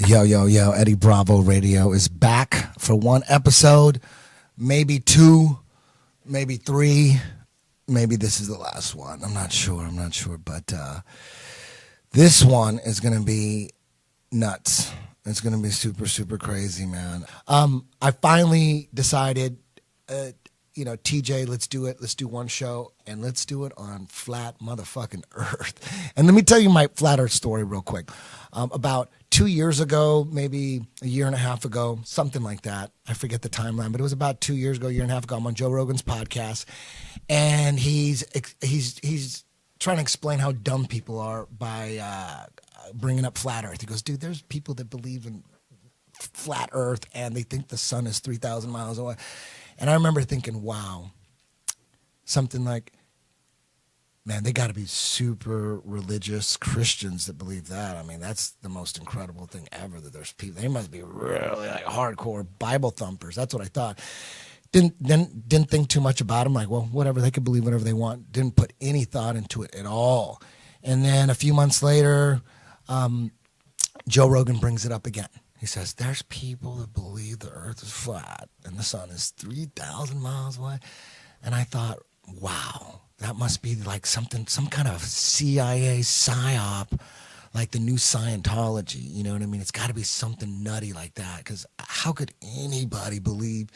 Yo, yo, yo, Eddie Bravo Radio is back for one episode, maybe two, maybe three, maybe this is the last one. I'm not sure, but this one is going to be nuts. It's going to be super, super crazy, man. I finally decided, TJ, let's do it. Let's do one show, and let's do it on flat motherfucking Earth. And let me tell you my flat Earth story real quick. About 2 years ago, maybe a year and a half ago, something like that. I forget the timeline, but it was about 2 years ago, year and a half ago. I'm on Joe Rogan's podcast, and he's trying to explain how dumb people are by bringing up flat Earth. He goes, dude, there's people that believe in flat Earth, and they think the sun is 3,000 miles away. And I remember thinking, wow, something like, man, they got to be super religious Christians that believe that. I mean, that's the most incredible thing ever, that there's people. They must be really like hardcore Bible thumpers. That's what I thought. Didn't think too much about them. Like, well, whatever, they could believe whatever they want. Didn't put any thought into it at all. And then a few months later, Joe Rogan brings it up again. He says, there's people that believe the earth is flat and the sun is 3,000 miles away. And I thought, wow, that must be like some kind of CIA psyop, like the new Scientology. You know what I mean? It's got to be something nutty like that, because how could anybody believe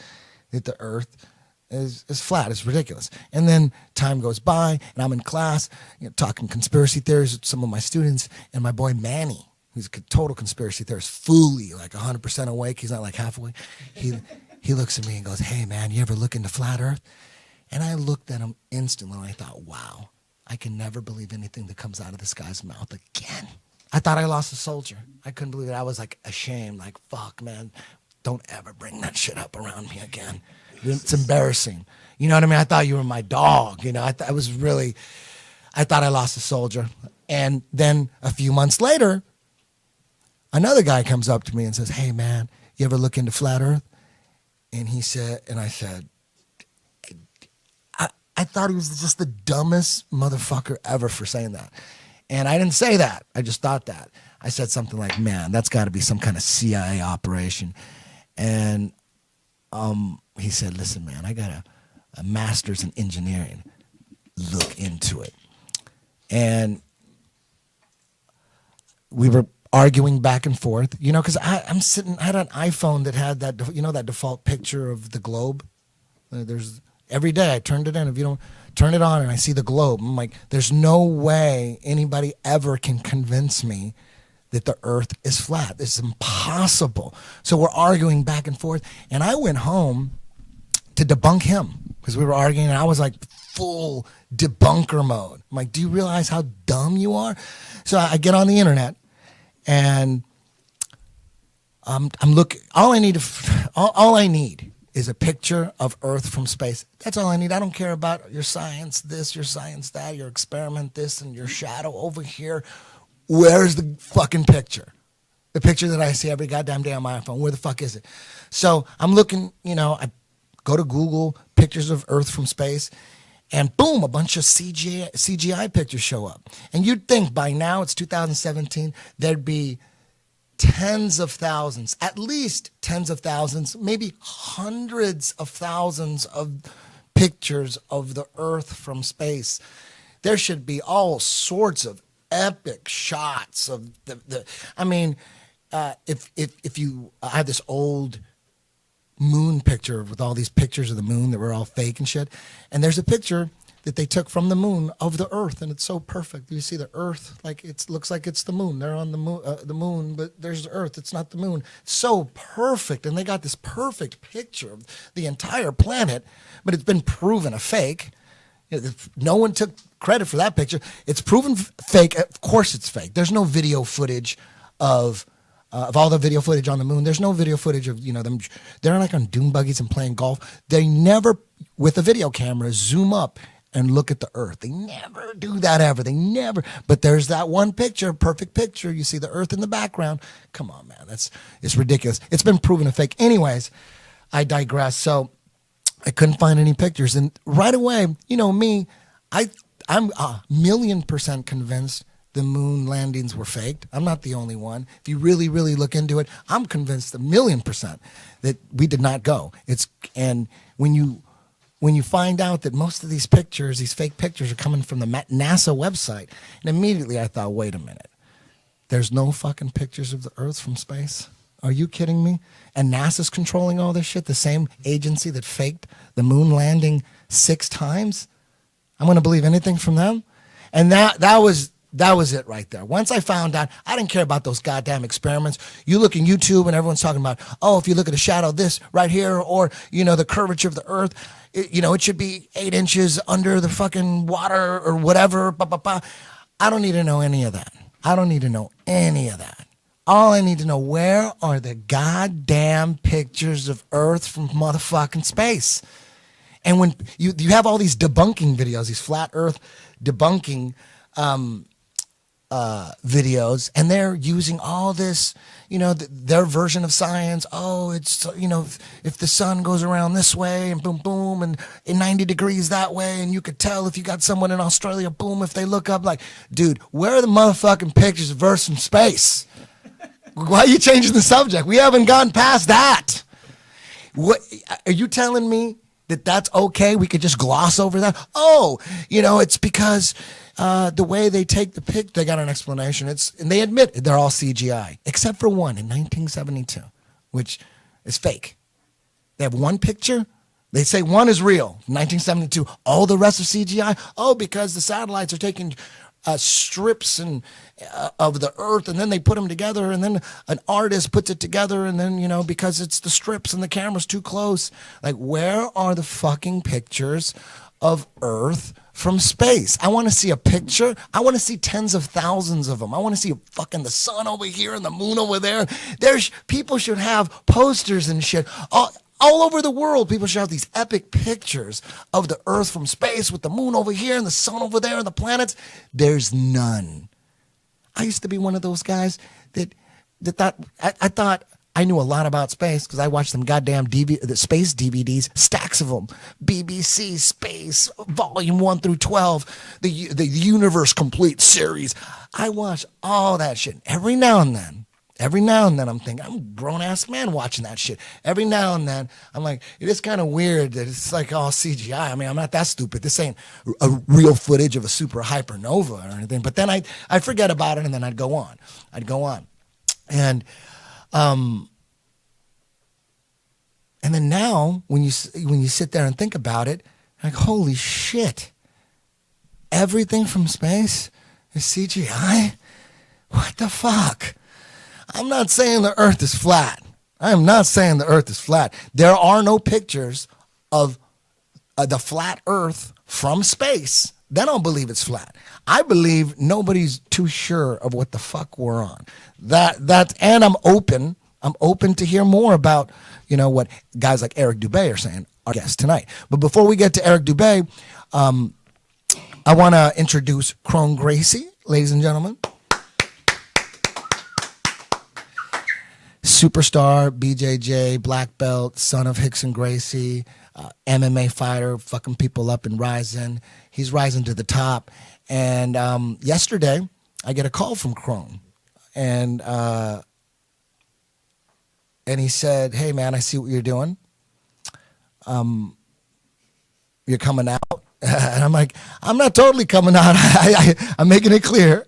that the earth is flat? It's ridiculous. And then time goes by, and I'm in class, talking conspiracy theories with some of my students, and my boy Manny, who's a total conspiracy theorist, fully, like 100% awake. He's not like half awake. He looks at me and goes, hey, man, you ever look into flat earth? And I looked at him instantly, and I thought, wow, I can never believe anything that comes out of this guy's mouth again. I thought I lost a soldier. I couldn't believe it. I was like ashamed, like, fuck, man, don't ever bring that shit up around me again. It's embarrassing. You know what I mean? I thought you were my dog. I thought I lost a soldier. And then a few months later, another guy comes up to me and says, hey, man, you ever look into flat earth? And I said, I thought he was just the dumbest motherfucker ever for saying that. And I didn't say that. I just thought that. I said something like, man, that's got to be some kind of CIA operation. And he said, listen, man, I got a master's in engineering. Look into it. And we were arguing back and forth, because I had an iPhone that had that, that default picture of the globe. Every day I turned it in. If you don't turn it on and I see the globe, I'm like, there's no way anybody ever can convince me that the earth is flat. It's impossible. So we're arguing back and forth. And I went home to debunk him, because we were arguing, and I was like full debunker mode. I'm like, do you realize how dumb you are? So I get on the internet, and I'm looking. All I need is a picture of Earth from space. That's all I need. I don't care about your science this, your science that, your experiment this, and your shadow over here. Where's the fucking picture? The picture that I see every goddamn day on my iPhone. Where the fuck is it? So I'm looking, I go to Google, pictures of Earth from space, and boom, a bunch of CGI pictures show up. And you'd think by now, it's 2017, there'd be tens of thousands, at least tens of thousands, maybe hundreds of thousands of pictures of the Earth from space. There should be all sorts of epic shots of if you, I have this old moon picture with all these pictures of the moon that were all fake and shit. And there's a picture that they took from the moon of the Earth, and it's so perfect. You see the Earth, like it looks like it's the moon. They're on the moon, but there's the Earth. It's not the moon. It's so perfect, and they got this perfect picture of the entire planet, but it's been proven a fake. No one took credit for that picture. It's proven fake. Of course, it's fake. There's no video footage of all the video footage on the moon. There's no video footage of them. They're like on dune buggies and playing golf. They never, with a video camera, zoom up and look at the Earth. They never do that ever. They never. But there's that one picture, perfect picture. You see the Earth in the background. Come on, man. It's ridiculous. It's been proven a fake. Anyways, I digress. So I couldn't find any pictures. And right away, me, I'm 1,000,000% convinced the moon landings were faked. I'm not the only one. If you really, really look into it, I'm convinced 1,000,000% that we did not go. And when you find out that most of these pictures, these fake pictures, are coming from the NASA website, and immediately I thought, wait a minute, there's no fucking pictures of the Earth from space? Are you kidding me? And NASA's controlling all this shit, the same agency that faked the moon landing 6 times? I'm going to believe anything from them? And that was it right there. Once I found out, I didn't care about those goddamn experiments. You look in YouTube and everyone's talking about, oh, if you look at a shadow this right here, or, the curvature of the Earth, it should be 8 inches under the fucking water or whatever. I don't need to know any of that. I don't need to know any of that. All I need to know, where are the goddamn pictures of Earth from motherfucking space? And when you have all these debunking videos, these flat Earth debunking videos, and they're using all this, their version of science. Oh, it's, if the sun goes around this way and boom, boom, and in 90 degrees that way, and you could tell if you got someone in Australia, boom, if they look up, like, dude, where are the motherfucking pictures of Earth from space? Why are you changing the subject? We haven't gotten past that. What are you telling me that that's okay? We could just gloss over that? Oh, it's because the way they take the pic, they got an explanation. And they admit they're all CGI, except for one in 1972, which is fake. They have one picture. They say one is real, 1972. All the rest are CGI. Oh, because the satellites are taking strips of the Earth, and then they put them together, and then an artist puts it together, and then, because it's the strips and the camera's too close. Like, where are the fucking pictures of Earth from space? I want to see a picture. I want to see tens of thousands of them. I want to see fucking the sun over here and the moon over there. People should have posters and shit. All over the world, people should have these epic pictures of the Earth from space with the moon over here and the sun over there and the planets. There's none. I used to be one of those guys that thought, I thought I knew a lot about space because I watched them goddamn the space DVDs, stacks of them. BBC Space, Volume 1 through 12, the Universe Complete series. I watched all that shit. Every now and then, I'm thinking, I'm a grown-ass man watching that shit. Every now and then, I'm like, it is kind of weird that it's like all CGI. I mean, I'm not that stupid. This ain't a real footage of a super hypernova or anything. But then I forget about it, and then I'd go on. And then now, when you sit there and think about it, like, holy shit, everything from space is CGI? What the fuck? I'm not saying the Earth is flat. I am not saying the Earth is flat. There are no pictures of the flat Earth from space. Then I'll believe it's flat. I believe nobody's too sure of what the fuck we're on. And I'm open to hear more about, what guys like Eric Dubay are saying, our guest tonight. But before we get to Eric Dubay, I want to introduce Kron Gracie, ladies and gentlemen. Superstar, BJJ, black belt, son of Hickson Gracie, MMA fighter, fucking people up and rising. He's rising to the top. And yesterday, I get a call from Kron. And he said, hey, man, I see what you're doing. You're coming out. And I'm like, I'm not totally coming out. I'm making it clear.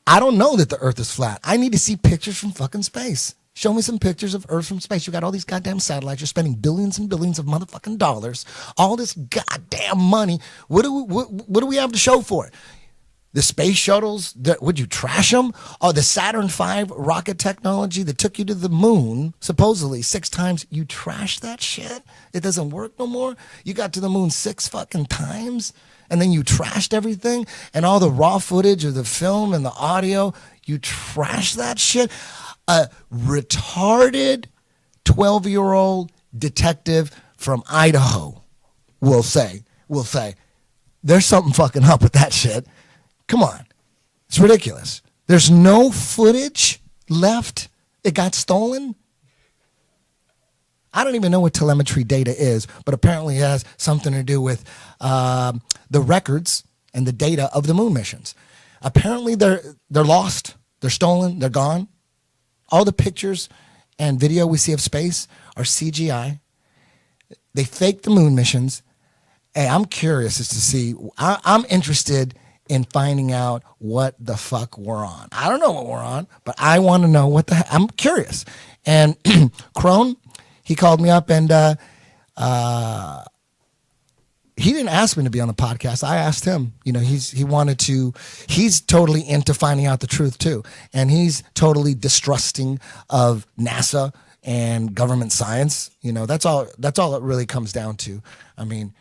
I don't know that the Earth is flat. I need to see pictures from fucking space. Show me some pictures of Earth from space. You got all these goddamn satellites. You're spending billions and billions of motherfucking dollars. All this goddamn money. What do we have to show for it? The space shuttles, would you trash them? Oh, the Saturn V rocket technology that took you to the moon, supposedly 6 times, you trashed that shit? It doesn't work no more? You got to the moon 6 fucking times, and then you trashed everything? And all the raw footage of the film and the audio, you trashed that shit? A retarded 12-year-old detective from Idaho will say, there's something fucking up with that shit. Come on. It's ridiculous. There's no footage left. It got stolen. I don't even know what telemetry data is, but apparently it has something to do with the records and the data of the moon missions. Apparently they're lost, they're stolen, they're gone. All the pictures and video we see of space are CGI. They faked the moon missions. Hey, I'm curious as to see. I'm interested in finding out what the fuck we're on. I don't know what we're on, but I want to know what the heck. I'm curious. And Kron, he called me up and he didn't ask me to be on the podcast. I asked him. You know, he's totally into finding out the truth too, and he's totally distrusting of NASA and government science. You know, that's all it really comes down to. I mean,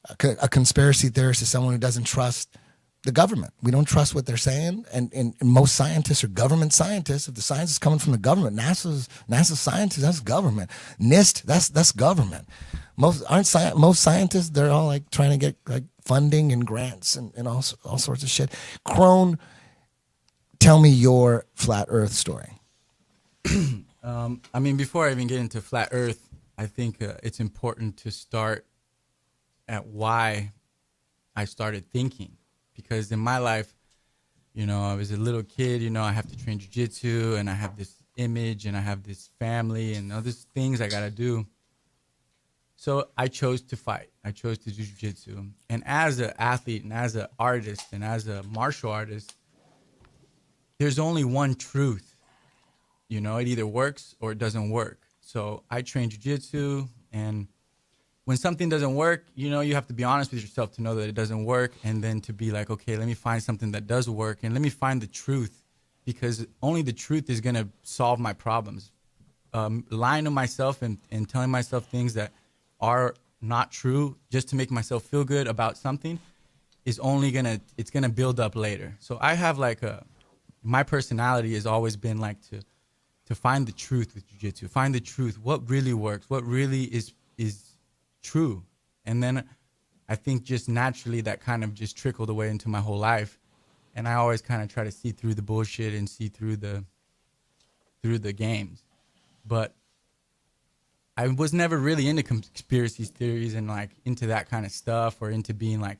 a conspiracy theorist is someone who doesn't trust the government. We don't trust what they're saying, and most scientists are government scientists. If the science is coming from the government, NASA's scientists, that's government. NIST, that's government. Most scientists, they're all like trying to get like funding and grants and all sorts of shit. Kron, tell me your flat Earth story. I mean, before I even get into flat Earth, I think it's important to start at why I started thinking. Because in my life, you know, I was a little kid, you know, I have to train jiu-jitsu and I have this image and I have this family and all these things I got to do. So I chose to fight. I chose to do jiu-jitsu. And as an athlete and as an artist and as a martial artist, there's only one truth. You know, it either works or it doesn't work. So I train jiu-jitsu, and when something doesn't work, you know, you have to be honest with yourself to know that it doesn't work, and then to be like, okay, let me find something that does work, and let me find the truth, because only the truth is going to solve my problems. Lying to myself and telling myself things that are not true just to make myself feel good about something is only it's going to build up later. So I have like my personality has always been like to find the truth with jiu-jitsu, find the truth, what really works, what really is true. And then I think just naturally that kind of just trickled away into my whole life. And I always kind of try to see through the bullshit and see through the games. But I was never really into conspiracy theories and like into that kind of stuff, or into being like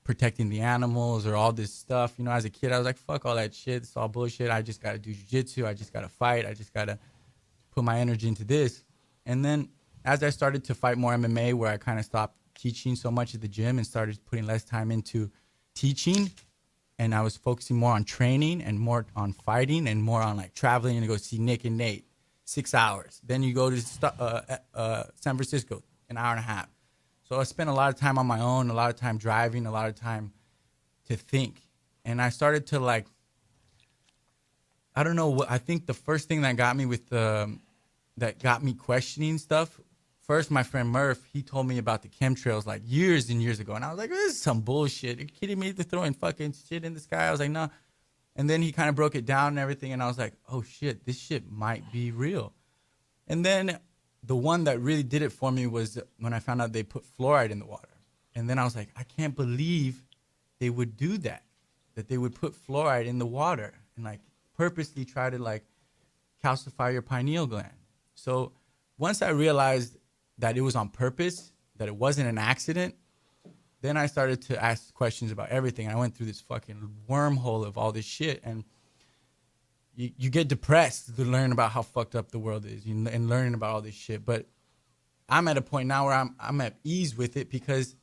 protecting the animals or all this stuff. You know, as a kid, I was like, fuck all that shit. It's all bullshit. I just got to do jiu-jitsu. I just got to fight. I just got to put my energy into this. And then as I started to fight more MMA, where I kind of stopped teaching so much at the gym and started putting less time into teaching, and I was focusing more on training and more on fighting and more on like traveling and go see Nick and Nate, 6 hours. Then you go to San Francisco, an hour and a half. So I spent a lot of time on my own, a lot of time driving, a lot of time to think. And I started to like, I don't know what, I think the first thing that got me that got me questioning stuff, first my friend Murph, he told me about the chemtrails like years and years ago. And I was like, this is some bullshit. Are you kidding me? They're throwing fucking shit in the sky. I was like, no. And then he kind of broke it down and everything. And I was like, oh shit, this shit might be real. And then the one that really did it for me was when I found out they put fluoride in the water. And then I was like, I can't believe they would do that they would put fluoride in the water and like purposely try to like calcify your pineal gland. So once I realized that it was on purpose, that it wasn't an accident, then I started to ask questions about everything. I went through this fucking wormhole of all this shit, and you get depressed to learn about how fucked up the world is and learning about all this shit. But I'm at a point now where I'm at ease with it, because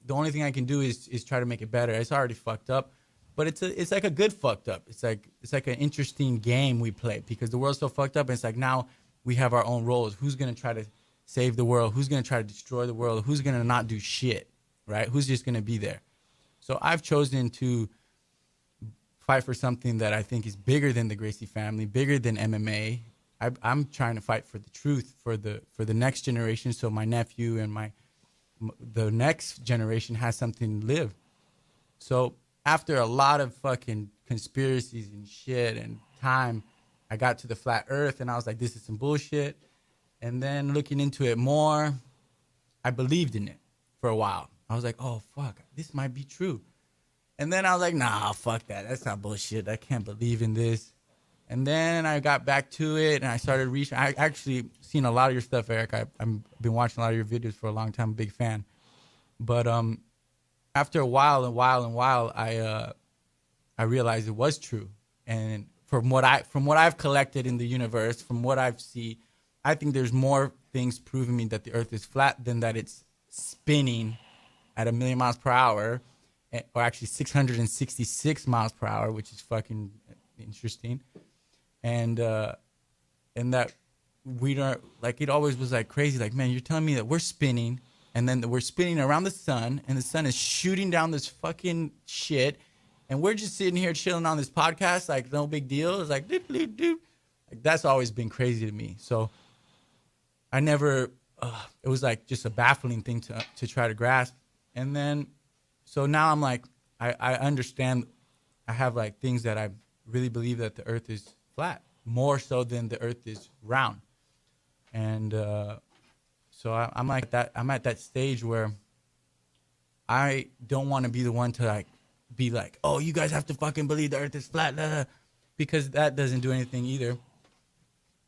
the only thing I can do is try to make it better. It's already fucked up, but it's like a good fucked up. It's like an interesting game we play, because the world's so fucked up, and it's like now we have our own roles. Who's gonna try to save the world? Who's gonna try to destroy the world? Who's gonna not do shit? Right? Who's just gonna be there? So I've chosen to fight for something that I think is bigger than the Gracie family, bigger than MMA. I'm trying to fight for the truth for the next generation, so my nephew and the next generation has something to live. So after a lot of fucking conspiracies and shit and time, I got to the flat earth and I was like, this is some bullshit. And then looking into it more, I believed in it for a while. I was like, oh, fuck, this might be true. And then I was like, nah, fuck that. That's not bullshit. I can't believe in this. And then I got back to it and I started researching. I actually seen a lot of your stuff, Eric. I've been watching a lot of your videos for a long time. I'm a big fan. But after a while, I realized it was true. And from what I've collected in the universe, from what I've seen, I think there's more things proving me that the Earth is flat than that it's spinning at 1,000,000 miles per hour, or actually 666 miles per hour, which is fucking interesting. And that we don't, like, it always was like crazy. Like, man, you're telling me that we're spinning, and then we're spinning around the sun, and the sun is shooting down this fucking shit, and we're just sitting here chilling on this podcast, like, no big deal. It's like, doop, doop, doop. Like, that's always been crazy to me. So I never, it was like just a baffling thing to try to grasp. And then, so now I'm like, I understand. I have like things that I really believe that the Earth is flat, more so than the Earth is round. And so I'm like that. I'm at that stage where I don't want to be the one to like be like, oh, you guys have to fucking believe the Earth is flat, blah, blah, because that doesn't do anything either.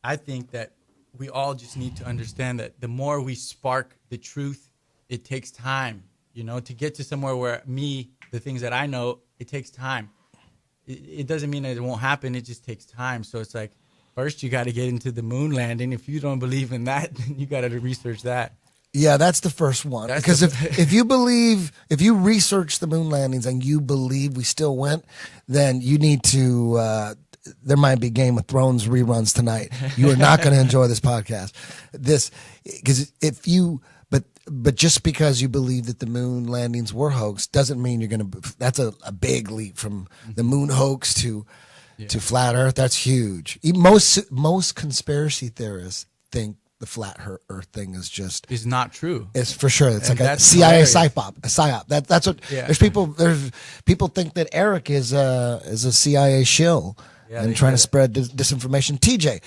I think that we all just need to understand that the more we spark the truth, it takes time, you know, to get to somewhere where the things that I know, it takes time. It doesn't mean that it won't happen. It just takes time. So it's like, first you got to get into the moon landing. If you don't believe in that, then you got to research that. Yeah, that's the first one. Because if you research the moon landings and you believe we still went, then you need to, there might be Game of Thrones reruns tonight. You are not going to enjoy this podcast. Because but just because you believe that the moon landings were hoax doesn't mean you're going to, that's a big leap from the moon hoax to flat Earth. That's huge. Most conspiracy theorists think the flat Earth thing is not true. It's for sure. It's like a CIA psyop. That's what. Yeah. There's people think that Eric is a CIA shill and trying to spread disinformation. TJ,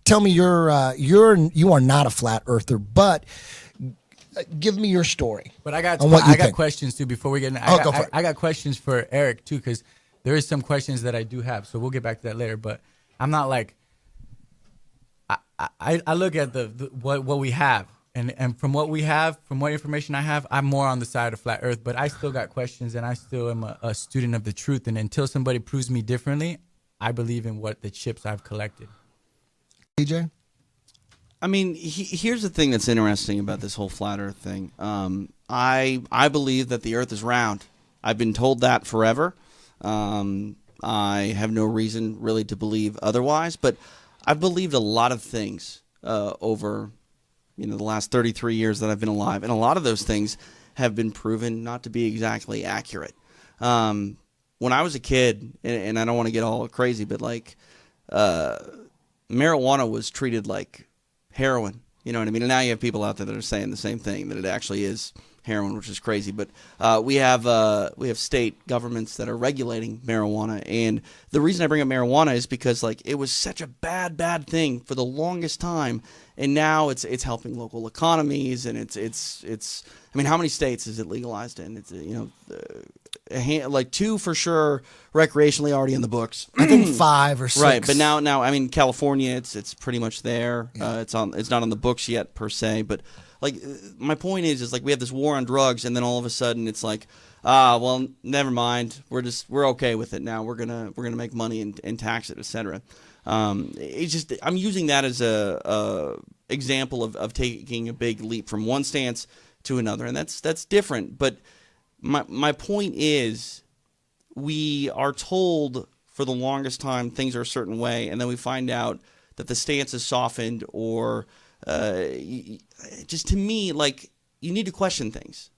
tell me you are not a flat earther, but give me your story. But I got questions too before we get into. I got questions for Eric too, because there is some questions that I do have. So we'll get back to that later. But I'm not like. I look at what we have, and from what we have, from what information I have, I'm more on the side of flat Earth. But I still got questions, and I still am a student of the truth. And until somebody proves me differently, I believe in what the chips I've collected. DJ? I mean, here's the thing that's interesting about this whole flat Earth thing. I believe that the Earth is round. I've been told that forever. I have no reason really to believe otherwise, but I've believed a lot of things over, the last 33 years that I've been alive, and a lot of those things have been proven not to be exactly accurate. When I was a kid, and I don't want to get all crazy, but like marijuana was treated like heroin. You know what I mean? And now you have people out there that are saying the same thing, that it actually is heroin, which is crazy. But we have state governments that are regulating marijuana, and the reason I bring up marijuana is because like it was such a bad thing for the longest time, and now it's helping local economies, and it's. I mean, how many states is it legalized in? It's like 2 for sure recreationally already in the books. I think 5 or 6. Right, but now I mean California, it's pretty much there. Yeah. It's not on the books yet per se, but. Like, my point is like we have this war on drugs, and then all of a sudden it's like, well, never mind. We're okay with it now. We're gonna make money and tax it, etc. It's just I'm using that as a example of taking a big leap from one stance to another, and that's different. But my point is, we are told for the longest time things are a certain way, and then we find out that the stance is softened or just to me, like, you need to question things.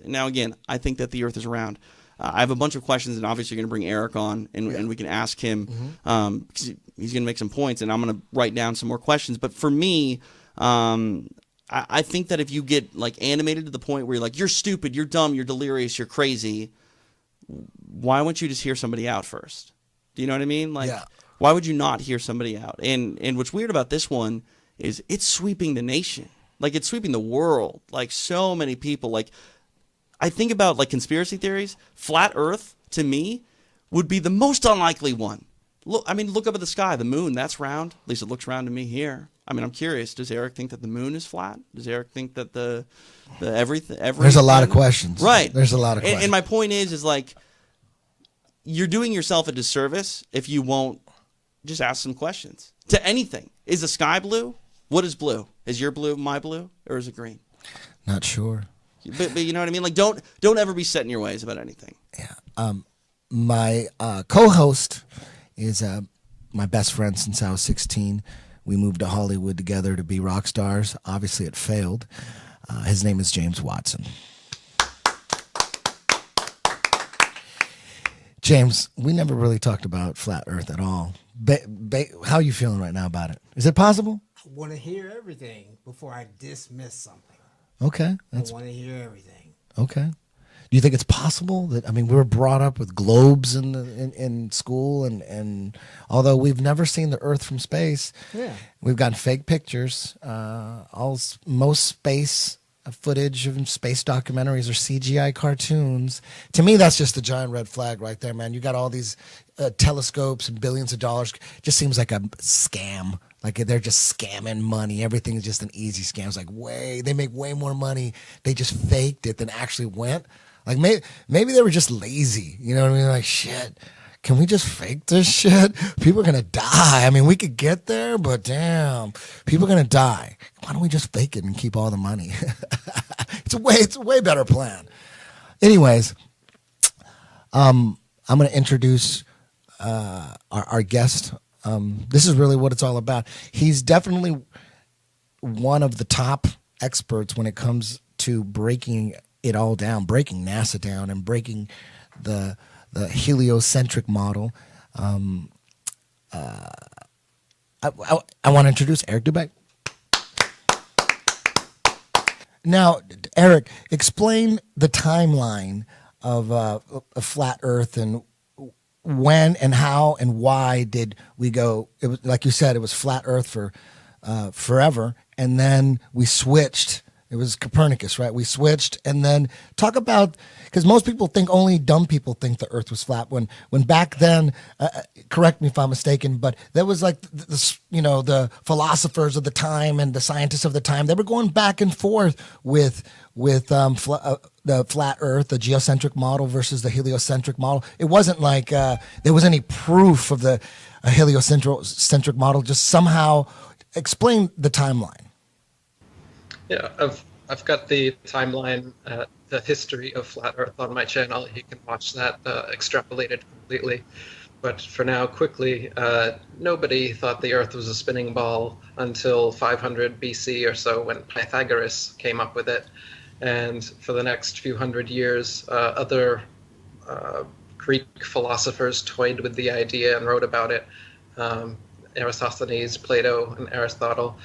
Now, again, I think that the Earth is round. I have a bunch of questions, and obviously you're going to bring Eric on, and we can ask him because he's going to make some points, and I'm going to write down some more questions. But for me, I think that if you get like animated to the point where you're like, you're stupid, you're dumb, you're delirious, you're crazy, why won't you just hear somebody out first? Do you know what I mean? Like, why would you not hear somebody out? And what's weird about this one is it's sweeping the nation. Like, it's sweeping the world. Like, so many people. Like, I think about, like, conspiracy theories. Flat Earth, to me, would be the most unlikely one. Look up at the sky. The moon, that's round. At least it looks round to me here. I mean, I'm curious. Does Eric think that the moon is flat? Does Eric think that the everything? There's a lot of questions. Right. There's a lot of questions. And my point is like, you're doing yourself a disservice if you won't just ask some questions to anything. Is the sky blue? What is blue? Is your blue my blue, or is it green? Not sure. But you know what I mean? Like, don't ever be set in your ways about anything. Yeah. My co-host is my best friend since I was 16. We moved to Hollywood together to be rock stars. Obviously, it failed. His name is James Watson. James, we never really talked about flat Earth at all. How are you feeling right now about it? Is it possible? I want to hear everything before I dismiss something. Okay. I want to hear everything. Okay. Do you think it's possible that, I mean, we were brought up with globes in school, and although we've never seen the Earth from space, we've got fake pictures. Most space footage of space documentaries are CGI cartoons. To me, that's just the giant red flag right there, man. You got all these telescopes and billions of dollars. Just seems like a scam. Like they're just scamming money. Everything is just an easy scam. It's like they make way more money. They just faked it than actually went. Like maybe they were just lazy. You know what I mean? Like, shit, can we just fake this shit? People are going to die. I mean, we could get there, but damn, people are going to die. Why don't we just fake it and keep all the money? It's a way better plan. Anyways, I'm going to introduce our guest. This is really what it's all about. He's definitely one of the top experts when it comes to breaking it all down, breaking NASA down, and breaking the heliocentric model. I want to introduce Eric Dubay. Now, Eric, explain the timeline of a flat Earth, and when and how and why did we go? It was, like you said, it was flat Earth for forever, and then we switched. It was Copernicus, right? We switched, and then talk about, because most people think, only dumb people think the Earth was flat. When back then, correct me if I'm mistaken, but there was like the philosophers of the time and the scientists of the time. They were going back and forth with the flat Earth, the geocentric model versus the heliocentric model. It wasn't like there was any proof of the heliocentric model. Just somehow explain the timeline. Yeah, I've got the timeline, the history of flat Earth on my channel. You can watch that extrapolated completely. But for now, quickly, nobody thought the Earth was a spinning ball until 500 BC or so, when Pythagoras came up with it. And for the next few hundred years, other Greek philosophers toyed with the idea and wrote about it. Eratosthenes, Plato, and Aristotle.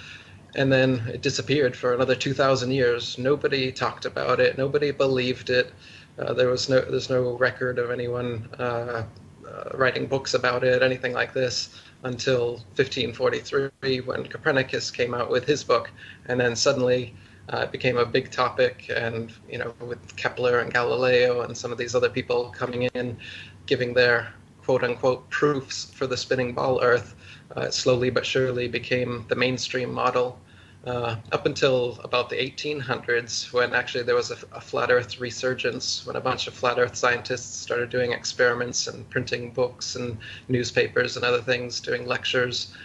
And then it disappeared for another 2,000 years. Nobody talked about it. Nobody believed it. There's no record of anyone writing books about it, anything like this, until 1543, when Copernicus came out with his book. And then suddenly it became a big topic, and with Kepler and Galileo and some of these other people coming in, giving their quote-unquote proofs for the spinning ball Earth, it slowly but surely became the mainstream model. Up until about the 1800s, when actually there was a flat Earth resurgence, when a bunch of flat Earth scientists started doing experiments and printing books and newspapers and other things, doing lectures.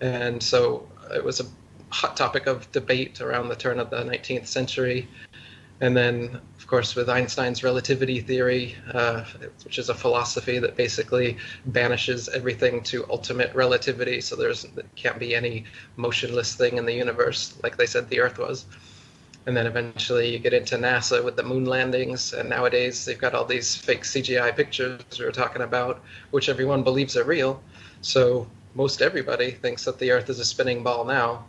And so it was a hot topic of debate around the turn of the 19th century. And then, of course, with Einstein's relativity theory, which is a philosophy that basically banishes everything to ultimate relativity. So there can't be any motionless thing in the universe, like they said the Earth was. And then eventually you get into NASA with the moon landings. And nowadays they've got all these fake CGI pictures we were talking about, which everyone believes are real. So most everybody thinks that the Earth is a spinning ball now.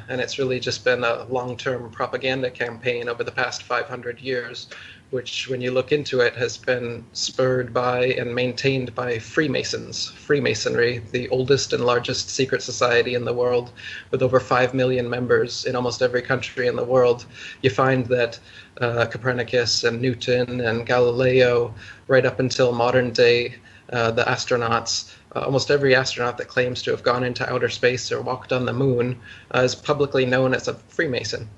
And it's really just been a long-term propaganda campaign over the past 500 years, which, when you look into it, has been spurred by and maintained by Freemasons. Freemasonry, the oldest and largest secret society in the world, with over 5 million members in almost every country in the world. You find that Copernicus and Newton and Galileo, right up until modern day, the astronauts, almost every astronaut that claims to have gone into outer space or walked on the moon is publicly known as a Freemason.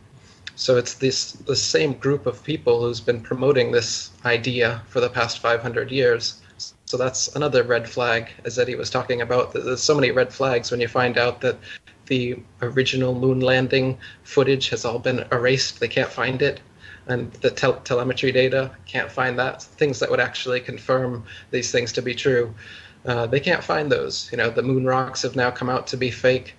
So it's the same group of people who's been promoting this idea for the past 500 years. So that's another red flag, as Eddie was talking about. There's so many red flags when you find out that the original moon landing footage has all been erased. They can't find it. And the telemetry data can't find that. Things that would actually confirm these things to be true. They can't find those. You know, the moon rocks have now come out to be fake.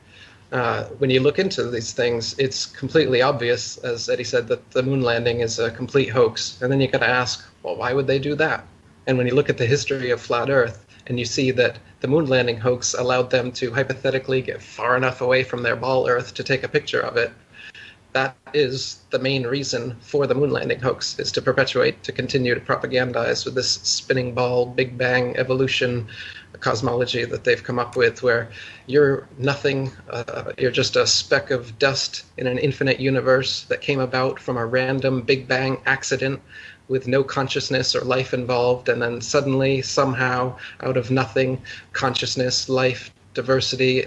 When you look into these things, it's completely obvious, as Eddie said, that the moon landing is a complete hoax. And then you got to ask, well, why would they do that? And when you look at the history of flat Earth, and you see that the moon landing hoax allowed them to hypothetically get far enough away from their ball Earth to take a picture of it, that is the main reason for the moon landing hoax, is to perpetuate, to continue to propagandize with this spinning ball, Big Bang evolution cosmology that they've come up with, where you're nothing, you're just a speck of dust in an infinite universe that came about from a random Big Bang accident with no consciousness or life involved, and then suddenly, somehow, out of nothing, consciousness, life, diversity,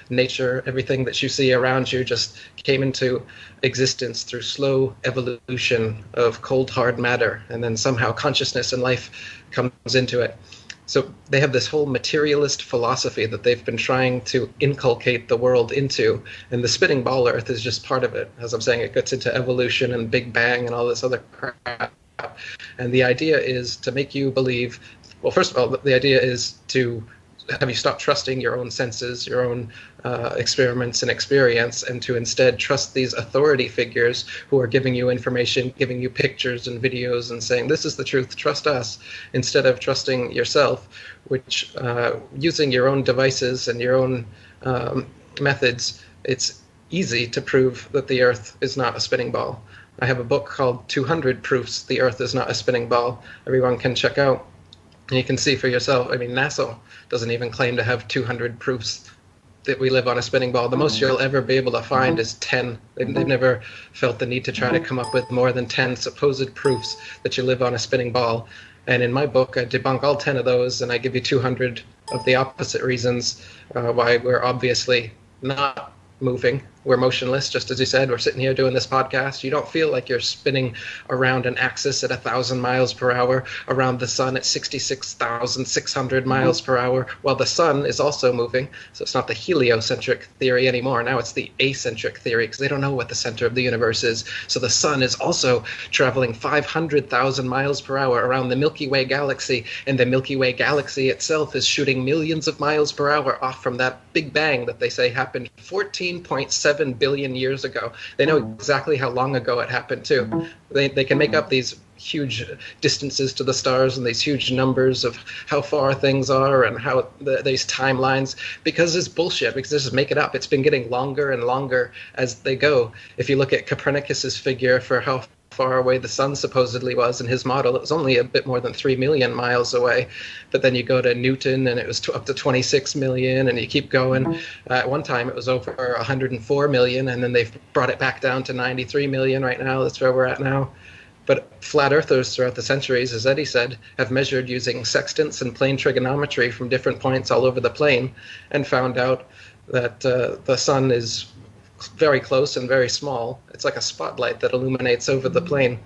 nature, everything that you see around you just came into existence through slow evolution of cold, hard matter, and then somehow consciousness and life comes into it. So they have this whole materialist philosophy that they've been trying to inculcate the world into, and the spinning ball Earth is just part of it. As I'm saying, it gets into evolution and Big Bang and all this other crap. And the idea is to make you believe, well, first of all, the idea is to have you stop trusting your own senses, your own experiments and experience, and to instead trust these authority figures who are giving you information, giving you pictures and videos and saying, this is the truth, trust us, instead of trusting yourself, which using your own devices and your own methods, it's easy to prove that the Earth is not a spinning ball. I have a book called 200 Proofs the Earth is Not a Spinning Ball. Everyone can check out. And you can see for yourself. I mean, NASA doesn't even claim to have 200 proofs that we live on a spinning ball. The most you'll ever be able to find is 10. They've never felt the need to try to come up with more than 10 supposed proofs that you live on a spinning ball. And in my book, I debunk all 10 of those, and I give you 200 of the opposite reasons why we're obviously not moving. We're motionless, just as you said. We're sitting here doing this podcast. You don't feel like you're spinning around an axis at 1,000 miles per hour around the sun at 66,600 miles per hour, while the sun is also moving. So it's not the heliocentric theory anymore. Now it's the acentric theory, because they don't know what the center of the universe is. So the sun is also traveling 500,000 miles per hour around the Milky Way galaxy, and the Milky Way galaxy itself is shooting millions of miles per hour off from that Big Bang that they say happened 14.7 billion years ago. They know exactly how long ago it happened too. They can make up these huge distances to the stars and these huge numbers of how far things are and how these timelines, because it's bullshit, because they just make it up. It's been getting longer and longer as they go. If you look at Copernicus's figure for how far away the sun supposedly was in his model, it was only a bit more than 3 million miles away. But then you go to Newton and it was up to 26 million, and you keep going. At one time it was over 104 million, and then they've brought it back down to 93 million right now. That's where we're at now. But flat earthers throughout the centuries, as Eddie said, have measured using sextants and plane trigonometry from different points all over the plane, and found out that the sun is very close and very small. It's like a spotlight that illuminates over the plane.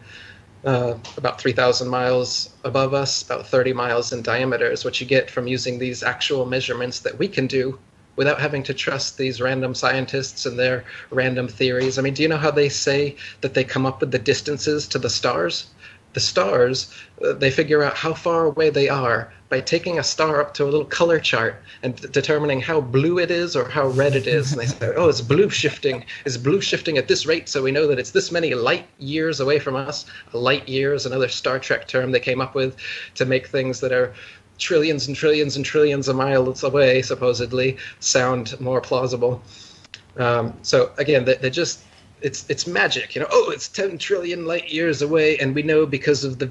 About 3,000 miles above us, about 30 miles in diameter is what you get from using these actual measurements that we can do without having to trust these random scientists and their random theories. I mean, do you know how they say that they come up with the distances to the stars? The stars, they figure out how far away they are by taking a star up to a little color chart and determining how blue it is or how red it is. And they say, oh, it's blue shifting. It's blue shifting at this rate, so we know that it's this many light years away from us. A light year is another Star Trek term they came up with to make things that are trillions and trillions and trillions of miles away, supposedly, sound more plausible. So again, they just... It's magic, you know. Oh, it's 10 trillion light years away, and we know because of the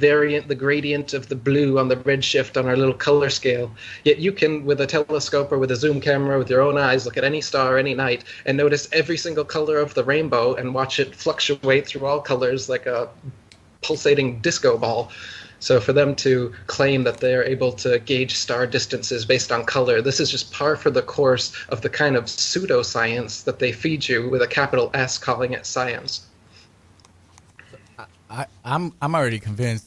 gradient of the blue on the redshift on our little color scale. Yet you can, with a telescope or with a zoom camera, with your own eyes, look at any star any night and notice every single color of the rainbow and watch it fluctuate through all colors like a pulsating disco ball. So for them to claim that they're able to gauge star distances based on color, this is just par for the course of the kind of pseudoscience that they feed you with a capital S, calling it science. I'm already convinced.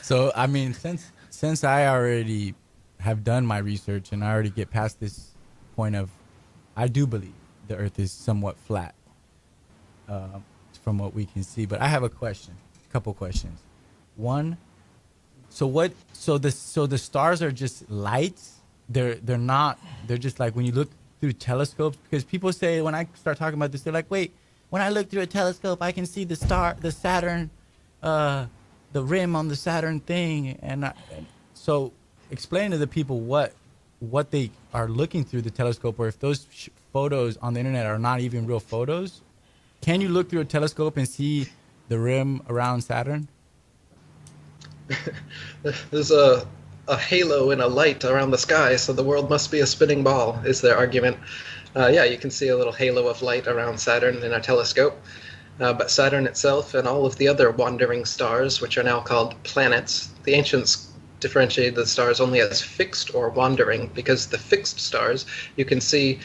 So I mean, since since I already have done my research and I already get past this point of, I do believe the Earth is somewhat flat, from what we can see. But I have a couple questions. One, so the stars are just lights. They're not. They're just like when you look through telescopes. Because people say, when I start talking about this, they're like, wait, when I look through a telescope, I can see the Saturn, the rim on the Saturn thing. And so explain to the people what they are looking through the telescope, or if those photos on the internet are not even real photos. Can you look through a telescope and see the rim around Saturn? There's a halo and a light around the sky, so the world must be a spinning ball, is their argument. Yeah, you can see a little halo of light around Saturn in a telescope. But Saturn itself and all of the other wandering stars, which are now called planets, the ancients differentiated the stars only as fixed or wandering, because the fixed stars, you can see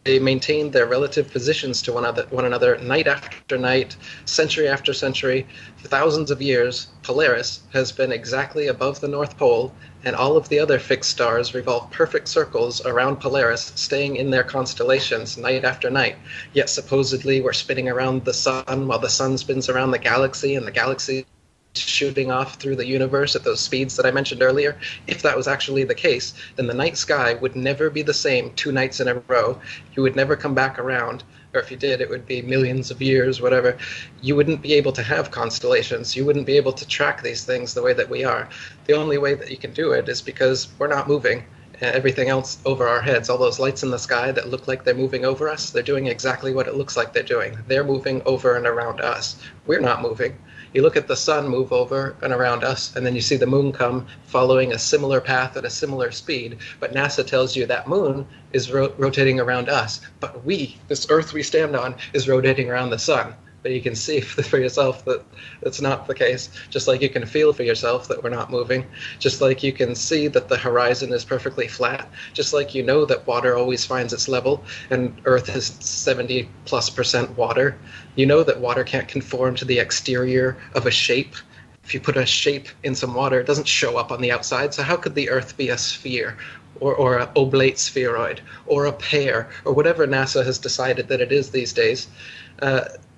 they maintain their relative positions to one another night after night, century after century. For thousands of years, Polaris has been exactly above the North Pole, and all of the other fixed stars revolve perfect circles around Polaris, staying in their constellations night after night. Yet supposedly we're spinning around the sun while the sun spins around the galaxy, and the galaxy shooting off through the universe at those speeds that I mentioned earlier. If that was actually the case, then the night sky would never be the same 2 nights in a row. You would never come back around, or if you did, it would be millions of years, whatever. You wouldn't be able to have constellations. You wouldn't be able to track these things the way that we are. The only way that you can do it is because we're not moving. Everything else over our heads, all those lights in the sky that look like they're moving over us, they're doing exactly what it looks like they're doing. They're moving over and around us. We're not moving. You look at the sun move over and around us, and then you see the moon come following a similar path at a similar speed. But NASA tells you that moon is rotating around us. But this Earth we stand on, is rotating around the sun. But you can see for yourself that that's not the case. Just like you can feel for yourself that we're not moving. Just like you can see that the horizon is perfectly flat. Just like you know that water always finds its level, and Earth is 70+% water. You know that water can't conform to the exterior of a shape. If you put a shape in some water, it doesn't show up on the outside. So how could the Earth be a sphere, or an oblate spheroid, or a pear, or whatever NASA has decided that it is these days?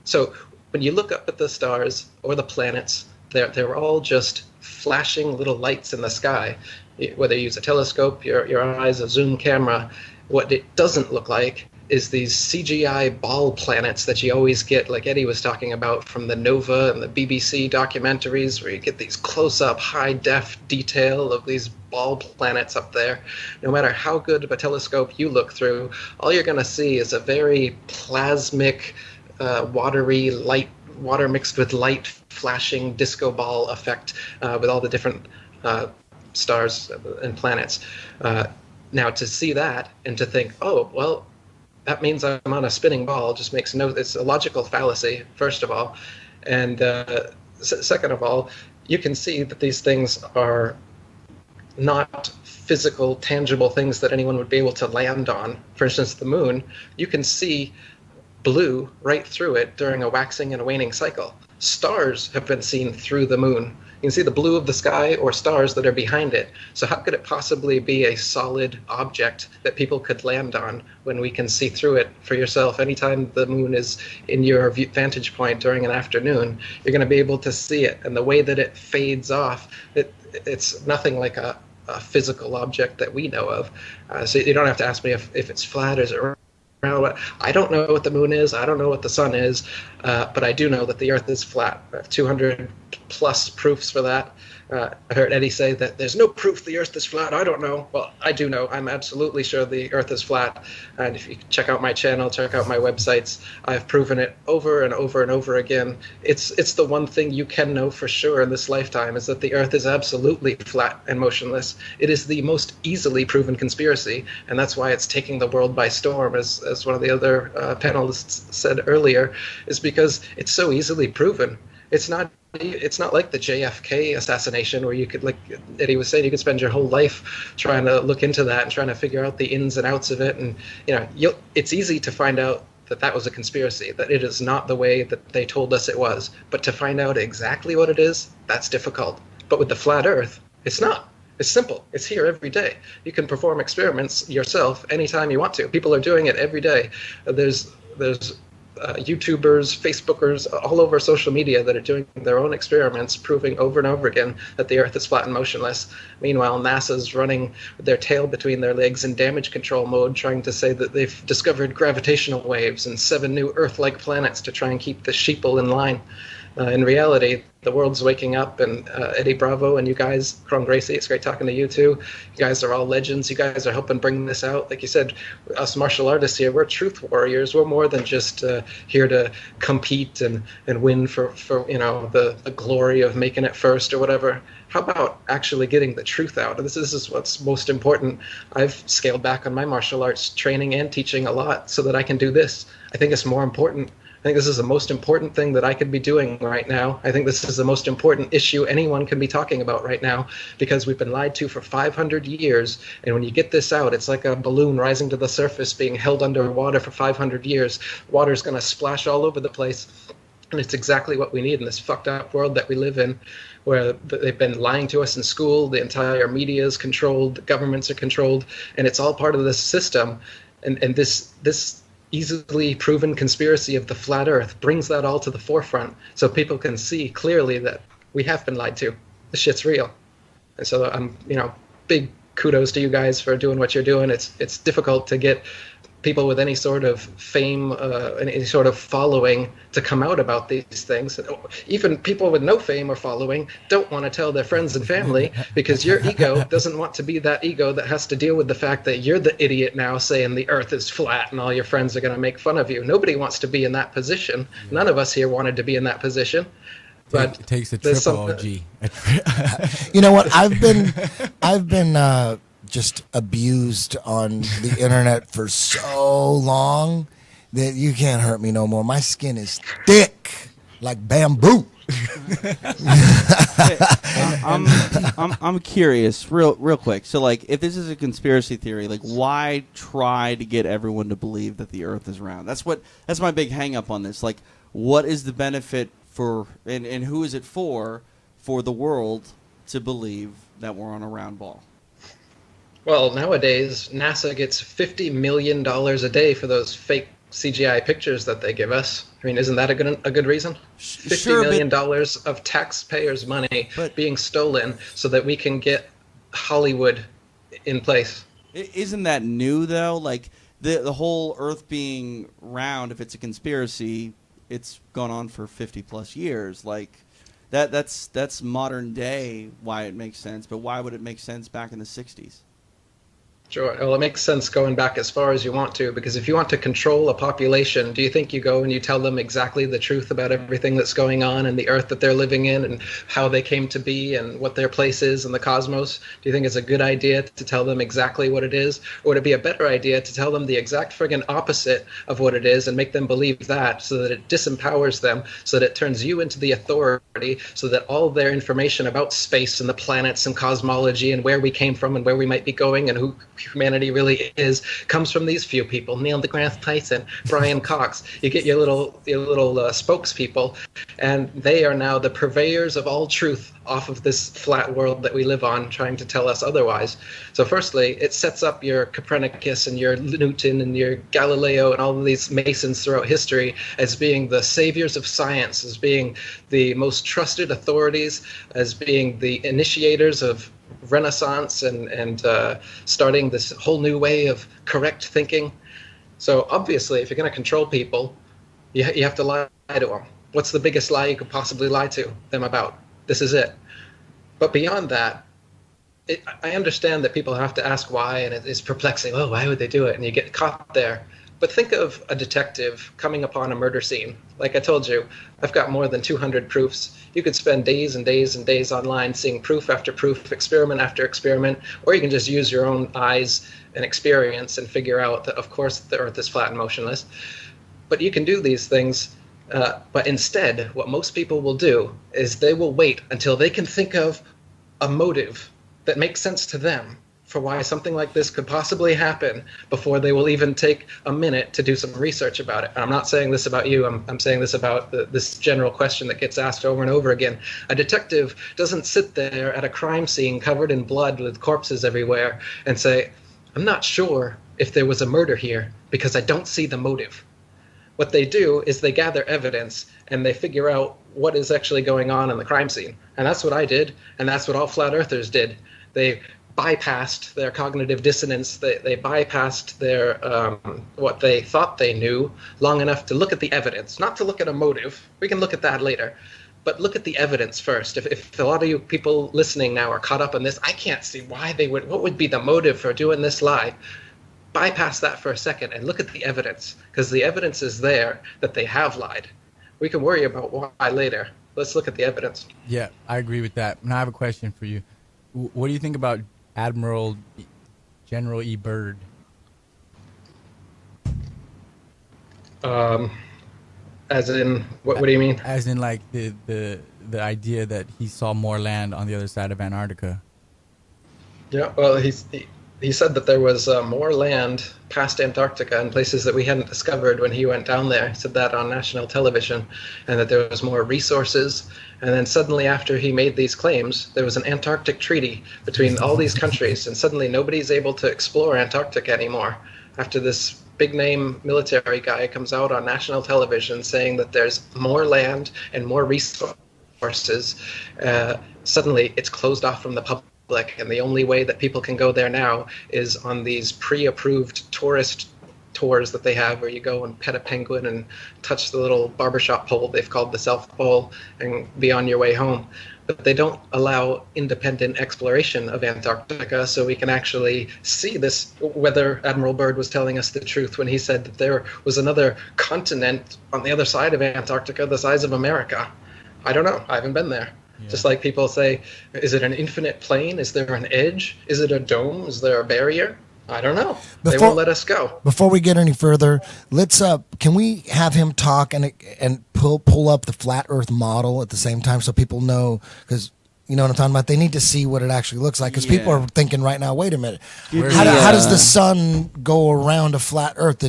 So when you look up at the stars or the planets, they're all just flashing little lights in the sky. Whether you use a telescope, your eyes, a zoom camera, what it doesn't look like is these CGI ball planets that you always get, like Eddie was talking about, from the Nova and the BBC documentaries, where you get these close-up, high-def detail of these ball planets up there. No matter how good of a telescope you look through, all you're going to see is a very plasmic, watery light, water mixed with light, flashing disco ball effect with all the different stars and planets. Now, to see that and to think, oh, well, that means I'm on a spinning ball, just makes it's a logical fallacy, first of all. And second of all, you can see that these things are not physical, tangible things that anyone would be able to land on. For instance, the moon, you can see blue right through it during a waxing and a waning cycle. Stars have been seen through the moon. You can see the blue of the sky or stars that are behind it. So how could it possibly be a solid object that people could land on when we can see through it for yourself? Anytime the moon is in your vantage point during an afternoon, you're going to be able to see it. And the way that it fades off, it's nothing like a physical object that we know of. So you don't have to ask me if it's flat or is it round. I don't know what the moon is. I don't know what the sun is. But I do know that the Earth is flat. I have 200 plus proofs for that. I heard Eddie say that there's no proof the Earth is flat. I don't know. Well, I do know. I'm absolutely sure the Earth is flat. And if you check out my channel, check out my websites, I've proven it over and over and over again. It's the one thing you can know for sure in this lifetime, is that the Earth is absolutely flat and motionless. It is the most easily proven conspiracy, and that's why it's taking the world by storm, as one of the other panelists said earlier, is because it's so easily proven. It's not like the JFK assassination, where you could, like Eddie was saying, you could spend your whole life trying to look into that and trying to figure out the ins and outs of it. And it's easy to find out that that was a conspiracy, that it is not the way that they told us it was. But to find out exactly what it is, that's difficult. But with the flat Earth, it's not. It's simple. It's here every day. You can perform experiments yourself anytime you want to. People are doing it every day. There's YouTubers, Facebookers, all over social media that are doing their own experiments, proving over and over again that the Earth is flat and motionless. Meanwhile, NASA's running with their tail between their legs in damage control mode, trying to say that they've discovered gravitational waves and 7 new Earth-like planets to try and keep the sheeple in line. In reality, the world's waking up, and Eddie Bravo and you guys, Kron Gracie, it's great talking to you too. You guys are all legends. You guys are helping bring this out. Like you said, us martial artists here, we're truth warriors. We're more than just here to compete and win for the glory of making it first or whatever. How about actually getting the truth out? This is what's most important. I've scaled back on my martial arts training and teaching a lot so that I can do this. I think it's more important. I think this is the most important thing that I could be doing right now. I think this is the most important issue anyone can be talking about right now, because we've been lied to for 500 years. And when you get this out, it's like a balloon rising to the surface being held underwater for 500 years. Water's going to splash all over the place. And it's exactly what we need in this fucked up world that we live in, where they've been lying to us in school. The entire media is controlled. The governments are controlled. And it's all part of this system. And this easily proven conspiracy of the flat earth brings that all to the forefront so people can see clearly that we have been lied to. This shit's real. And so I'm, big kudos to you guys for doing what you're doing. It's difficult to get people with any sort of fame, any sort of following to come out about these things. Even people with no fame or following don't want to tell their friends and family, because your ego doesn't want to be that ego that has to deal with the fact that you're the idiot now saying the earth is flat and all your friends are going to make fun of you. Nobody wants to be in that position. None of us here wanted to be in that position. But it takes a triple OG. You know what? I've been just abused on the internet for so long that you can't hurt me no more. My skin is thick like bamboo. I'm curious, real quick. So, like, if this is a conspiracy theory, like, why try to get everyone to believe that the Earth is round? That's my big hang up on this. Like, what is the benefit for, and who is it for the world to believe that we're on a round ball? Well, nowadays, NASA gets $50 million a day for those fake CGI pictures that they give us. I mean, isn't that a good reason? $50 million of taxpayers' money being stolen so that we can get Hollywood in place. Isn't that new, though? Like, the whole Earth being round, if it's a conspiracy, it's gone on for 50-plus years. Like, that's modern day why it makes sense, but why would it make sense back in the 60s? Sure. Well, it makes sense going back as far as you want to, because if you want to control a population, do you think you go and you tell them exactly the truth about everything that's going on in the Earth that they're living in and how they came to be and what their place is in the cosmos? Do you think it's a good idea to tell them exactly what it is? Or would it be a better idea to tell them the exact friggin' opposite of what it is and make them believe that, so that it disempowers them, so that it turns you into the authority, so that all their information about space and the planets and cosmology and where we came from and where we might be going and who humanity really is comes from these few people: Neil deGrasse Tyson, Brian Cox. You get your little spokespeople, and they are now the purveyors of all truth off of this flat world that we live on, trying to tell us otherwise. So firstly, it sets up your Copernicus and your Newton and your Galileo and all of these Masons throughout history as being the saviors of science, as being the most trusted authorities, as being the initiators of Renaissance and starting this whole new way of correct thinking. So obviously, if you're going to control people, you have to lie to them. What's the biggest lie you could possibly lie to them about? This is it. But beyond that, I understand that people have to ask why, and it's perplexing. Oh, why would they do it? And you get caught there. But think of a detective coming upon a murder scene. Like I told you, I've got more than 200 proofs. You could spend days and days and days online seeing proof after proof, experiment after experiment, or you can just use your own eyes and experience and figure out that, of course, the Earth is flat and motionless. But you can do these things. But instead, what most people will do is they will wait until they can think of a motive that makes sense to them for why something like this could possibly happen before they will even take a minute to do some research about it. And I'm not saying this about you. I'm saying this about this general question that gets asked over and over again. A detective doesn't sit there at a crime scene covered in blood with corpses everywhere and say, I'm not sure if there was a murder here because I don't see the motive. What they do is they gather evidence and they figure out what is actually going on in the crime scene. And that's what I did, and that's what all flat earthers did. They bypassed their cognitive dissonance. They bypassed their what they thought they knew long enough to look at the evidence, not to look at a motive. We can look at that later. But look at the evidence first. If a lot of you people listening now are caught up in this, I can't see why they would, what would be the motive for doing this lie? Bypass that for a second and look at the evidence, because the evidence is there that they have lied. We can worry about why later. Let's look at the evidence. Yeah, I agree with that. Now I have a question for you. What do you think about Admiral General E. Byrd? As in, what do you mean? As in, like the idea that he saw more land on the other side of Antarctica. Yeah, well, he said that there was more land past Antarctica in places that we hadn't discovered when he went down there. He said that on national television, and that there was more resources. And then suddenly after he made these claims, there was an Antarctic treaty between all these countries, and suddenly nobody's able to explore Antarctica anymore. After this big-name military guy comes out on national television saying that there's more land and more resources, suddenly it's closed off from the public. And the only way that people can go there now is on these pre-approved tourist tours that they have, where you go and pet a penguin and touch the little barbershop pole they've called the South Pole and be on your way home. But they don't allow independent exploration of Antarctica, so we can actually see this, whether Admiral Byrd was telling us the truth when he said that there was another continent on the other side of Antarctica the size of America. I don't know. I haven't been there. Yeah. Just like people say, is it an infinite plane? Is there an edge? Is it a dome? Is there a barrier? I don't know. They won't let us go. Before we get any further, let's can we have him talk and pull up the flat Earth model at the same time so people know, because you know what I'm talking about? They need to see what it actually looks like, because people are thinking right now, wait a minute, how does the sun go around a flat Earth?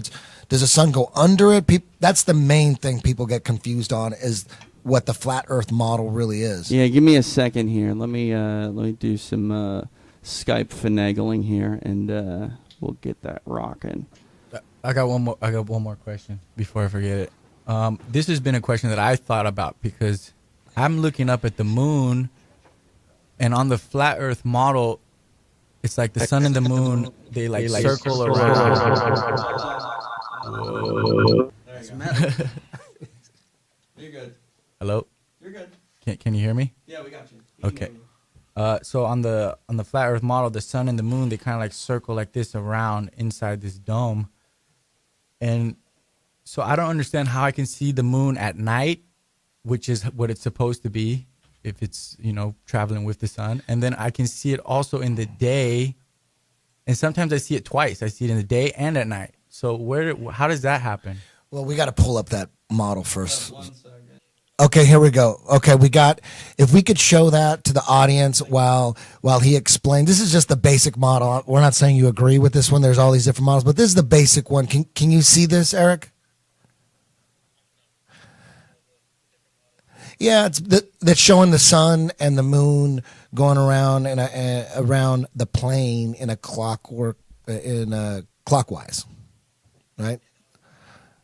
Does the sun go under it? That's the main thing people get confused on, is what the flat Earth model really is. Yeah, give me a second here. Let me do some Skype finagling here, and we'll get that rocking. I got one more question before I forget it. This has been a question that I thought about, because I'm looking up at the moon, and on the flat Earth model, it's like the sun and the moon, they like circle around. Whoa. You're good. Hello? You're good. Can you hear me? Yeah, we got you. Okay. So on the flat Earth model, the sun and the moon, they kind of like circle like this around inside this dome. And so I don't understand how I can see the moon at night, which is what it's supposed to be if it's, traveling with the sun. And then I can see it also in the day. And sometimes I see it twice. I see it in the day and at night. So how does that happen? Well, we got to pull up that model first. Okay, here we go. Okay, if we could show that to the audience while he explains. This is just the basic model. We're not saying you agree with this one. There's all these different models, but this is the basic one. Can you see this, Eric? Yeah, that's showing the sun and the moon going around around the plane in a clockwise, right?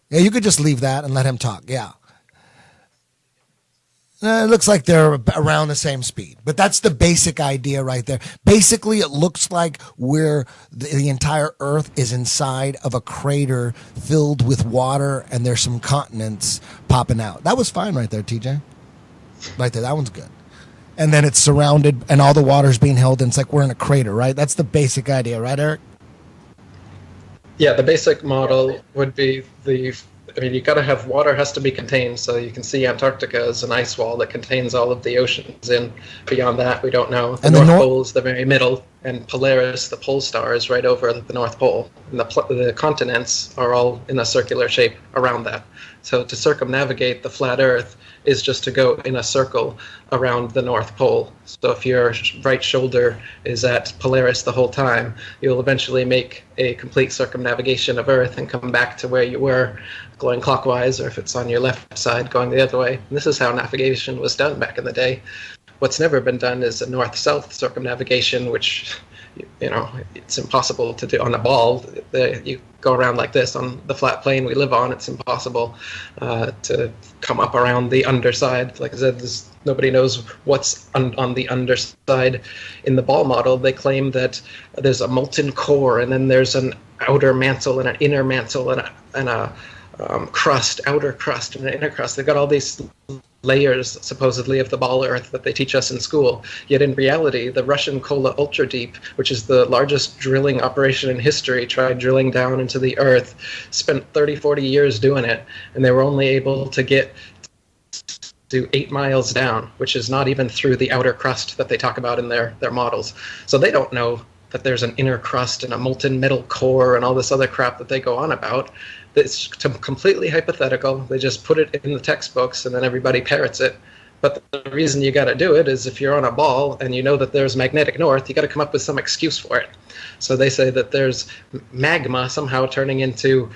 Yeah, you could just leave that and let him talk. Yeah. It looks like they're around the same speed, but that's the basic idea right there. Basically, it looks like the entire Earth is inside of a crater filled with water, and there's some continents popping out. That was fine right there, TJ. Right there, that one's good. And then it's surrounded, and all the water's being held, and it's like we're in a crater, right? That's the basic idea, right, Eric? Yeah, the basic model would be you got to have water, has to be contained, so you can see Antarctica as an ice wall that contains all of the oceans, and beyond that we don't know. The North Pole is the very middle. and Polaris, the pole star, is right over the North Pole, and the continents are all in a circular shape around that. So to circumnavigate the flat Earth is just to go in a circle around the North Pole. So if your right shoulder is at Polaris the whole time, you'll eventually make a complete circumnavigation of Earth and come back to where you were, going clockwise, or if it's on your left side, going the other way. And this is how navigation was done back in the day. What's never been done is a north-south circumnavigation, which, it's impossible to do on a ball. You go around like this on the flat plane we live on. It's impossible to come up around the underside. Like I said, nobody knows what's on the underside. In the ball model, they claim that there's a molten core, and then there's an outer mantle and an inner mantle and a crust, outer crust and an inner crust. They've got all these layers, supposedly, of the ball Earth that they teach us in school. Yet in reality, the Russian Kola Ultra Deep, which is the largest drilling operation in history, tried drilling down into the Earth, spent 30, 40 years doing it, and they were only able to get to 8 miles down, which is not even through the outer crust that they talk about in their models. So they don't know that there's an inner crust and a molten metal core and all this other crap that they go on about. It's completely hypothetical. They just put it in the textbooks and then everybody parrots it. But the reason you got to do it is if you're on a ball and you know that there's magnetic north, you got to come up with some excuse for it. So they say that there's magma somehow turning into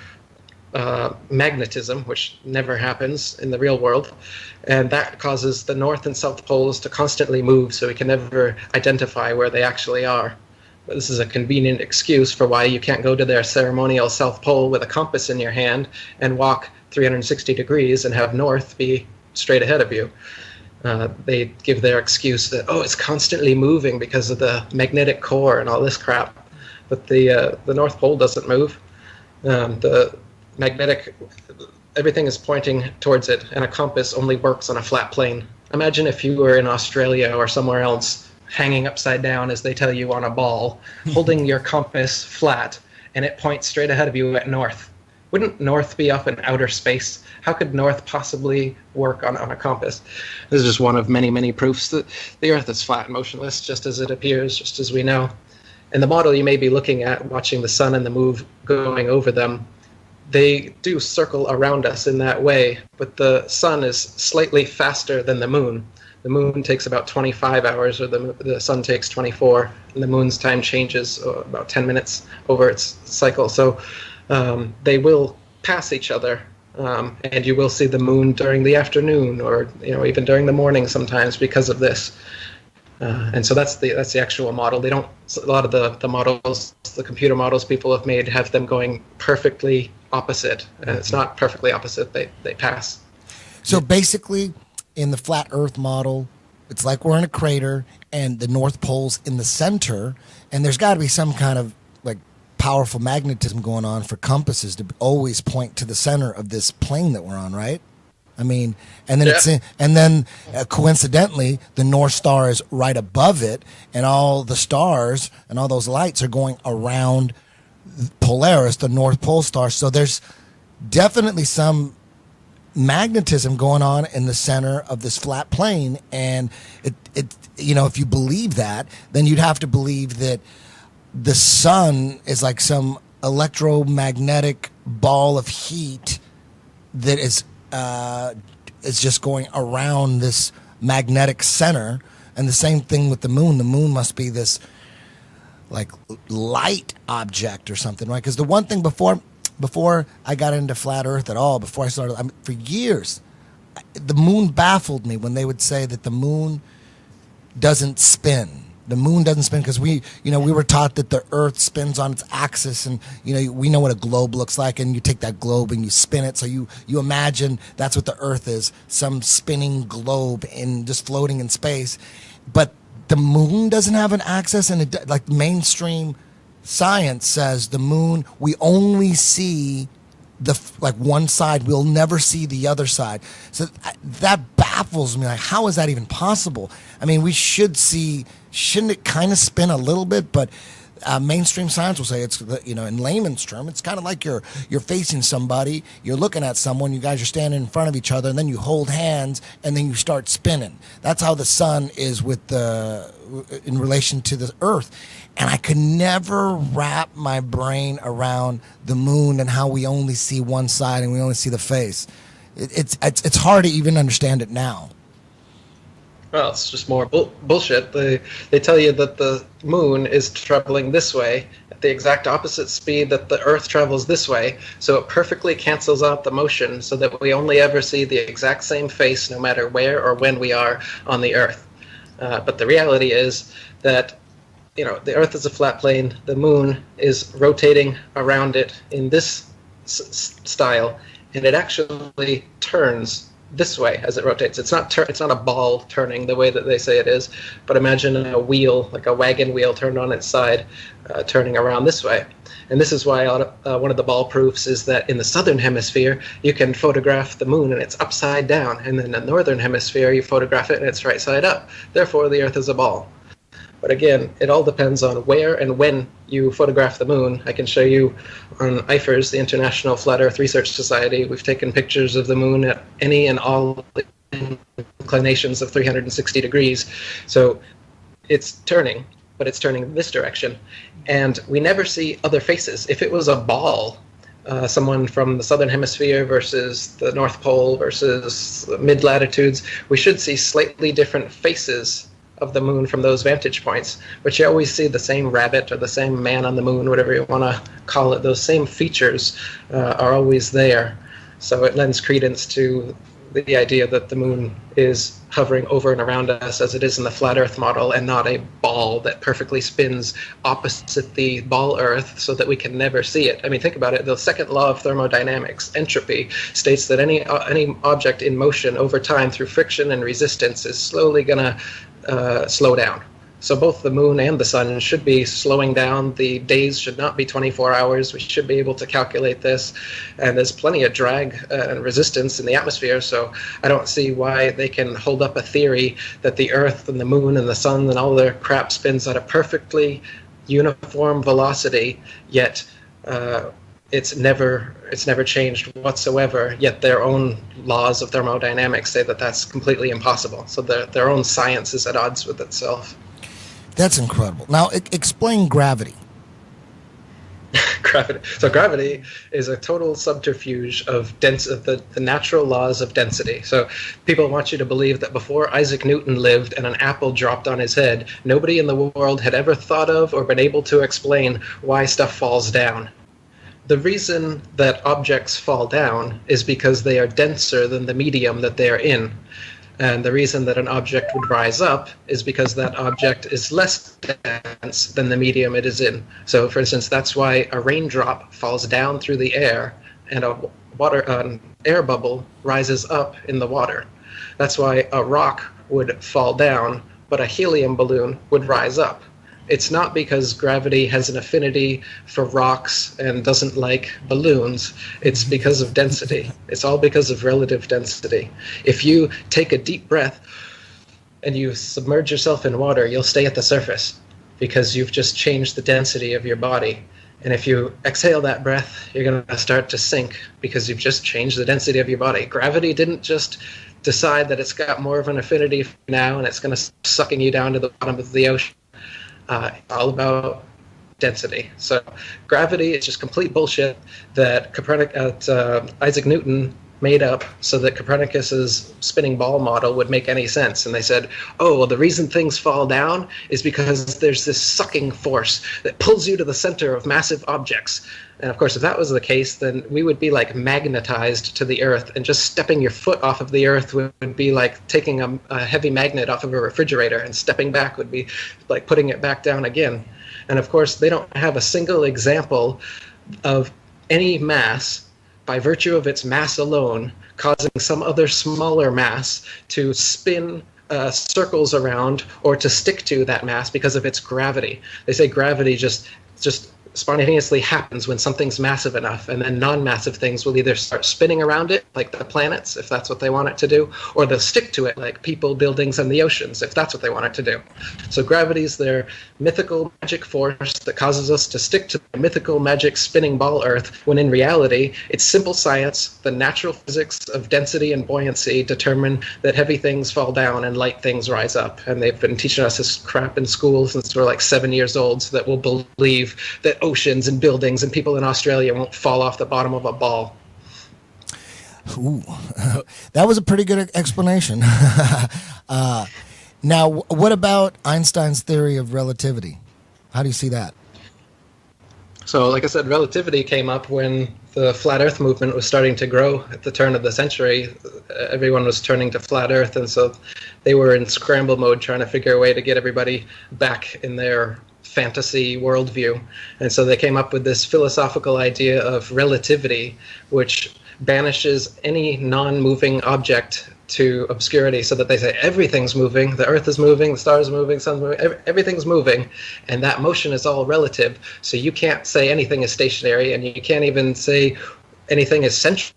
magnetism, which never happens in the real world. And that causes the north and south poles to constantly move, so we can never identify where they actually are. This is a convenient excuse for why you can't go to their ceremonial South Pole with a compass in your hand and walk 360 degrees and have north be straight ahead of you. They give their excuse that, it's constantly moving because of the magnetic core and all this crap. But the North Pole doesn't move. The magnetic, everything is pointing towards it, and a compass only works on a flat plane. Imagine if you were in Australia or somewhere else, hanging upside down, as they tell you, on a ball, holding your compass flat, and it points straight ahead of you at north. Wouldn't north be up in outer space? How could north possibly work on a compass? This is just one of many, many proofs that the Earth is flat and motionless, just as it appears, just as we know. And the model you may be looking at, watching the sun and the moon going over them, they do circle around us in that way, but the sun is slightly faster than the moon. The moon takes about 25 hours, or the sun takes 24, and the moon's time changes about 10 minutes over its cycle. So they will pass each other, and you will see the moon during the afternoon, or even during the morning sometimes because of this. And so that's the actual model. They don't. A lot of the models, the computer models people have made, have them going perfectly opposite, and it's not perfectly opposite. They pass. So basically, in the flat Earth model, it's like we're in a crater and the North Pole's in the center, and there's got to be some kind of like powerful magnetism going on for compasses to always point to the center of this plane that we're on, right? I mean, and then coincidentally, the North Star is right above it, and all the stars and all those lights are going around Polaris, the North Pole star. So there's definitely some magnetism going on in the center of this flat plane, and it if you believe that, then you'd have to believe that the sun is like some electromagnetic ball of heat that is just going around this magnetic center. And the same thing with the moon. The moon must be this like light object or something, right? Because the one thing before I got into flat Earth at all, before I started, for years, the moon baffled me when they would say that the moon doesn't spin. The moon doesn't spin because we were taught that the Earth spins on its axis, and we know what a globe looks like, and you take that globe and you spin it. So you imagine that's what the Earth is, some spinning globe just floating in space. But the moon doesn't have an axis, and like mainstream science says the moon, we only see one side, we'll never see the other side. So that baffles me. Like, how is that even possible? I mean, shouldn't it kind of spin a little bit? But mainstream science will say it's, in layman's term, it's kind of like you're facing somebody, you're looking at someone, you guys are standing in front of each other, and then you hold hands, and then you start spinning. That's how the sun is in relation to the Earth. And I could never wrap my brain around the moon and how we only see one side and we only see the face. It's hard to even understand it now. Well, it's just more bullshit. They tell you that the moon is traveling this way at the exact opposite speed that the Earth travels this way, so it perfectly cancels out the motion so that we only ever see the exact same face no matter where or when we are on the Earth. But the reality is that the Earth is a flat plane, the moon is rotating around it in this style, and it actually turns this way as it rotates. It's not a ball turning the way that they say it is, but imagine a wheel, like a wagon wheel turned on its side, turning around this way. And this is why one of the ball proofs is that in the southern hemisphere, you can photograph the moon and it's upside down, and in the northern hemisphere, you photograph it and it's right side up. Therefore, the Earth is a ball. But again, it all depends on where and when you photograph the moon. I can show you on IFRS, the International Flat Earth Research Society. We've taken pictures of the moon at any and all inclinations of 360 degrees. So it's turning, but it's turning this direction. And we never see other faces. If it was a ball, someone from the southern hemisphere versus the North Pole versus mid-latitudes, we should see slightly different faces of the moon from those vantage points, but you always see the same rabbit or the same man on the moon, whatever you want to call it. Those same features are always there. So it lends credence to the idea that the moon is hovering over and around us as it is in the flat Earth model, and not a ball that perfectly spins opposite the ball Earth so that we can never see it. I mean, think about it. The second law of thermodynamics, entropy, states that any object in motion over time through friction and resistance is slowly going to slow down. So both the moon and the sun should be slowing down. The days should not be 24 hours. We should be able to calculate this. And there's plenty of drag and resistance in the atmosphere, so I don't see why they can hold up a theory that the Earth and the moon and the sun and all their crap spins at a perfectly uniform velocity, yet it's never changed whatsoever, yet their own laws of thermodynamics say that that's completely impossible. So their own science is at odds with itself. That's incredible. Now, explain gravity. Gravity. So gravity is a total subterfuge of the natural laws of density. So people want you to believe that before Isaac Newton lived and an apple dropped on his head, nobody in the world had ever thought of or been able to explain why stuff falls down. The reason that objects fall down is because they are denser than the medium that they are in. And the reason that an object would rise up is because that object is less dense than the medium it is in. So, for instance, that's why a raindrop falls down through the air and an air bubble rises up in the water. That's why a rock would fall down, but a helium balloon would rise up. It's not because gravity has an affinity for rocks and doesn't like balloons. It's because of density. It's all because of relative density. If you take a deep breath and you submerge yourself in water, you'll stay at the surface because you've just changed the density of your body. And if you exhale that breath, you're going to start to sink because you've just changed the density of your body. Gravity didn't just decide that it's got more of an affinity now and it's going to start sucking you down to the bottom of the ocean. All about density. So gravity is just complete bullshit that Isaac Newton made up so that Copernicus's spinning ball model would make any sense. And they said, oh, well, the reason things fall down is because there's this sucking force that pulls you to the center of massive objects. And of course, if that was the case, then we would be like magnetized to the Earth, and just stepping your foot off of the Earth would be like taking a heavy magnet off of a refrigerator, and stepping back would be like putting it back down again. And of course, they don't have a single example of any mass, by virtue of its mass alone, causing some other smaller mass to spin circles around or to stick to that mass because of its gravity. They say gravity just spontaneously happens when something's massive enough, and then non-massive things will either start spinning around it, like the planets, if that's what they want it to do, or they'll stick to it, like people, buildings, and the oceans, if that's what they want it to do. So gravity's their mythical magic force that causes us to stick to the mythical magic spinning ball Earth, when in reality, it's simple science. The natural physics of density and buoyancy determine that heavy things fall down and light things rise up. And they've been teaching us this crap in school since we're like 7 years old, so that we'll believe that oceans and buildings and people in Australia won't fall off the bottom of a ball. Ooh, that was a pretty good explanation. Now, what about Einstein's theory of relativity? How do you see that? So, like I said, relativity came up when the flat Earth movement was starting to grow at the turn of the century. Everyone was turning to flat Earth, and so they were in scramble mode trying to figure a way to get everybody back in their fantasy worldview. And so they came up with this philosophical idea of relativity, which banishes any non-moving object to obscurity, so that they say everything's moving, the Earth is moving, the stars are moving, the sun's moving, everything's moving, and that motion is all relative. So you can't say anything is stationary, and you can't even say anything is central.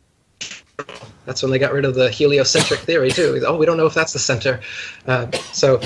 That's when they got rid of the heliocentric theory too. Oh, we don't know if that's the center. So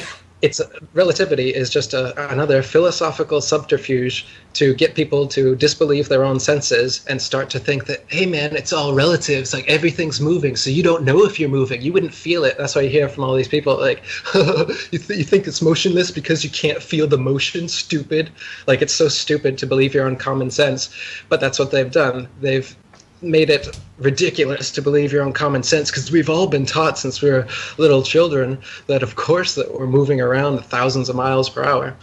relativity is just another philosophical subterfuge to get people to disbelieve their own senses and start to think that, hey man, it's all relative. It's like everything's moving, so you don't know if you're moving. You wouldn't feel it. That's why you hear from all these people like, you think it's motionless because you can't feel the motion, stupid. Like, it's so stupid to believe your own common sense. But that's what they've done. They've made it ridiculous to believe your own common sense, because we've all been taught since we were little children that, of course, that we're moving around at thousands of miles per hour.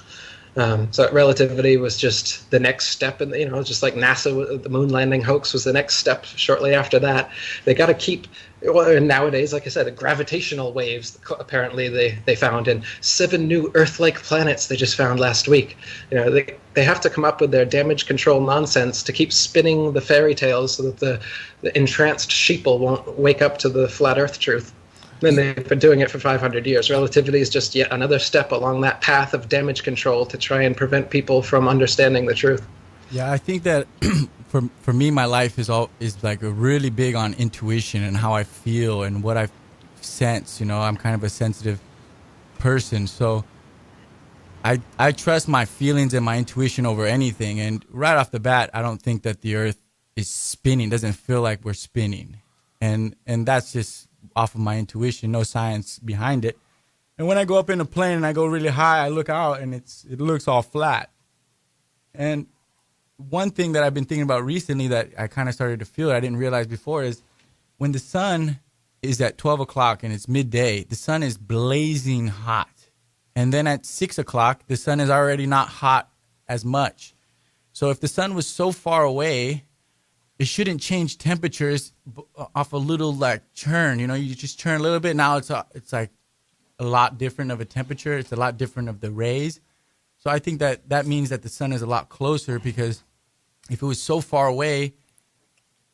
So relativity was just the next step, and just like NASA, the moon landing hoax was the next step. Shortly after that, they got to keep. Well, nowadays, like I said, gravitational waves apparently they found in 7 new Earth-like planets they just found last week. They have to come up with their damage control nonsense to keep spinning the fairy tales so that the entranced sheeple won't wake up to the flat Earth truth. And they've been doing it for 500 years. Relativity is just yet another step along that path of damage control to try and prevent people from understanding the truth. Yeah, I think that for me, my life is like really big on intuition and how I feel and what I sense. I'm kind of a sensitive person, so I trust my feelings and my intuition over anything. And right off the bat, I don't think that the Earth is spinning. It doesn't feel like we're spinning, and that's just off of my intuition, no science behind it. And when I go up in a plane and I go really high, I look out and it looks all flat. And one thing that I've been thinking about recently that I kind of started to feel, I didn't realize before, is when the sun is at 12 o'clock and it's midday, the sun is blazing hot. And then at 6 o'clock, the sun is already not hot as much. So if the sun was so far away, it shouldn't change temperatures off a little like churn. You just churn a little bit. Now it's like a lot different of a temperature. It's a lot different of the rays. So I think that means that the sun is a lot closer, because if it was so far away,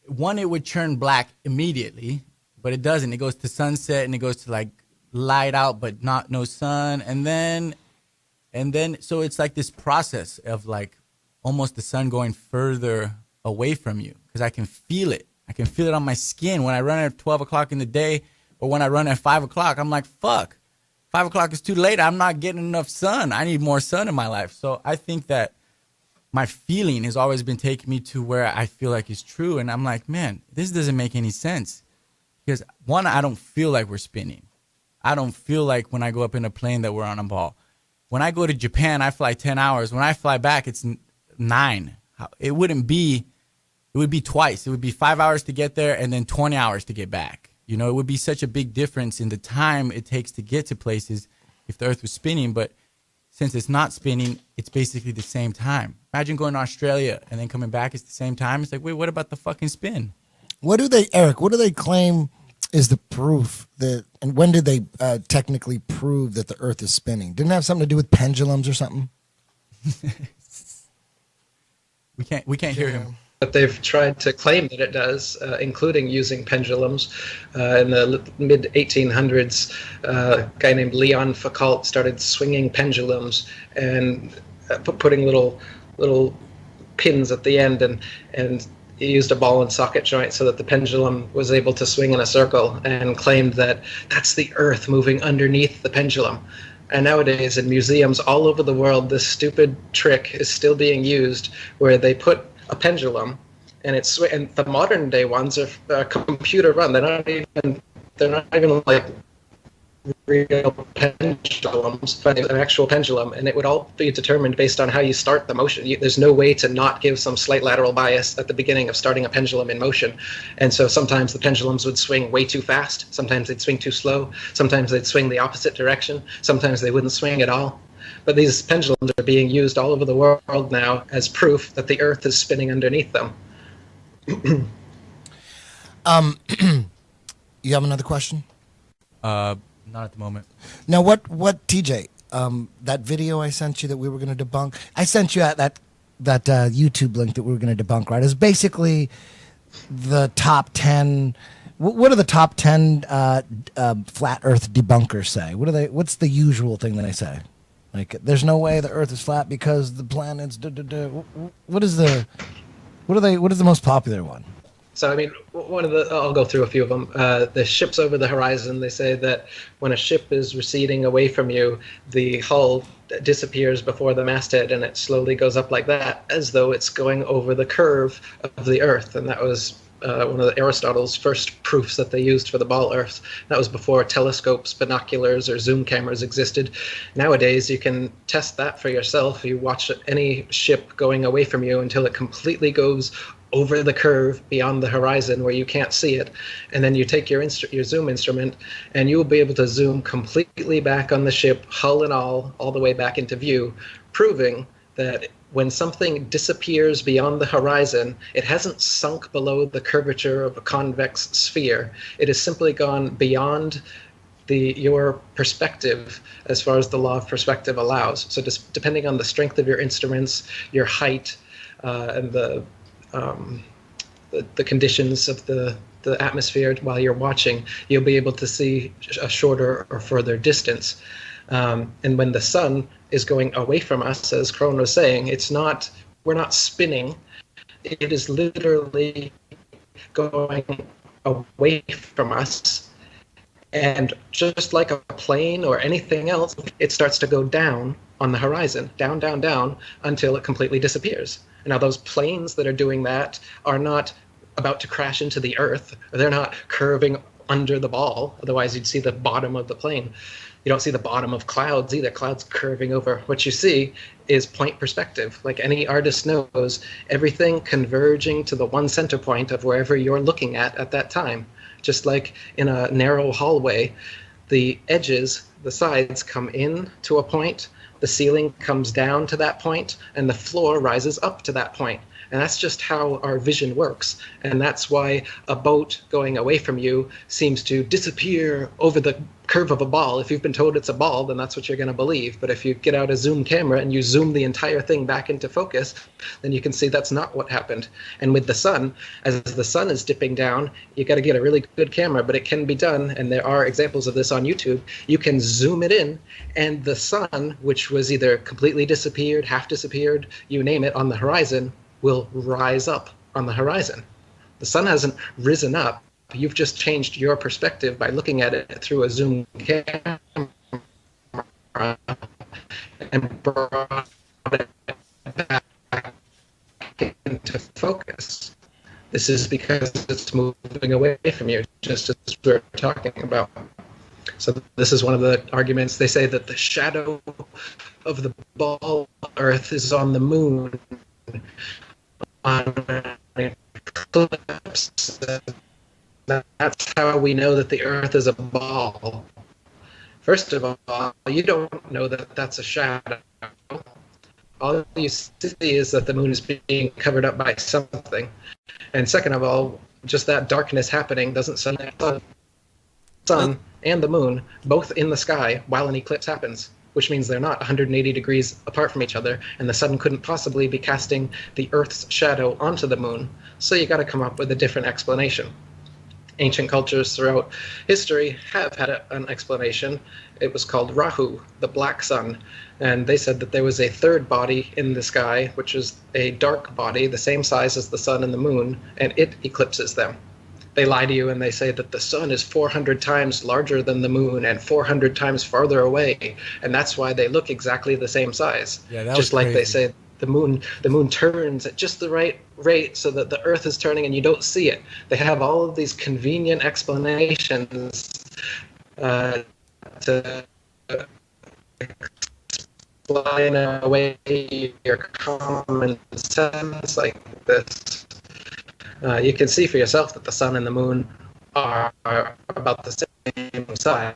one, it would churn black immediately, but it doesn't. It goes to sunset and it goes to like light out, but no sun. And then so it's like this process of like almost the sun going further away from you, because I can feel it. I can feel it on my skin when I run at 12 o'clock in the day, or when I run at 5 o'clock. I'm like, fuck, 5 o'clock is too late. I'm not getting enough sun. I need more sun in my life. So I think that my feeling has always been taking me to where I feel like it's true. And I'm like, man, this doesn't make any sense. Because one, I don't feel like we're spinning. I don't feel like when I go up in a plane that we're on a ball. When I go to Japan, I fly 10 hours. When I fly back, it's 9. It would be twice. It would be 5 hours to get there and then 20 hours to get back. It would be such a big difference in the time it takes to get to places if the Earth was spinning. But since it's not spinning, it's basically the same time. Imagine going to Australia and then coming back, it's the same time. It's like, wait, what about the fucking spin? Eric, what do they claim is the proof that, and when did they technically prove that the Earth is spinning? Didn't it have something to do with pendulums or something? We can't hear him. But they've tried to claim that it does, including using pendulums. In the mid-1800s, a guy named Leon Foucault started swinging pendulums and putting little pins at the end, and he used a ball and socket joint so that the pendulum was able to swing in a circle, and claimed that that's the Earth moving underneath the pendulum. And nowadays in museums all over the world, this stupid trick is still being used, where they put a pendulum, and and the modern day ones are computer run. They're not even like real pendulums, but an actual pendulum, and it would all be determined based on how you start the motion. There's no way to not give some slight lateral bias at the beginning of starting a pendulum in motion. And so sometimes the pendulums would swing way too fast, sometimes they'd swing too slow, sometimes they'd swing the opposite direction, sometimes they wouldn't swing at all. But these pendulums are being used all over the world now as proof that the Earth is spinning underneath them. You have another question? Not at the moment. Now, what TJ? That video I sent you that we were going to debunk. I sent you that YouTube link that we were going to debunk. Right? It's basically the top 10. What do the top 10 flat Earth debunkers say? What's the usual thing that they say? Like, there's no way the Earth is flat because the planets. What is the most popular one? So, I mean, I'll go through a few of them. The ships over the horizon, they say that when a ship is receding away from you, the hull disappears before the masthead, and it slowly goes up like that, as though it's going over the curve of the Earth. And that was one of Aristotle's first proofs that they used for the ball Earth. That was before telescopes, binoculars, or zoom cameras existed. Nowadays, you can test that for yourself. You watch any ship going away from you until it completely goes over the curve beyond the horizon where you can't see it, and then you take your zoom instrument, and you will be able to zoom completely back on the ship, hull and all the way back into view, proving that when something disappears beyond the horizon, it hasn't sunk below the curvature of a convex sphere. It has simply gone beyond your perspective as far as the law of perspective allows. So just depending on the strength of your instruments, your height, and the conditions of the atmosphere while you're watching, you'll be able to see a shorter or further distance. And when the sun is going away from us, as Kron was saying, we're not spinning. It is literally going away from us. And just like a plane or anything else, it starts to go down on the horizon, down, down, down, until it completely disappears. Now, those planes that are doing that are not about to crash into the Earth. They're not curving under the ball. Otherwise, you'd see the bottom of the plane. You don't see the bottom of clouds either. Clouds curving over. What you see is point perspective. Like any artist knows, everything converging to the one center point of wherever you're looking at that time. Just like in a narrow hallway, the edges, the sides come in to a point, the ceiling comes down to that point, and the floor rises up to that point. And that's just how our vision works. And that's why a boat going away from you seems to disappear over the curve of a ball. If you've been told it's a ball, then that's what you're going to believe. But if you get out a zoom camera and you zoom the entire thing back into focus, then you can see that's not what happened. And with the sun, as the sun is dipping down, you got to get a really good camera, but it can be done. And there are examples of this on YouTube. You can zoom it in, and the sun, which was either completely disappeared, half disappeared, you name it, on the horizon, will rise up on the horizon. The sun hasn't risen up. You've just changed your perspective by looking at it through a zoom camera and brought it back into focus. This is because it's moving away from you, just as we're talking about. So this is one of the arguments. They say that the shadow of the ball Earth is on the moon. On an eclipse, that's how we know that the Earth is a ball. First of all, you don't know that that's a shadow. All you see is that the moon is being covered up by something. And second of all, just that darkness happening doesn't send the sun and the moon both in the sky while an eclipse happens, which means they're not 180 degrees apart from each other, and the sun couldn't possibly be casting the Earth's shadow onto the moon. So you got to come up with a different explanation. ancient cultures throughout history have had an explanation. It was called Rahu, the black sun. And they said that there was a third body in the sky, which is a dark body, the same size as the sun and the moon, and it eclipses them. They lie to you and they say that the sun is 400 times larger than the moon and 400 times farther away, and that's why they look exactly the same size. Yeah, that just was like crazy. they say the moon turns at just the right rate so that the earth is turning and you don't see it. They have all of these convenient explanations to explain away your common sense like this. You can see for yourself that the sun and the moon are about the same size.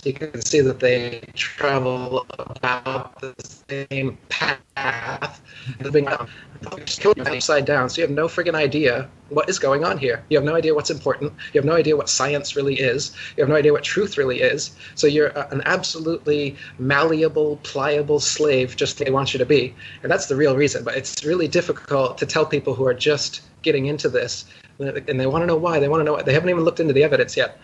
You can see that they travel about the same path. Moving on, upside down, so you have no friggin' idea what is going on here. You have no idea what's important. You have no idea what science really is. You have no idea what truth really is. So you're an absolutely malleable, pliable slave, just like they want you to be. And that's the real reason. But it's really difficult to tell people who are just getting into this, and they want to know why. They want to know. They haven't even looked into the evidence yet.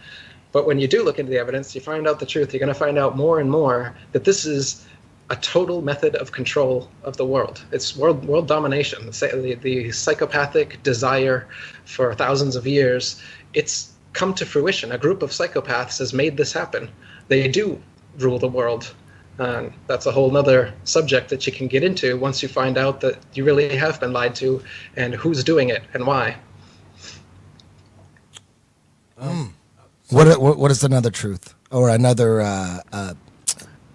But when you do look into the evidence, you find out the truth. You're going to find out more and more that this is a total method of control of the world. It's world domination. The psychopathic desire for thousands of years, it's come to fruition. A group of psychopaths has made this happen. They do rule the world. That's a whole other subject that you can get into once you find out that you really have been lied to and who's doing it and why. What is another truth or another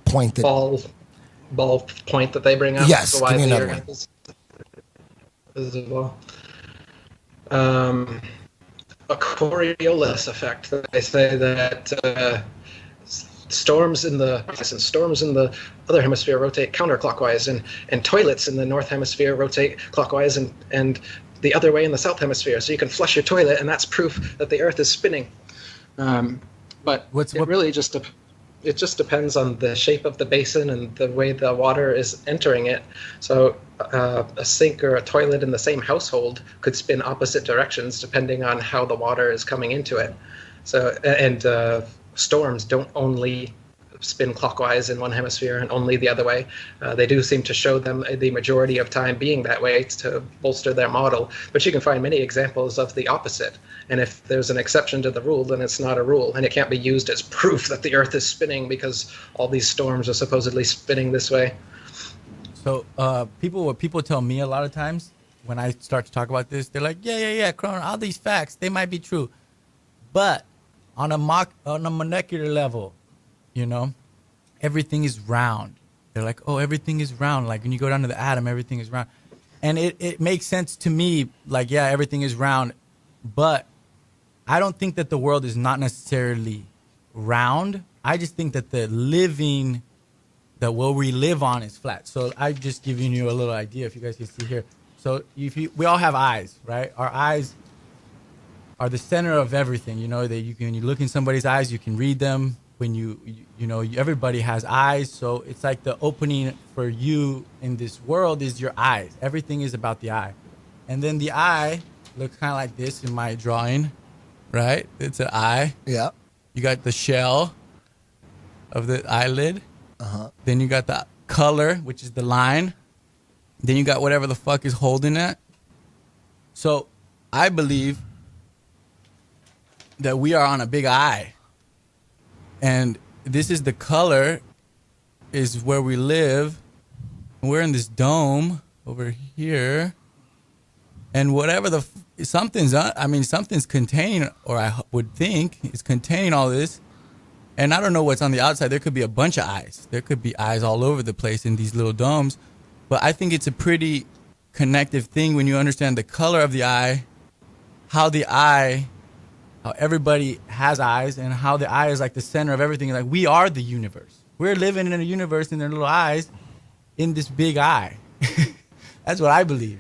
point that ball point that they bring up? Yes, So why give me the another Earth one. is a ball. A Coriolis effect. They say that storms in the other hemisphere rotate counterclockwise, and toilets in the north hemisphere rotate clockwise, and the other way in the south hemisphere. So you can flush your toilet, and that's proof that the Earth is spinning. But really it just depends on the shape of the basin and the way the water is entering it. So a sink or a toilet in the same household could spin opposite directions depending on how the water is coming into it. So and storms don't only spin clockwise in one hemisphere and only the other way. They do seem to show them the majority of time being that way to bolster their model. But you can find many examples of the opposite. And if there's an exception to the rule, then it's not a rule. And it can't be used as proof that the Earth is spinning because all these storms are supposedly spinning this way. So what people tell me a lot of times when I start to talk about this, they're like, yeah, Kron, all these facts, they might be true. But on a molecular level, you know, everything is round. They're like, oh, everything is round. Like when you go down to the atom, everything is round. And it makes sense to me, like, yeah, everything is round. But I don't think that the world is not necessarily round. I just think that what we live on is flat. So I'm just giving you a little idea if you guys can see here. So we all have eyes, right? Our eyes are the center of everything. You know, that when you look in somebody's eyes, you can read them. When you know, everybody has eyes. So it's like the opening for you in this world is your eyes. Everything is about the eye. And then the eye looks kind of like this in my drawing, right? It's an eye. Yeah. You got the shell of the eyelid. Uh-huh. Then you got the color, which is the line. Then you got whatever the fuck is holding it. So I believe that we are on a big eye. And this is the color, is where we live. We're in this dome over here. And whatever something's containing, or I would think is containing all this. And I don't know what's on the outside. There could be a bunch of eyes. There could be eyes all over the place in these little domes. But I think it's a pretty connective thing when you understand the color of the eye, how everybody has eyes, and how the eye is like the center of everything. Like we are the universe. We're living in a universe in their little eyes in this big eye. That's what I believe.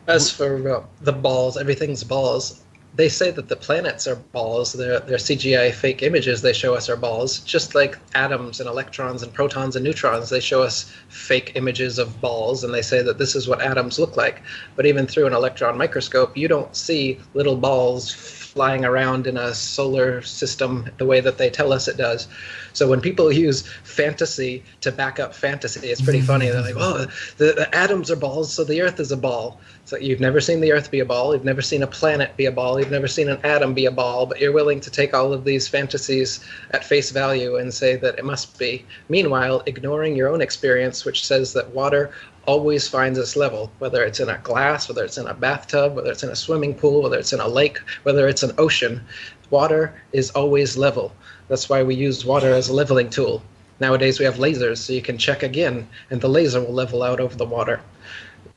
As for the balls, everything's balls. they say that the planets are balls. They're CGI fake images they show us are balls, just like atoms and electrons and protons and neutrons. They show us fake images of balls, and they say that this is what atoms look like. But even through an electron microscope, you don't see little balls flying around in a solar system the way that they tell us it does. So when people use fantasy to back up fantasy, it's pretty funny. They're like, oh, the atoms are balls, so the Earth is a ball. So you've never seen the Earth be a ball. You've never seen a planet be a ball. You've never seen an atom be a ball. But you're willing to take all of these fantasies at face value and say that it must be. Meanwhile, ignoring your own experience, which says that water always finds its level, whether it's in a glass, whether it's in a bathtub, whether it's in a swimming pool, whether it's in a lake, whether it's an ocean. Water is always level. That's why we use water as a leveling tool. Nowadays we have lasers, so you can check again, and the laser will level out over the water.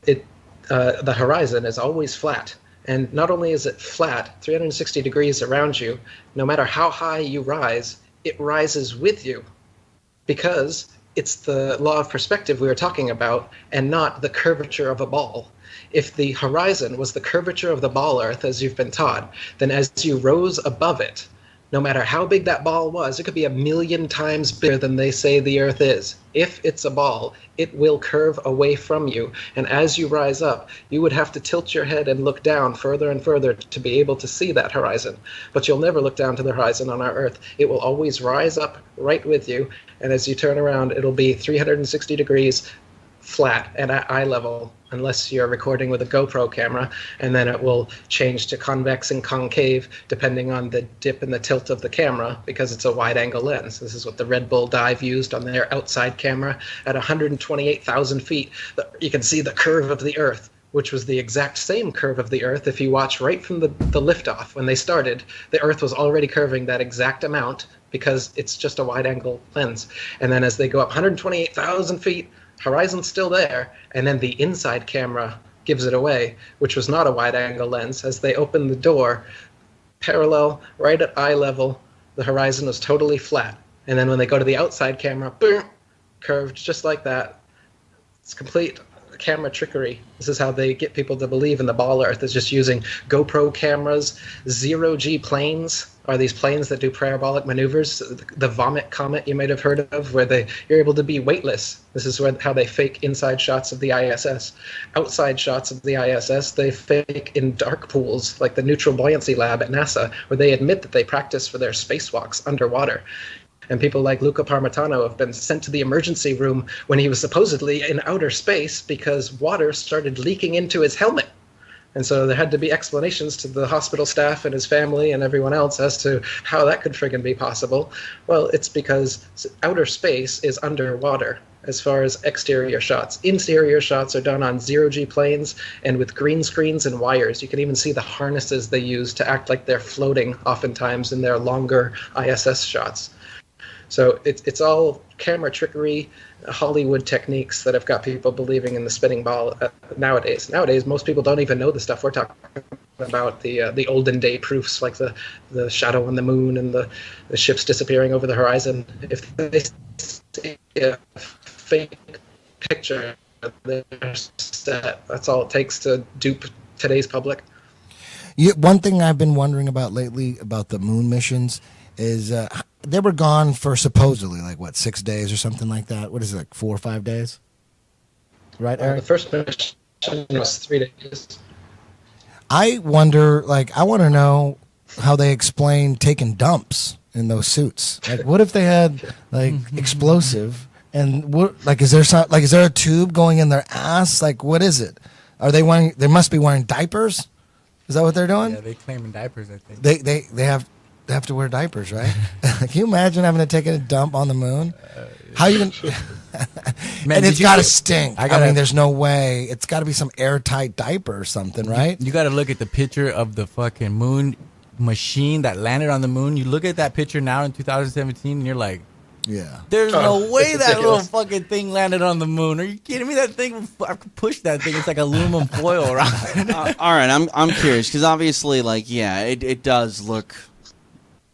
The horizon is always flat. And not only is it flat, 360 degrees around you, no matter how high you rise, it rises with you. Because it's the law of perspective we were talking about, and not the curvature of a ball. If the horizon was the curvature of the ball Earth, as you've been taught, then as you rose above it, no matter how big that ball was, it could be 1,000,000 times bigger than they say the Earth is. If it's a ball, it will curve away from you. And as you rise up, you would have to tilt your head and look down further and further to be able to see that horizon. But you'll never look down to the horizon on our Earth. It will always rise up right with you. And as you turn around, it'll be 360 degrees flat and at eye level, unless you're recording with a GoPro camera, and then it will change to convex and concave depending on the dip and the tilt of the camera, because it's a wide-angle lens. This is what the Red Bull Dive used on their outside camera. At 128,000 feet, you can see the curve of the Earth, which was the exact same curve of the Earth. If you watch right from the liftoff, when they started, the Earth was already curving that exact amount because it's just a wide-angle lens. And then as they go up 128,000 feet, horizon's still there, and then the inside camera gives it away, which was not a wide-angle lens. As they opened the door, parallel, right at eye level, the horizon was totally flat. And then when they go to the outside camera, boom, curved just like that. It's complete camera trickery. This is how they get people to believe in the ball Earth, is just using GoPro cameras. Zero-G planes are these planes that do parabolic maneuvers. The Vomit Comet you might have heard of, where you're able to be weightless. This is how they fake inside shots of the ISS. Outside shots of the ISS, they fake in dark pools, like the Neutral Buoyancy Lab at NASA, where they admit that they practice for their spacewalks underwater. And people like Luca Parmitano have been sent to the emergency room when he was supposedly in outer space because water started leaking into his helmet. And so there had to be explanations to the hospital staff and his family and everyone else as to how that could friggin' be possible. Well, it's because outer space is underwater as far as exterior shots. Interior shots are done on zero-G planes and with green screens and wires. You can even see the harnesses they use to act like they're floating oftentimes in their longer ISS shots. So it's all camera trickery, Hollywood techniques that have got people believing in the spinning ball nowadays. Nowadays, most people don't even know the stuff we're talking about, the olden day proofs like the shadow on the moon and the ships disappearing over the horizon. If they see a fake picture, they're set. That's all it takes to dupe today's public. One thing I've been wondering about lately about the moon missions is they were gone for supposedly 6 days or something like that. What is it, like 4 or 5 days? Right, Eric? The first mission was 3 days. I wonder, I want to know how they explain taking dumps in those suits. What if they had explosive and what? Is there a tube going in their ass? What is it? Are they wearing? They must be wearing diapers. Is that what they're doing? Yeah, they claiming diapers. I think they have to wear diapers, right? Can you imagine having to take a dump on the moon? How you gonna? Man, and it's got to stink. I mean, there's no way. It's got to be some airtight diaper or something, right? You got to look at the picture of the fucking moon machine that landed on the moon. You look at that picture now in 2017, and you're like, yeah, there's no way that little fucking thing landed on the moon. Are you kidding me? That thing, I could push that thing. It's like aluminum foil around. All right, I'm curious because obviously, it does look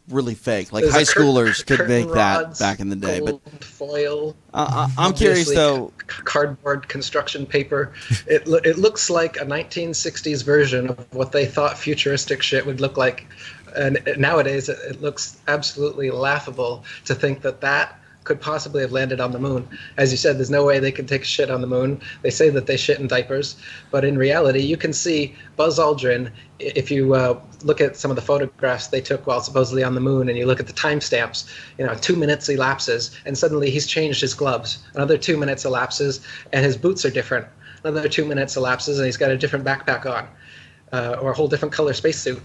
really fake. Like There's high a schoolers could curtain make that rods, back in the day. But gold foil. I'm curious Obviously, though. Cardboard construction paper. It looks like a 1960s version of what they thought futuristic shit would look like, and nowadays it looks absolutely laughable to think that could possibly have landed on the moon. As you said, there's no way they could take a shit on the moon. They say that they shit in diapers, but in reality, you can see Buzz Aldrin, if you look at some of the photographs they took while supposedly on the moon, and you look at the timestamps, 2 minutes elapses, and suddenly he's changed his gloves. Another 2 minutes elapses, and his boots are different. Another 2 minutes elapses, and he's got a different backpack on, or a whole different color spacesuit.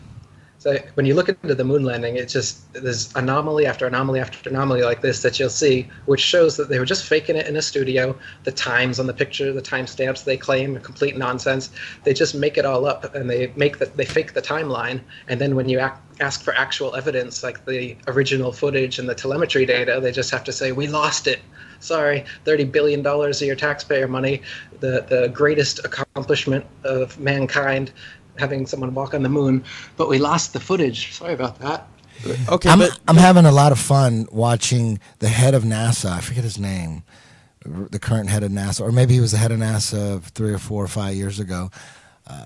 So when you look into the moon landing, there's anomaly after anomaly after anomaly like this that you'll see, which shows that they were just faking it in a studio. The times on the picture, the timestamps they claim are complete nonsense. They just make it all up, and they fake the timeline. And then when you ask for actual evidence, like the original footage and the telemetry data, they just have to say, "We lost it. Sorry, $30 billion of your taxpayer money, the greatest accomplishment of mankind, having someone walk on the moon, but we lost the footage. Sorry about that." Okay, I'm having a lot of fun watching the head of NASA. I forget his name, the current head of NASA, or maybe he was the head of NASA 3 or 4 or 5 years ago.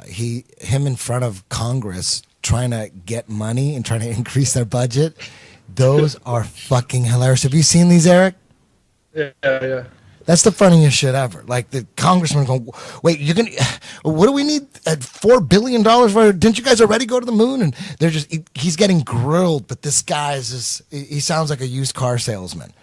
Him in front of Congress trying to get money and trying to increase their budget. Those are fucking hilarious. Have you seen these, Eric? Yeah. That's the funniest shit ever. Like the congressman going, "Wait, what do we need at $4 billion for? Didn't you guys already go to the moon?" And they're he's getting grilled, but this guy he sounds like a used car salesman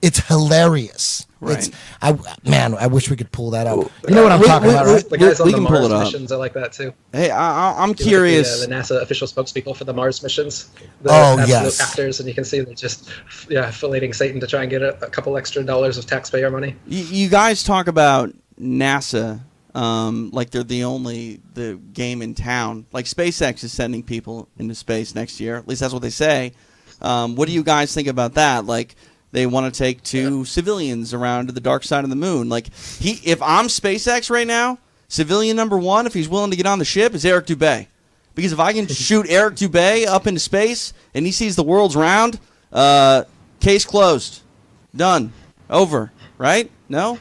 it's hilarious. Right. I wish we could pull that up. You know what I'm talking about, right? The guys on we the can pull Mars it up. missions are like that too. Hey, I'm You look at curious. the NASA official spokespeople for the Mars missions. The Oh, absolute yes. actors, and you can see they're just filleting Satan to try and get a couple extra dollars of taxpayer money. You guys talk about NASA like they're the game in town. Like SpaceX is sending people into space next year. At least that's what they say. What do you guys think about that? Like, they want to take 2 civilians around to the dark side of the moon. Like, if I'm SpaceX right now, civilian number 1, if he's willing to get on the ship, is Eric Dubay. Because if I can shoot Eric Dubay up into space and he sees the world's round, case closed. Done. Over. Right? No?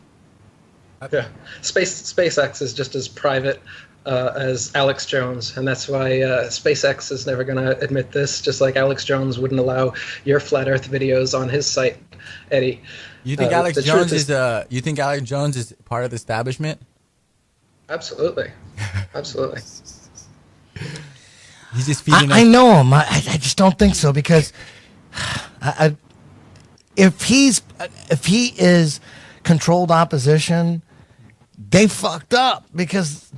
Yeah, SpaceX is just as private as Alex Jones, and that's why SpaceX is never going to admit this. Just like Alex Jones wouldn't allow your flat Earth videos on his site, Eddie. You think Alex Jones is you think Alex Jones is part of the establishment? Absolutely. He's just feeding. I know him. I just don't think so, because if he is controlled opposition, they fucked up. Because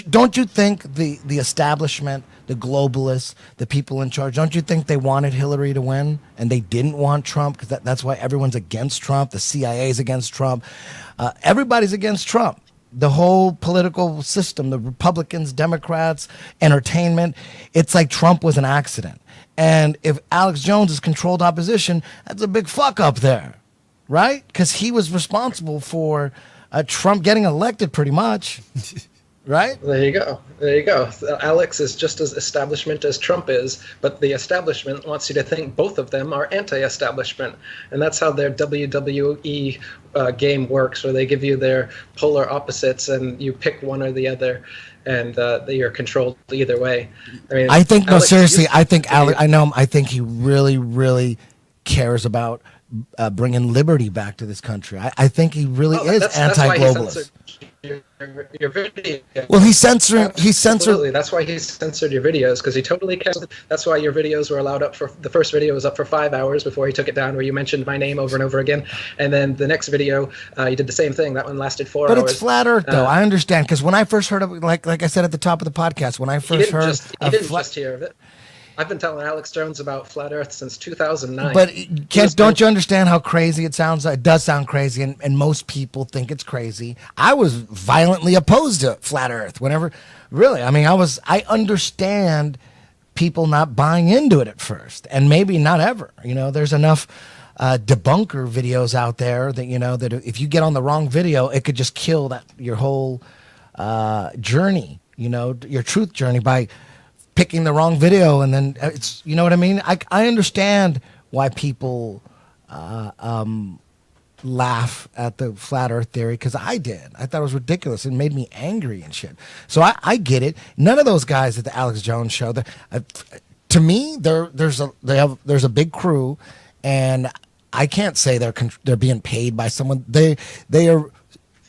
don't you think the establishment, the globalists, the people in charge, don't you think they wanted Hillary to win and they didn't want Trump? Because that's why everyone's against Trump. The CIA is against Trump. Everybody's against Trump. The whole political system, the Republicans, Democrats, entertainment, it's like Trump was an accident. And if Alex Jones is controlled opposition, that's a big fuck up there, right? Because he was responsible for Trump getting elected pretty much, right? There you go. Alex is just as establishment as Trump is, but the establishment wants you to think both of them are anti-establishment. And that's how their WWE game works, where they give you their polar opposites and you pick one or the other, and you're controlled either way. I think he really, really cares about bringing liberty back to this country. I think he really is anti-globalist. Your video. Well, he censored. Absolutely. That's why he censored your videos, because he totally canceled. That's why your videos were allowed up for the first video was up for 5 hours before he took it down, where you mentioned my name over and over again. And then the next video, you did the same thing. That one lasted 4 hours. But it's flat Earth, though. I understand, because when I first heard of it, like I said at the top of the podcast, when I first heard, he didn't just hear of it. I've been telling Alex Jones about flat Earth since 2009. But don't you understand how crazy it sounds? It does sound crazy, and most people think it's crazy. I was violently opposed to flat Earth whenever, really. I mean, I understand people not buying into it at first, and maybe not ever. There's enough debunker videos out there that, that if you get on the wrong video, it could just kill your whole journey, your truth journey by picking the wrong video, and then it's, you know what I mean? I understand why people laugh at the flat earth theory, because I did. I thought it was ridiculous. It made me angry and shit. So I get it. None of those guys at the Alex Jones show, to me, there's a big crew, and I can't say they're being paid by someone. They are,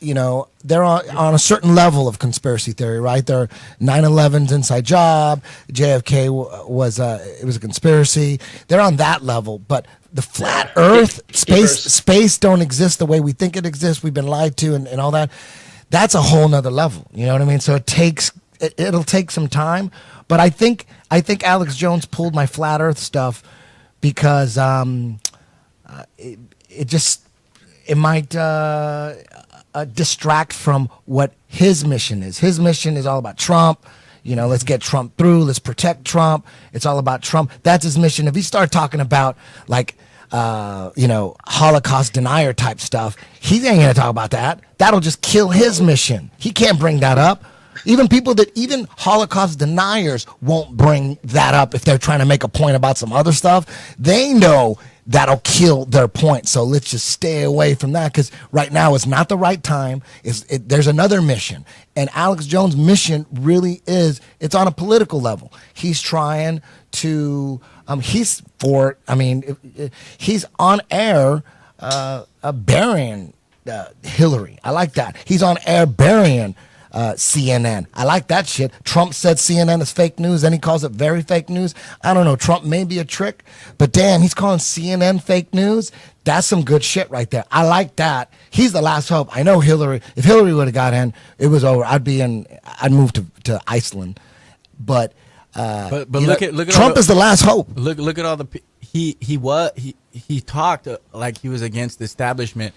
you know, they're on a certain level of conspiracy theory, right? They're 9/11's inside job. JFK was it was a conspiracy. They're on that level, but the flat Earth, space don't exist the way we think it exists. We've been lied to, and all that. That's a whole nother level. You know what I mean? So it'll take some time, but I think Alex Jones pulled my flat Earth stuff because it might distract from what his mission is. His mission is all about Trump. You know, let's get Trump through. Let's protect Trump. It's all about Trump. That's his mission. If he started talking about like, you know, Holocaust denier type stuff, he ain't going to talk about that. That'll just kill his mission. He can't bring that up. Even Holocaust deniers won't bring that up if they're trying to make a point about some other stuff. They know that'll kill their point. So let's just stay away from that, because right now it's not the right time. There's another mission. And Alex Jones' mission really is, it's on a political level. He's trying to, he's on air burying Hillary. I like that. He's on air burying CNN. I like that shit. Trump said CNN is fake news, then he calls it very fake news. I don't know. Trump may be a trick, but damn, he's calling CNN fake news. That's some good shit right there. I like that. He's the last hope. I know Hillary. If Hillary would have got in, it was over. I'd move to Iceland. But look at Trump is the last hope. Look at all the he talked like he was against the establishment,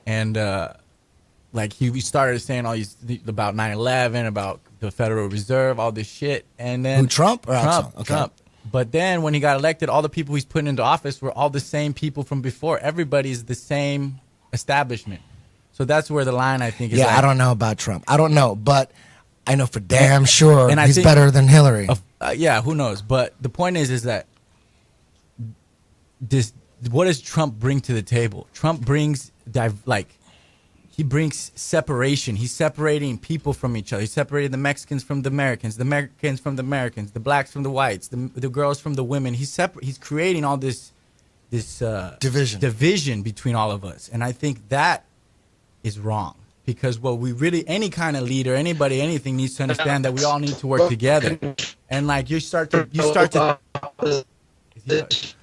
and like he started saying all these about 9/11, about the Federal Reserve, all this shit, and then Trump. But then when he got elected, all the people he's putting into office were all the same people from before. Everybody's the same establishment. So that's where the line, I think, is. Yeah, I don't know about Trump. I don't know, but I know for damn sure he's better than Hillary. Yeah, who knows? But the point is that what does Trump bring to the table? Trump brings he brings separation. He's separating people from each other. He's separating the Mexicans from the Americans from the Americans, the blacks from the whites, the girls from the women. He's creating all this division between all of us. And I think that is wrong, because any kind of leader, anybody, anything needs to understand that we all need to work together. And like you start to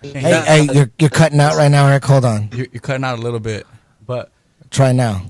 Hey, you're cutting out right now, Eric. Hold on. You're cutting out a little bit, but try now.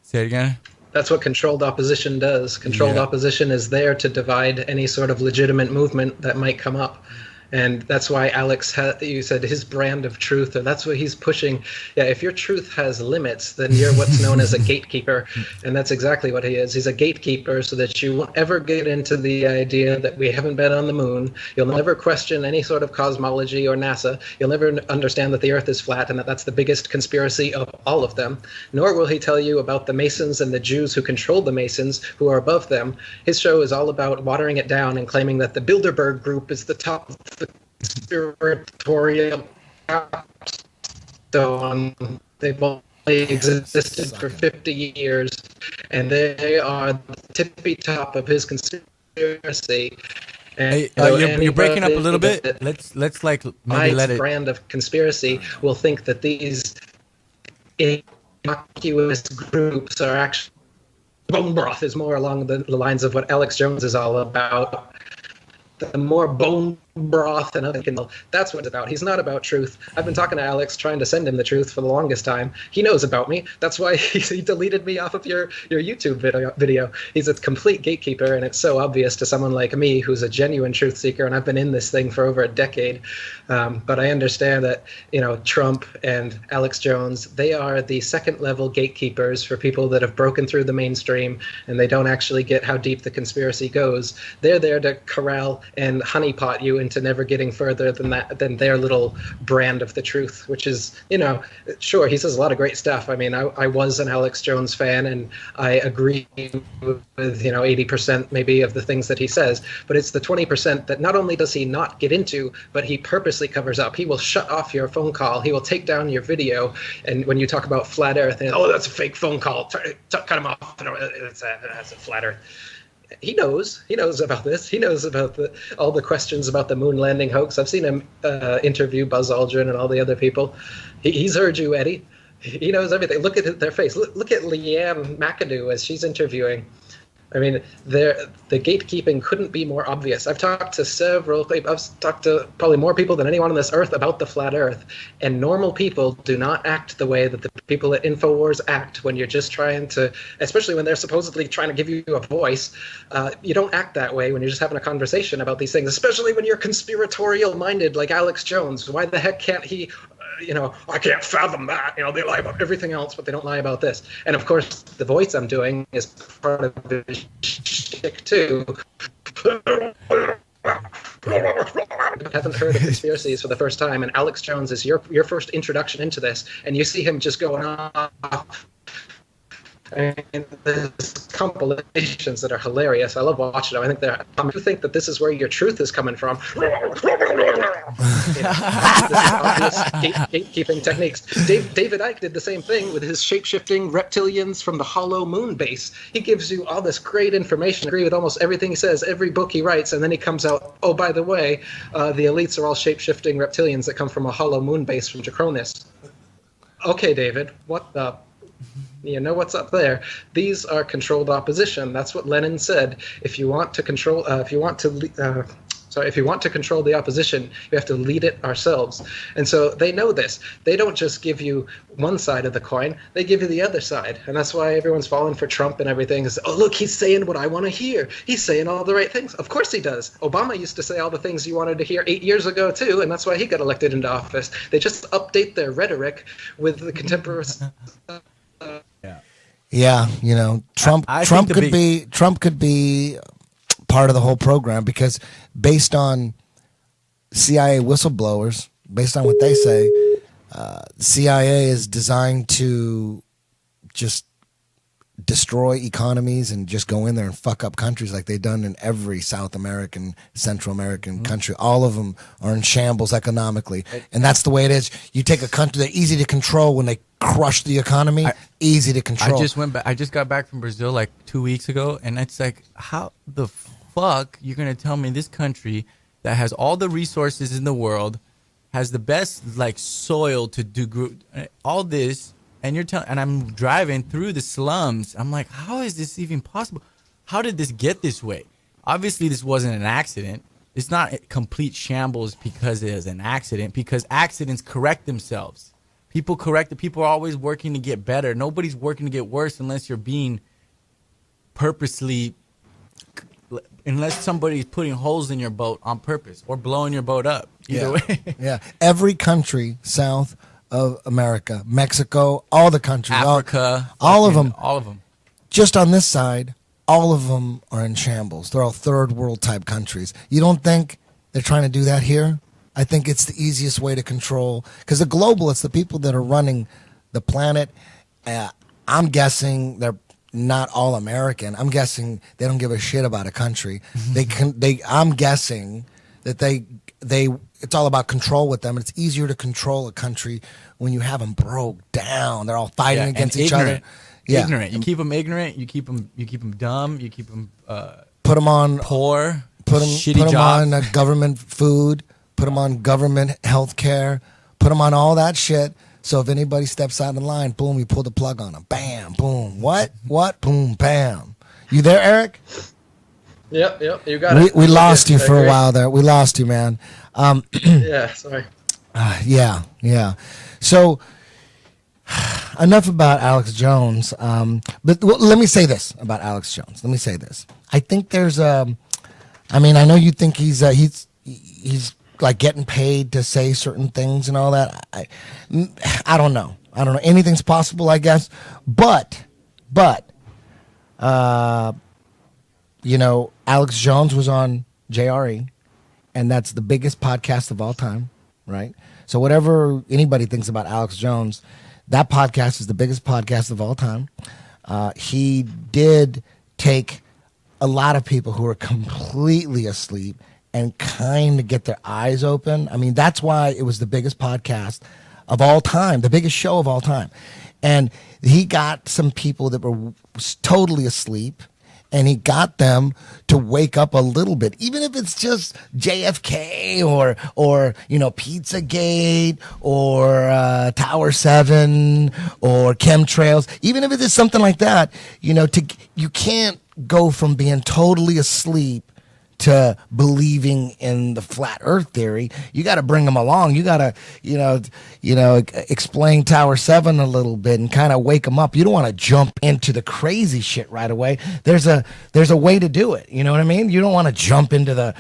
Say it again. That's what controlled opposition does. Controlled opposition is there to divide any sort of legitimate movement that might come up. And that's why Alex, you said his brand of truth, or that's what he's pushing. Yeah, if your truth has limits, then you're what's known as a gatekeeper. And that's exactly what he is. He's a gatekeeper so that you won't ever get into the idea that we haven't been on the moon. You'll never question any sort of cosmology or NASA. You'll never understand that the Earth is flat and that that's the biggest conspiracy of all of them. Nor will he tell you about the Masons and the Jews who control the Masons, who are above them. His show is all about watering it down and claiming that the Bilderberg group is the top of the conspiratorial capstone. They've only existed for 50 years, and they are the tippy top of his conspiracy. And you're breaking up a little bit. Let's maybe let it. Brand of conspiracy will think that these innocuous groups are actually bone broth is more along the lines of what Alex Jones is all about. The more bone broth and other that's what it's about. He's not about truth. I've been talking to Alex, trying to send him the truth for the longest time. He knows about me. That's why he deleted me off of your YouTube video. He's a complete gatekeeper, and it's so obvious to someone like me who's a genuine truth seeker, and I've been in this thing for over a decade. But I understand that, Trump and Alex Jones, they are the second level gatekeepers for people that have broken through the mainstream and they don't actually get how deep the conspiracy goes. They're there to corral and honeypot you into never getting further than their little brand of the truth, which is, sure, he says a lot of great stuff. I mean, I was an Alex Jones fan, and I agree with 80% maybe of the things that he says, but it's the 20% that not only does he not get into, but he purposely covers up. He will shut off your phone call. He will take down your video, and when you talk about flat Earth, and, oh, that's a fake phone call, cut him off. That's a flat Earth. He knows about this. He knows about all the questions about the moon landing hoax. I've seen him interview Buzz Aldrin and all the other people. He's heard you, Eddie. He knows everything. Look at their face. Look at Leanne McAdoo as she's interviewing. I mean, the gatekeeping couldn't be more obvious. I've talked to probably more people than anyone on this earth about the flat Earth, and normal people do not act the way that the people at InfoWars act when you're just trying to, especially when they're supposedly trying to give you a voice. You don't act that way when you're just having a conversation about these things, especially when you're conspiratorial-minded like Alex Jones. Why the heck can't he... I can't fathom that. They lie about everything else, but they don't lie about this. And of course, the voice I'm doing is part of the shtick too. Haven't heard of conspiracies for the first time, and Alex Jones is your first introduction into this, and you see him just going off. I mean, there's compilations that are hilarious. I love watching them. I do think that this is where your truth is coming from. Gatekeeping techniques. David Icke did the same thing with his shape-shifting reptilians from the hollow moon base. He gives you all this great information. I agree with almost everything he says, every book he writes, and then he comes out, oh, by the way, the elites are all shape-shifting reptilians that come from a hollow moon base from Cronus. Okay, David, what the... You know what's up there. These are controlled opposition. That's what Lenin said. If you want to control, if you want to control the opposition, you have to lead it ourselves. And so they know this. They don't just give you one side of the coin. They give you the other side. And that's why everyone's falling for Trump and everything. Is, oh, look, he's saying what I want to hear. He's saying all the right things. Of course he does. Obama used to say all the things you wanted to hear 8 years ago, too, and that's why he got elected into office. They just update their rhetoric with the contemporary... Yeah, Trump could be part of the whole program, because based on CIA whistleblowers, based on what they say, CIA is designed to just destroy economies and just go in there and fuck up countries like they've done in every South American, Central American country. All of them are in shambles economically. And that's the way it is. You take a country, they're easy to control when they crush the economy, easy to control. I just got back from Brazil like 2 weeks ago, and it's like, how the fuck you're going to tell me this country that has all the resources in the world, has the best soil to do all this, and you're telling, and I'm driving through the slums. I'm like, how is this even possible? How did this get this way? Obviously, this wasn't an accident. It's not a complete shambles because it is an accident, because accidents correct themselves. People correct it. People are always working to get better. Nobody's working to get worse unless you're being purposely, unless somebody's putting holes in your boat on purpose or blowing your boat up. Either way. Yeah. Every country south of America, Mexico, all the countries, Africa, all of them, just on this side, all of them are in shambles. They're all third world type countries. You don't think they're trying to do that here? I think it's the easiest way to control, because the globalists, the people that are running the planet, I'm guessing they're not all American. I'm guessing they don't give a shit about a country. I'm guessing that it's all about control with them. It's easier to control a country when you have them broke down. They're all fighting against each other. Yeah. Ignorant. You keep them ignorant. You keep them dumb. You keep them put them on poor. Put them jobs. on government food. Put them on government health care. Put them on all that shit. So if anybody steps out of line, boom, you pull the plug on them. Bam, boom. What? Boom, bam. You there, Eric? Yep. You got it. We lost you for a while there. We lost you, man. Yeah, sorry. Yeah. So enough about Alex Jones. But let me say this about Alex Jones. Let me say this. I think there's I know you think he's like getting paid to say certain things and all that. I don't know. Anything's possible, I guess. But Alex Jones was on JRE. and that's the biggest podcast of all time, right? So whatever anybody thinks about Alex Jones, that podcast is the biggest podcast of all time. He did take a lot of people who were completely asleep and kind of get their eyes open. I mean, that's why it was the biggest podcast of all time, the biggest show of all time. And he got some people that were totally asleep, and he got them to wake up a little bit, even if it's just JFK or you know, Pizzagate or Tower 7 or chemtrails. Even if it is something like that, you know, you can't go from being totally asleep to believing in the flat earth theory. You got to bring them along. You got to, you know, explain Tower 7 a little bit and kind of wake them up. You don't want to jump into the crazy shit right away. There's a way to do it. You know what I mean? You don't want to jump into the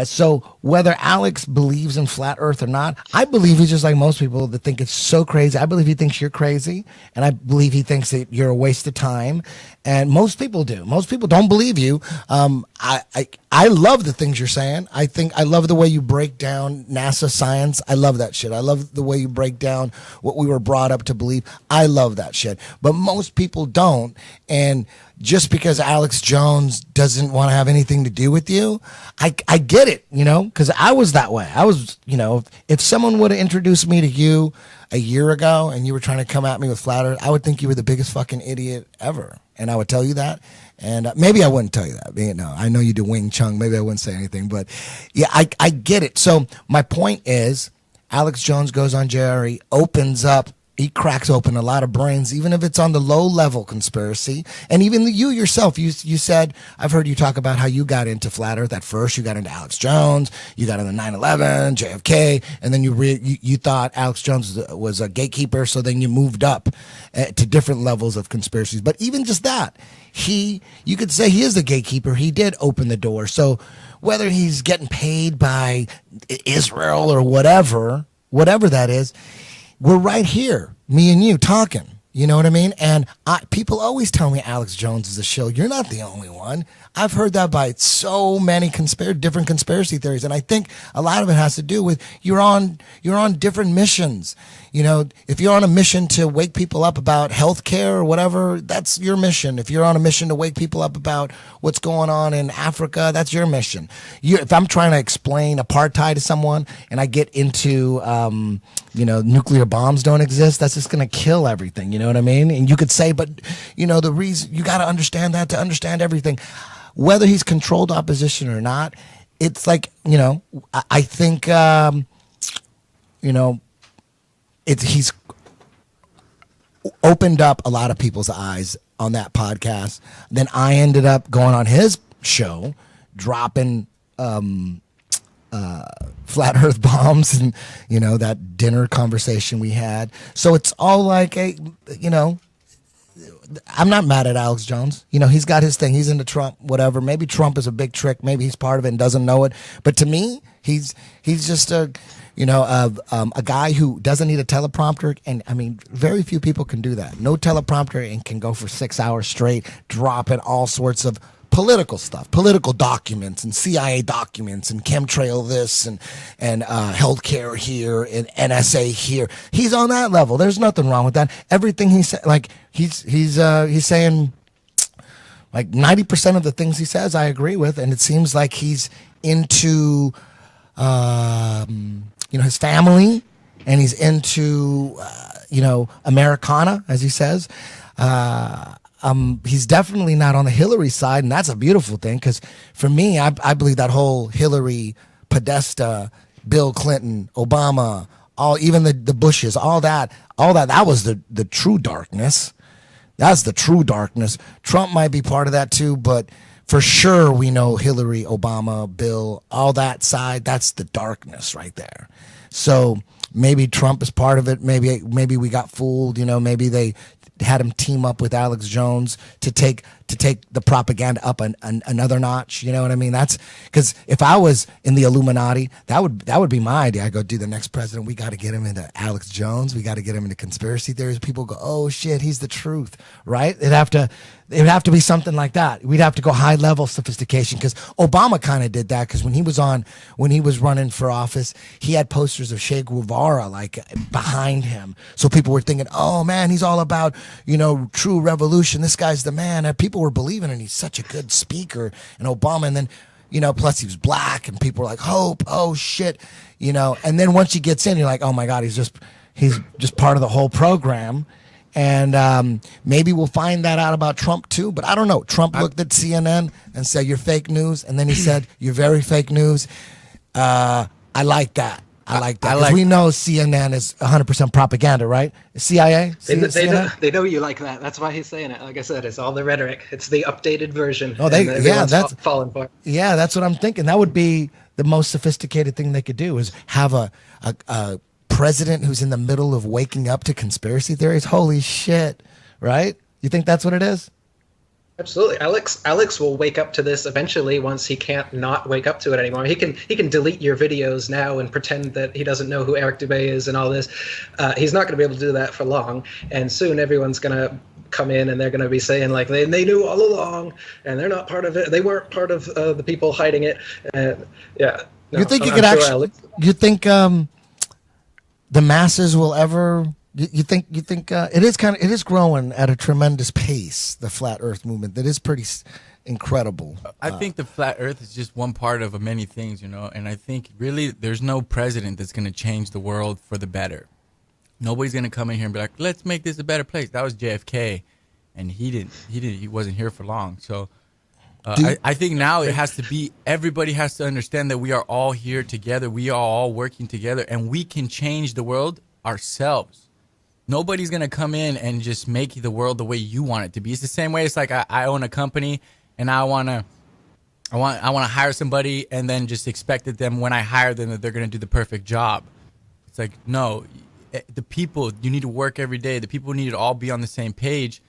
so whether Alex believes in flat earth or not, I believe he's just like most people that think it's so crazy. I believe he thinks you're crazy, and I believe he thinks that you're a waste of time. And most people do. Most people don't believe you. I love the things you're saying. I love the way you break down NASA science. I love that shit. I love the way you break down what we were brought up to believe. I love that shit. But most people don't. And just because Alex Jones doesn't want to have anything to do with you, I get it, you know, because I was that way. I was, you know, if someone would have introduced me to you a year ago and you were trying to come at me with flat earth, I would think you were the biggest fucking idiot ever. And I would tell you that. And maybe I wouldn't tell you that. You know, I know you do Wing Chun. Maybe I wouldn't say anything. But yeah, I get it. So my point is, Alex Jones goes on Jerry, opens up, he cracks open a lot of brains, even if it's on the low level conspiracy. And even you yourself, you said, I've heard you talk about how you got into flat earth at first. You got into Alex Jones, you got into 9/11, JFK, and then you thought Alex Jones was a gatekeeper. So then you moved up to different levels of conspiracies. But even just that, you could say he is the gatekeeper. He did open the door. So whether he's getting paid by Israel or whatever that is, we're right here, me and you talking. You know what I mean? And people always tell me Alex Jones is a shill. You're not the only one. I've heard that by so many different conspiracy theories, and I think a lot of it has to do with you're on different missions. You know, if you're on a mission to wake people up about healthcare or whatever, that's your mission. If you're on a mission to wake people up about what's going on in Africa, that's your mission. If I'm trying to explain apartheid to someone and I get into, you know, nuclear bombs don't exist, that's just going to kill everything. You know what I mean? And you could say, but, you know, the reason you got to understand that to understand everything. Whether he's controlled opposition or not, it's like, you know, I think, you know, he's opened up a lot of people's eyes on that podcast. Then I ended up going on his show, dropping flat earth bombs and, you know, that dinner conversation we had. So it's all like you know, I'm not mad at Alex Jones. You know, he's got his thing. He's into Trump, whatever. Maybe Trump is a big trick. Maybe he's part of it and doesn't know it. But to me, he's just a guy who doesn't need a teleprompter. And I mean, very few people can do that. No teleprompter and can go for 6 hours straight, dropping all sorts of political stuff, political documents and CIA documents and chemtrail this and healthcare here and NSA here. He's on that level. There's nothing wrong with that. Everything he said, like he's saying, like 90% of the things he says, I agree with, and it seems like he's into, you know, his family, and he's into, you know, Americana, as he says. He's definitely not on the Hillary side, and that's a beautiful thing, because for me, I believe that whole Hillary, Podesta, Bill Clinton, Obama, even the Bushes, all that was the true darkness. That's the true darkness. Trump might be part of that too, but for sure we know Hillary, Obama, Bill, all that side, that's the darkness right there. So maybe Trump is part of it. Maybe we got fooled, you know, maybe they had him team up with Alex Jones to take to take the propaganda up another notch. You know what I mean? That's because if I was in the Illuminati, that would be my idea. I go, do the next president. We got to get him into Alex Jones. We got to get him into conspiracy theories. People go, oh shit, he's the truth, right? It'd have to be something like that. We'd have to go high level sophistication because Obama kind of did that because when he was running for office, he had posters of Che Guevara like behind him. So people were thinking, oh man, he's all about, true revolution. This guy's the man. And people were believing and he's such a good speaker. And Obama, and then, plus he was black and people were like, hope, oh shit, and then once he gets in, you're like, oh my God, he's just part of the whole program. And maybe we'll find that out about Trump too, but I don't know. Trump looked at CNN and said, you're fake news. And then he said, you're very fake news. I like that. Because we know CNN is 100% propaganda, right? CIA? They know you like that. That's why he's saying it. Like I said, it's all the rhetoric. It's the updated version. Oh, that's falling apart. Yeah, that's what I'm thinking. That would be the most sophisticated thing they could do is have a president who's in the middle of waking up to conspiracy theories. Holy shit, right? You think that's what it is? Absolutely. Alex will wake up to this eventually once he can't not wake up to it anymore. He can delete your videos now and pretend that he doesn't know who Eric Dubay is and all this. He's not going to be able to do that for long. And soon everyone's going to come in and they're going to be saying like they knew all along and they're not part of it. They weren't part of the people hiding it. Yeah. No, you think you think the masses will ever? You think it is growing at a tremendous pace, the flat Earth movement. That is pretty incredible. I think the flat Earth is just one part of many things, and I think really there's no president that's going to change the world for the better. Nobody's going to come in here and be like, let's make this a better place. That was JFK, and he wasn't here for long. So I think now it has to be, everybody has to understand that we are all here together. We are all working together, and we can change the world ourselves. Nobody's going to come in and just make the world the way you want it to be. It's the same way. It's like I own a company and I want to hire somebody and then just expect that them when I hire them that they're going to do the perfect job. It's like, no, the people, you need to work every day. The people need to all be on the same page.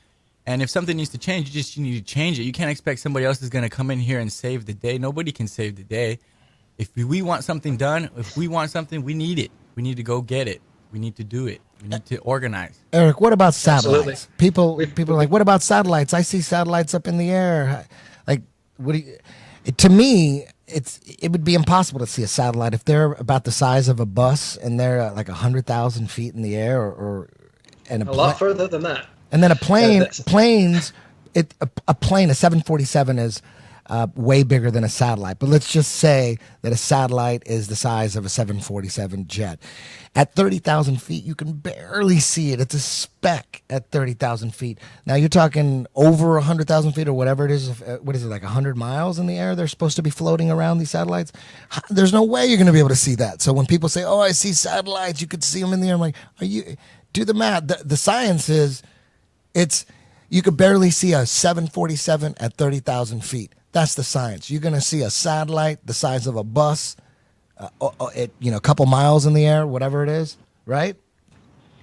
And if something needs to change, you need to change it. You can't expect somebody else is going to come in here and save the day. Nobody can save the day. If we want something done, if we want something, we need it. We need to go get it. We need to do it. We need to organize. Eric, what about satellites? Absolutely. People are like, what about satellites? I see satellites up in the air. Like, to me, it would be impossible to see a satellite if they're about the size of a bus and they're like 100,000 feet in the air, and a lot further than that. And then a plane, a 747 is way bigger than a satellite. But let's just say that a satellite is the size of a 747 jet. At 30,000 feet, you can barely see it. It's a speck at 30,000 feet. Now you're talking over 100,000 feet or whatever it is. What is it, like 100 miles in the air? They're supposed to be floating around these satellites. There's no way you're going to be able to see that. So when people say, "Oh, I see satellites," you could see them in the air. I'm like, do the math. The science is, you could barely see a 747 at 30,000 feet. That's the science. You're going to see a satellite the size of a bus, a couple miles in the air, whatever it is, right?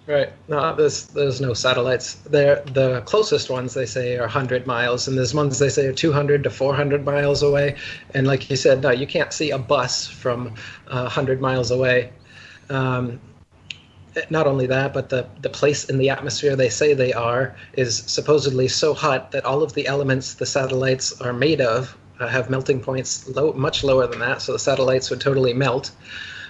Right. No, there's no satellites. The closest ones they say are 100 miles, and there's ones they say are 200 to 400 miles away. And like you said, no, you can't see a bus from 100 miles away. Not only that, but the place in the atmosphere they say they are is supposedly so hot that all of the elements the satellites are made of have melting points much lower than that, so the satellites would totally melt.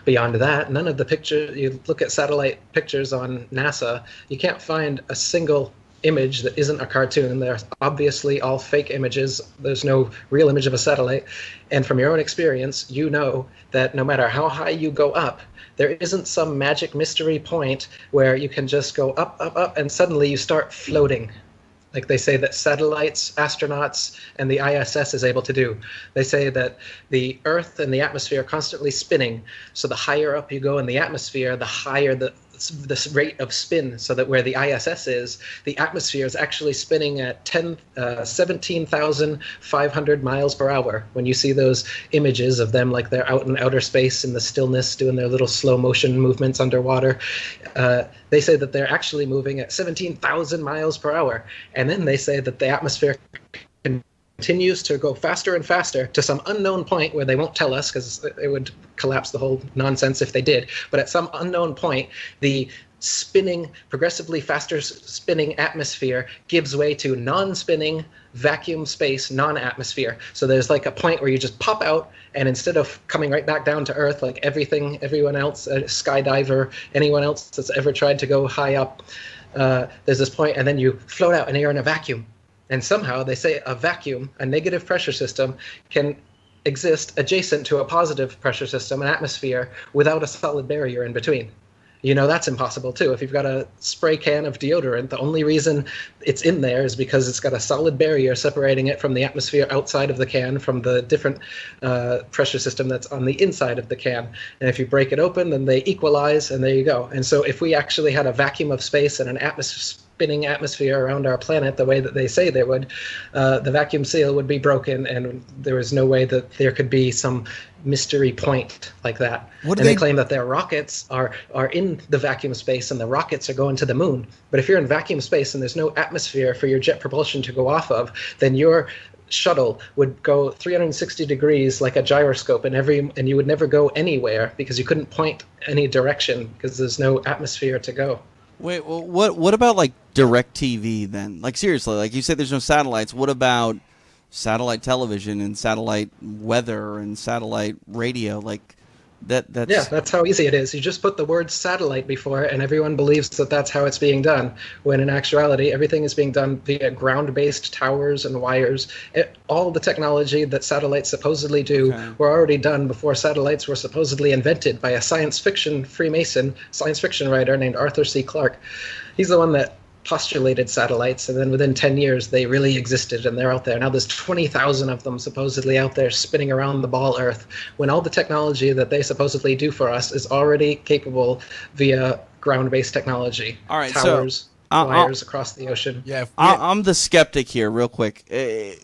Beyond that, none of the pictures, you look at satellite pictures on NASA, you can't find a single image that isn't a cartoon. They're obviously all fake images. There's no real image of a satellite. And from your own experience, you know that no matter how high you go up, there isn't some magic mystery point where you can just go up, up, up, and suddenly you start floating. Like they say that satellites, astronauts, and the ISS is able to do. They say that the Earth and the atmosphere are constantly spinning. So the higher up you go in the atmosphere, the higher the rate of spin, so that where the ISS is, the atmosphere is actually spinning at 17,500 miles per hour. When you see those images of them like they're out in outer space in the stillness doing their little slow motion movements underwater, they say that they're actually moving at 17,000 miles per hour. And then they say that the atmosphere continues to go faster and faster to some unknown point where they won't tell us because it would collapse the whole nonsense if they did. But at some unknown point, the spinning, progressively faster spinning atmosphere gives way to non-spinning vacuum space, non-atmosphere. So there's like a point where you just pop out, and instead of coming right back down to Earth like everyone else, a skydiver, anyone else that's ever tried to go high up, there's this point, and then you float out and you're in a vacuum. And somehow they say a vacuum, a negative pressure system, can exist adjacent to a positive pressure system, an atmosphere, without a solid barrier in between. You know, that's impossible too. If you've got a spray can of deodorant, the only reason it's in there is because it's got a solid barrier separating it from the atmosphere outside of the can, from the different pressure system that's on the inside of the can. And if you break it open, then they equalize, and there you go. And so if we actually had a vacuum of space and an spinning atmosphere around our planet the way that they say they would, the vacuum seal would be broken, and there is no way that there could be some mystery point like that. And they claim that their rockets are in the vacuum space, and the rockets are going to the moon. But if you're in vacuum space and there's no atmosphere for your jet propulsion to go off of, then your shuttle would go 360 degrees like a gyroscope, and you would never go anywhere because you couldn't point any direction because there's no atmosphere to go. Wait, well, what about like direct TV then? Like seriously, like you said, there's no satellites. What about satellite television and satellite weather and satellite radio? Like that's yeah, that's how easy it is. You just put the word satellite before it, and everyone believes that that's how it's being done. When in actuality, everything is being done via ground-based towers and wires. All the technology that satellites supposedly do were already done before satellites were supposedly invented by a science fiction writer named Arthur C. Clarke. He's the one that postulated satellites, and then within 10 years they really existed, and they're out there. Now there's 20,000 of them supposedly out there spinning around the ball Earth, when all the technology that they supposedly do for us is already capable via ground-based technology. All right, towers, wires across the ocean. Yeah, I'm the skeptic here, real quick.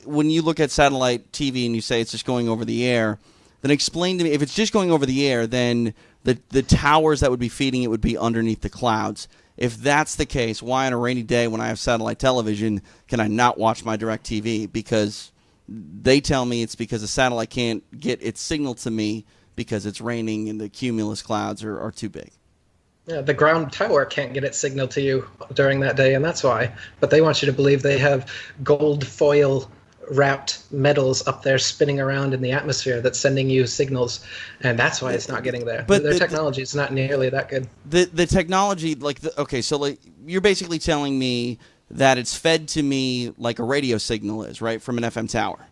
When you look at satellite TV and you say it's just going over the air, then explain to me, if it's just going over the air, then the towers that would be feeding it would be underneath the clouds. If that's the case, why on a rainy day when I have satellite television can I not watch my DirecTV? Because they tell me it's because the satellite can't get its signal to me because it's raining and the cumulus clouds are too big. Yeah, the ground tower can't get its signal to you during that day, and that's why. But they want you to believe they have gold foil wrapped metals up there spinning around in the atmosphere that's sending you signals, and that's why it's not getting there. But their technology is not nearly that good. The technology, so you're basically telling me that it's fed to me like a radio signal is, right, from an FM tower?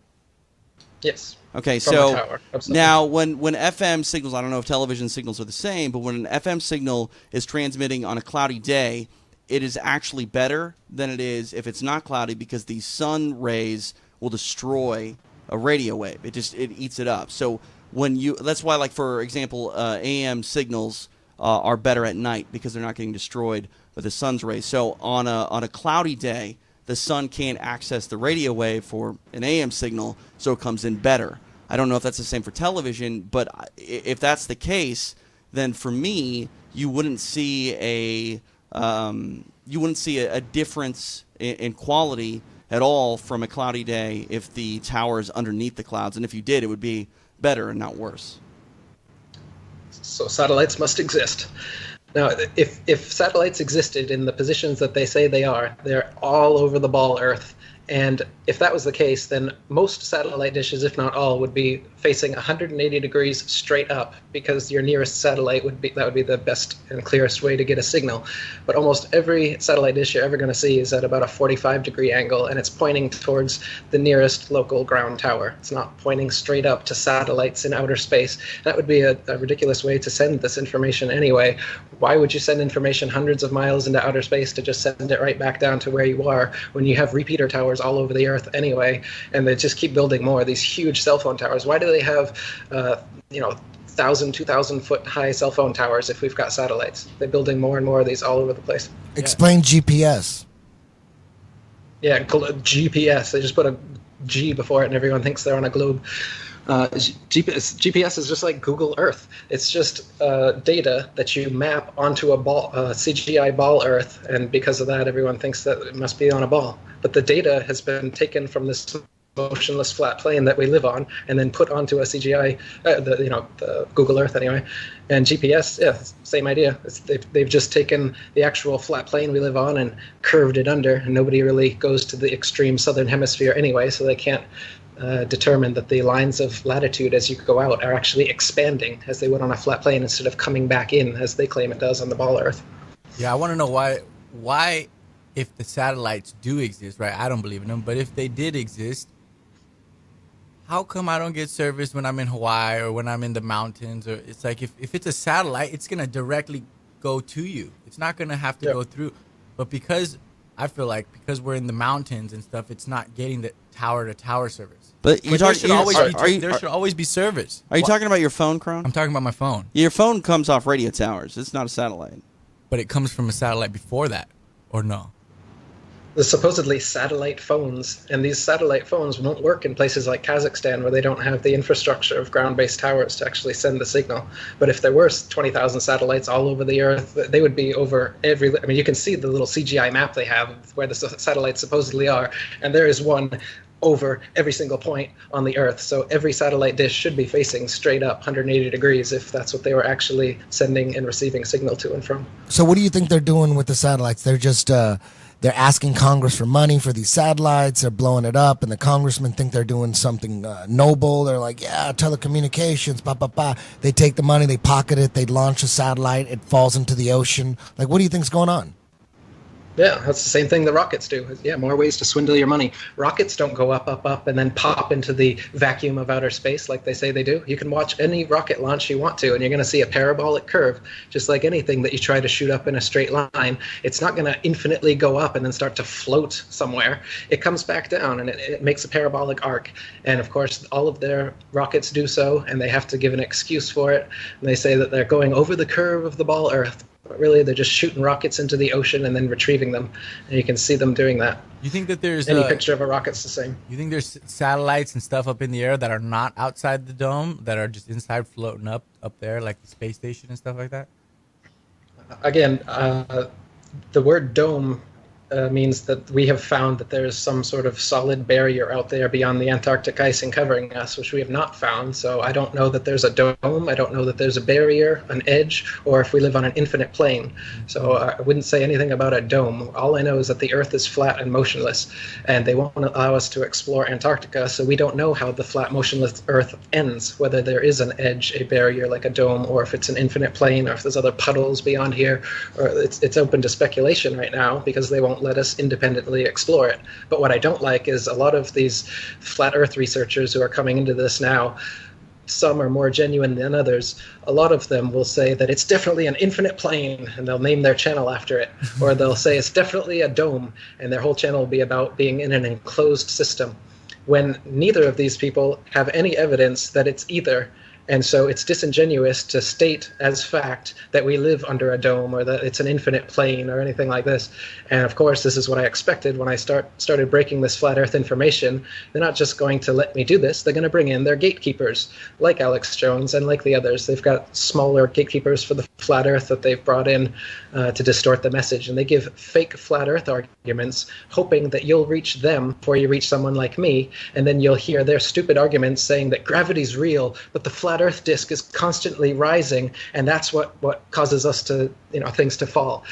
Yes. Okay, from so a tower. now when FM signals, I don't know if television signals are the same, but when an FM signal is transmitting on a cloudy day, it is actually better than it is if it's not cloudy, because the sun rays will destroy a radio wave. It eats it up. So that's why, like, for example, AM signals are better at night because they're not getting destroyed by the sun's rays. So on a cloudy day, the sun can't access the radio wave for an AM signal, so it comes in better. I don't know if that's the same for television, but if that's the case, then for me, you wouldn't see a difference in quality at all from a cloudy day if the tower is underneath the clouds. And if you did, it would be better and not worse. So satellites must exist. Now, if satellites existed in the positions that they say they are, they're all over the ball Earth. And if that was the case, then most satellite dishes, if not all, would be facing 180 degrees straight up, because your nearest satellite would be the best and clearest way to get a signal. But almost every satellite dish you're ever going to see is at about a 45-degree angle, and it's pointing towards the nearest local ground tower. It's not pointing straight up to satellites in outer space. That would be a ridiculous way to send this information anyway. Why would you send information hundreds of miles into outer space to just send it right back down to where you are when you have repeater towers all over the Earth anyway, and they just keep building more, these huge cell phone towers? Why do they have 1,000, 2,000 foot high cell phone towers if we've got satellites? They're building more and more of these all over the place. Explain GPS. Yeah, GPS. They just put a G before it and everyone thinks they're on a globe. GPS is just like Google Earth. It's just data that you map onto a ball, CGI ball Earth, and because of that, everyone thinks that it must be on a ball. But the data has been taken from this motionless flat plane that we live on, and then put onto a CGI, the Google Earth anyway, and GPS. Yeah, same idea. They've just taken the actual flat plane we live on and curved it under, and nobody really goes to the extreme southern hemisphere anyway, so they can't determine that the lines of latitude as you go out are actually expanding as they would on a flat plane instead of coming back in as they claim it does on the ball Earth. Yeah, I want to know why, if the satellites do exist, right? I don't believe in them, but if they did exist, how come I don't get service when I'm in Hawaii or when I'm in the mountains? Or it's like if it's a satellite, it's going to directly go to you. It's not going to have to go through. But because I feel like because we're in the mountains and stuff, it's not getting the tower-to-tower service. But there should always be service. Are you talking about your phone, Kron? I'm talking about my phone. Your phone comes off radio towers. It's not a satellite. But it comes from a satellite before that, or no? The supposedly satellite phones, and these satellite phones won't work in places like Kazakhstan where they don't have the infrastructure of ground-based towers to actually send the signal. But if there were 20,000 satellites all over the Earth, they would be over every... I mean, you can see the little CGI map they have where the satellites supposedly are, and there is one over every single point on the Earth. So every satellite dish should be facing straight up 180 degrees if that's what they were actually sending and receiving signal to and from. So what do you think they're doing with the satellites? They're just... they're asking Congress for money for these satellites. They're blowing it up, and the congressmen think they're doing something noble. They're like, yeah, telecommunications, blah, blah, blah. They take the money, they pocket it, they launch a satellite, it falls into the ocean. Like, what do you think's going on? Yeah, that's the same thing the rockets do. Yeah, more ways to swindle your money. Rockets don't go up, and then pop into the vacuum of outer space like they say they do. You can watch any rocket launch you want to, and you're going to see a parabolic curve, just like anything that you try to shoot up in a straight line. It's not going to infinitely go up and then start to float somewhere. It comes back down, and it makes a parabolic arc. And, of course, all of their rockets do so, and they have to give an excuse for it. And they say that they're going over the curve of the ball Earth. But really, they're just shooting rockets into the ocean and then retrieving them. And you can see them doing that. You think that there's... Any picture of a rocket's the same. You think there's satellites and stuff up in the air that are not outside the dome, that are just inside floating up there, like the space station and stuff like that? Again, the word dome means that we have found that there is some sort of solid barrier out there beyond the Antarctic icing covering us, which we have not found. So I don't know that there's a dome. I don't know that there's a barrier, an edge, or if we live on an infinite plane. So I wouldn't say anything about a dome. All I know is that the Earth is flat and motionless, and they won't allow us to explore Antarctica, so we don't know how the flat, motionless Earth ends, whether there is an edge, a barrier like a dome, or if it's an infinite plane, or if there's other puddles beyond here. Or it's open to speculation right now because they won't let us independently explore it. But what I don't like is a lot of these flat Earth researchers who are coming into this now, some are more genuine than others. A lot of them will say that it's definitely an infinite plane, and they'll name their channel after it. Or they'll say it's definitely a dome, and their whole channel will be about being in an enclosed system, when neither of these people have any evidence that it's either. And so it's disingenuous to state as fact that we live under a dome or that it's an infinite plane or anything like this. And of course, this is what I expected when I started breaking this flat Earth information. They're not just going to let me do this. They're going to bring in their gatekeepers, like Alex Jones and like the others. They've got smaller gatekeepers for the flat Earth that they've brought in to distort the message. And they give fake flat Earth arguments, hoping that you'll reach them before you reach someone like me. And then you'll hear their stupid arguments saying that gravity's real, but the flat Earth disk is constantly rising, and that's what causes us to, things to fall.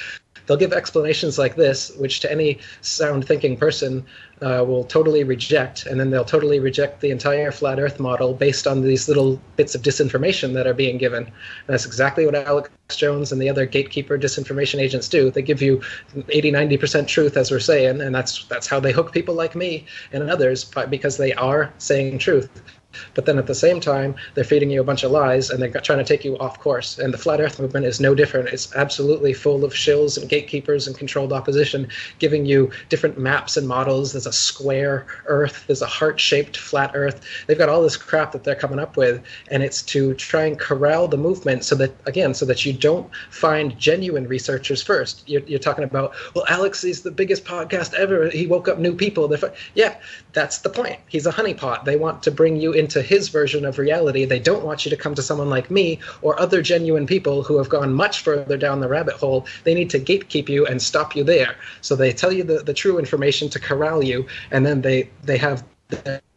They'll give explanations like this, which to any sound thinking person will totally reject, and then they'll totally reject the entire flat Earth model based on these little bits of disinformation that are being given. And that's exactly what Alex Jones and the other gatekeeper disinformation agents do. They give you 80-90% truth, as we're saying, and that's how they hook people like me and others, because they are saying truth. But then at the same time, they're feeding you a bunch of lies, and they're trying to take you off course. And the Flat Earth movement is no different. It's absolutely full of shills and gatekeepers and controlled opposition, giving you different maps and models. There's a square Earth. There's a heart-shaped flat Earth. They've got all this crap that they're coming up with, and it's to try and corral the movement so that you don't find genuine researchers first. You're talking about, well, Alex is the biggest podcast ever. He woke up new people. Yeah, that's the point. He's a honeypot. They want to bring you into his version of reality. They don't want you to come to someone like me or other genuine people who have gone much further down the rabbit hole. They need to gatekeep you and stop you there. So they tell you the true information to corral you, and then they have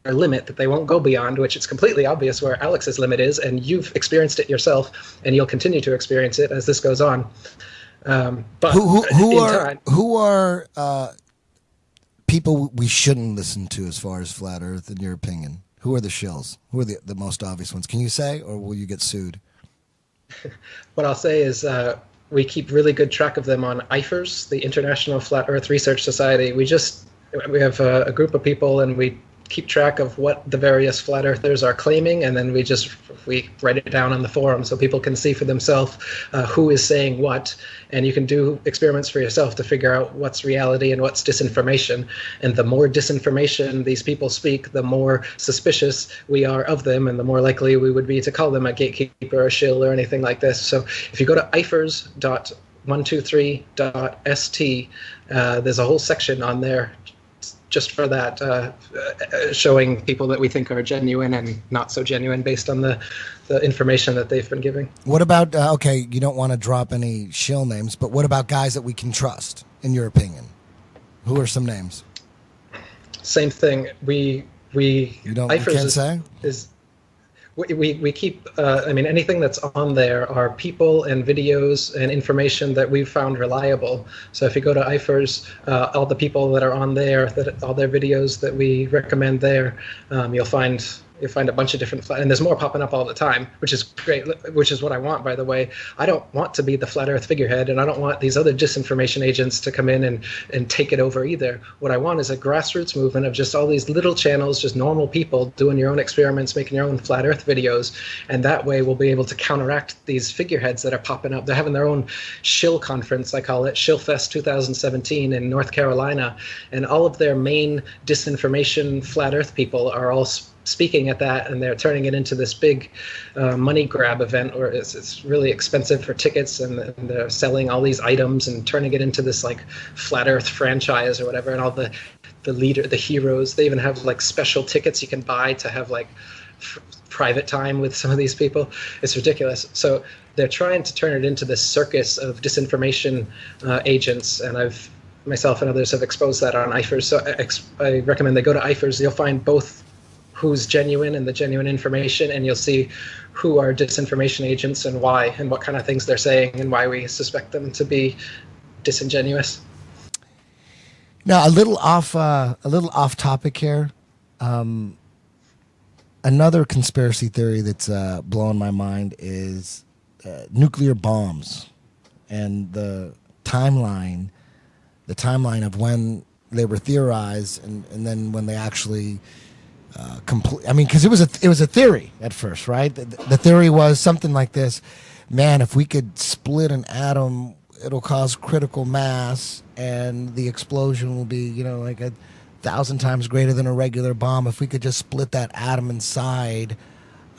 limit that they won't go beyond, which it's completely obvious where Alex's limit is, and you've experienced it yourself, and you'll continue to experience it as this goes on. But who are people we shouldn't listen to as far as flat Earth, in your opinion? Who are the shills? Who are the most obvious ones? Can you say, or will you get sued? What I'll say is we keep really good track of them on IFERS, the International Flat Earth Research Society. We have a group of people, and we keep track of what the various flat earthers are claiming, and then we write it down on the forum so people can see for themselves who is saying what, and you can do experiments for yourself to figure out what's reality and what's disinformation. And the more disinformation these people speak, the more suspicious we are of them, and the more likely we would be to call them a gatekeeper or a shill or anything like this. So if you go to ifers.123.st, there's a whole section on there just for that, showing people that we think are genuine and not so genuine based on the information that they've been giving. What about, okay, you don't want to drop any shill names, but what about guys that we can trust, in your opinion? Who are some names? Same thing. You can't say? We keep, anything that's on there are people and videos and information that we've found reliable. So if you go to IFERS, all the people that are on there, all their videos that we recommend there, you'll find a bunch of different and there's more popping up all the time, which is great, which is what I want, by the way. I don't want to be the flat earth figurehead, and I don't want these other disinformation agents to come in and take it over either. What I want is a grassroots movement of just all these little channels, just normal people doing your own experiments, making your own flat earth videos, and that way we'll be able to counteract these figureheads that are popping up. They're having their own shill conference, I call it, Shillfest 2017 in North Carolina, and all of their main disinformation flat earth people are all speaking at that, and they're turning it into this big money grab event where it's really expensive for tickets, and they're selling all these items and turning it into this like flat earth franchise or whatever, and all the heroes, they even have like special tickets you can buy to have like private time with some of these people. It's ridiculous. So they're trying to turn it into this circus of disinformation agents, and myself and others have exposed that on IFERS. So I recommend they go to IFERS. You'll find both who's genuine and the genuine information, and you'll see who are disinformation agents and why, and what kind of things they're saying, and why we suspect them to be disingenuous. Now, a little off topic here. Another conspiracy theory that's blowing my mind is nuclear bombs, and the timeline of when they were theorized, and then when they actually because it was a theory at first, right? The theory was something like this: man, if we could split an atom, it'll cause critical mass, and the explosion will be, like 1,000 times greater than a regular bomb. If we could just split that atom inside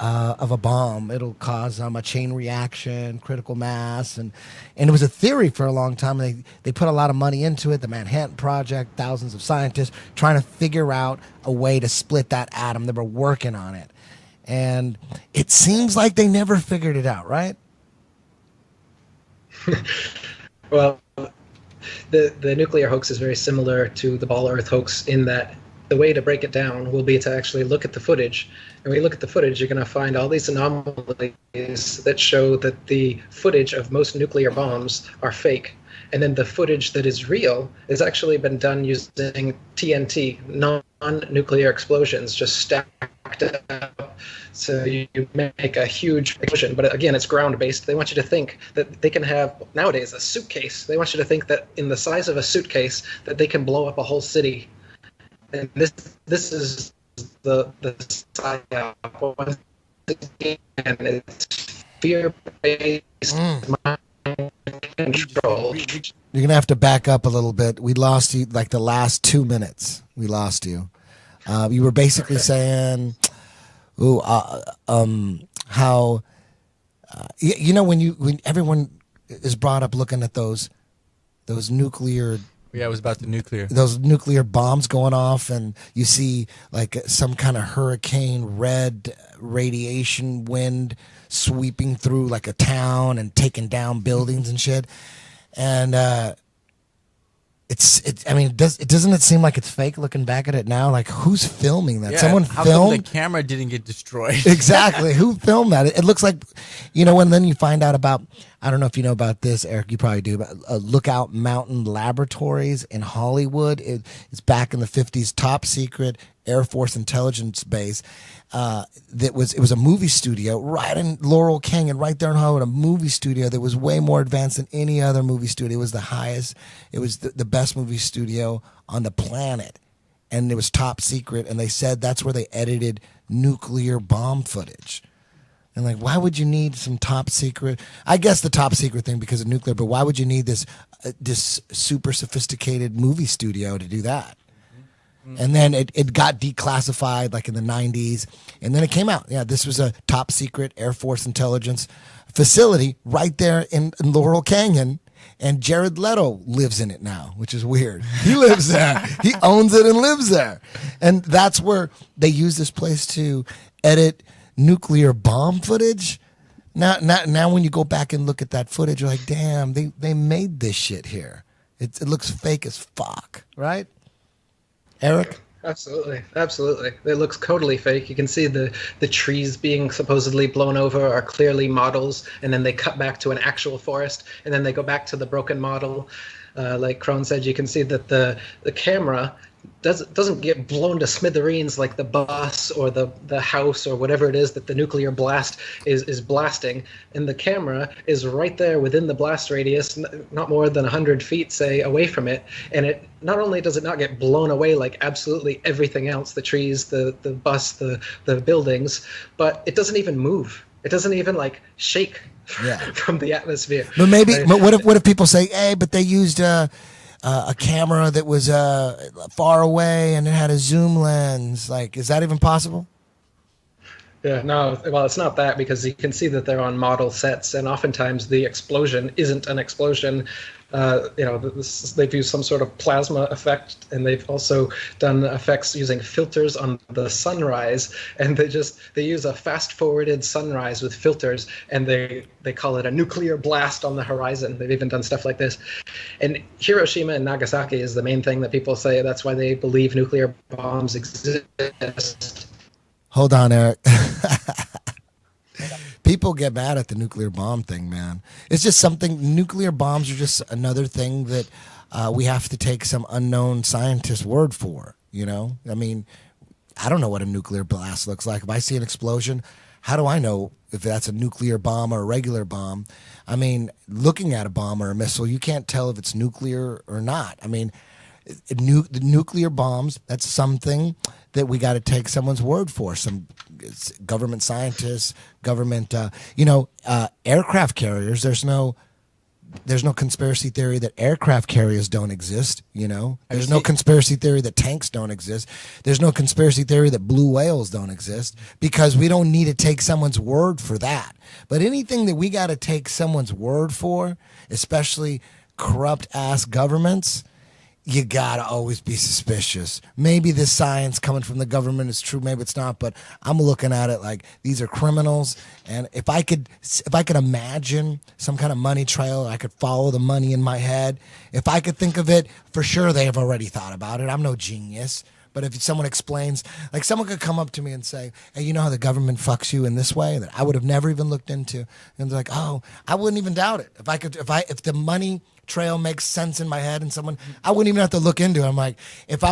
of a bomb, it'll cause a chain reaction, critical mass, and it was a theory for a long time. They put a lot of money into it. The Manhattan Project, thousands of scientists trying to figure out a way to split that atom. They were working on it, and it seems like they never figured it out, right? Well, the nuclear hoax is very similar to the Ball Earth hoax in that the way to break it down will be to actually look at the footage. And when you look at the footage, you're going to find all these anomalies that show that the footage of most nuclear bombs are fake. And then the footage that is real has actually been done using TNT, non-nuclear explosions, just stacked up. So you make a huge explosion. But again, it's ground-based. They want you to think that they can have, nowadays, a suitcase. They want you to think that in the size of a suitcase, that they can blow up a whole city. And this is the psyop, once again, it's fear-based mind control. You're gonna have to back up a little bit. We lost you like the last 2 minutes. We lost you. You were basically saying, how when everyone is brought up looking at those nuclear. Yeah, it was about the nuclear. Those nuclear bombs going off, and you see like some kind of hurricane red radiation wind sweeping through like a town and taking down buildings and shit. And I mean, doesn't it seem like it's fake looking back at it now? Like, who's filming that? Yeah, Someone how filmed? come the camera didn't get destroyed? Exactly. Who filmed that? It looks like, and then you find out about, I don't know if you know about this, Eric, you probably do, but Lookout Mountain Laboratories in Hollywood. It's back in the 50s, top secret Air Force intelligence base. It was a movie studio right in Laurel Canyon, right there in Hollywood, a movie studio that was way more advanced than any other movie studio. It was the highest, it was the best movie studio on the planet. And it was top secret, and they said that's where they edited nuclear bomb footage. And like, why would you need some top secret? I guess the top secret thing because of nuclear, but why would you need this super sophisticated movie studio to do that? And then it got declassified like in the 90s. And then it came out. Yeah, this was a top secret Air Force intelligence facility right there in Laurel Canyon. And Jared Leto lives in it now, which is weird. He lives there. He owns it and lives there. And that's where they use this place to edit nuclear bomb footage. Now when you go back and look at that footage, you're like, damn, they made this shit here. It looks fake as fuck, right? Eric? Absolutely. It looks totally fake. You can see the trees being supposedly blown over are clearly models, and then they cut back to an actual forest, and then they go back to the broken model. Like Kron said, you can see that the camera doesn't get blown to smithereens like the bus or the house or whatever it is that the nuclear blast is blasting. And the camera is right there within the blast radius, not more than 100 feet, say, away from it. And it not only does it not get blown away like absolutely everything else, the trees, the bus, the buildings, but it doesn't even move. It doesn't even like shake from the atmosphere. But maybe, what if people say, hey, but they used a camera that was far away and it had a zoom lens? Like, is that even possible? Yeah, no, well, it's not that, because you can see that they're on model sets, and oftentimes the explosion isn't an explosion. They've used some sort of plasma effect, and they've also done effects using filters on the sunrise, and they use a fast-forwarded sunrise with filters, and they call it a nuclear blast on the horizon. They've even done stuff like this. And Hiroshima and Nagasaki is the main thing that people say. That's why they believe nuclear bombs exist. Hold on, Eric. People get mad at the nuclear bomb thing, man. It's just something. Nuclear bombs are just another thing that we have to take some unknown scientist's word for. I mean, I don't know what a nuclear blast looks like. If I see an explosion, how do I know if that's a nuclear bomb or a regular bomb? I mean, looking at a bomb or a missile, you can't tell if it's nuclear or not. I mean, the nuclear bombs, that's something that we got to take someone's word for. Some government scientists, government, aircraft carriers. There's no conspiracy theory that aircraft carriers don't exist. There's no conspiracy theory that tanks don't exist. There's no conspiracy theory that blue whales don't exist, because we don't need to take someone's word for that. But anything that we got to take someone's word for, especially corrupt ass governments, you gotta always be suspicious. Maybe this science coming from the government is true, maybe it's not, but I'm looking at it like these are criminals. And if I could imagine some kind of money trail, I could follow the money in my head. If I could think of it, for sure they have already thought about it. I'm no genius. But if someone explains, like someone could come up to me and say, hey, you know how the government fucks you in this way that I would have never even looked into? And they're like, oh, I wouldn't even doubt it. If the money trail makes sense in my head and I wouldn't even have to look into it. I'm like, if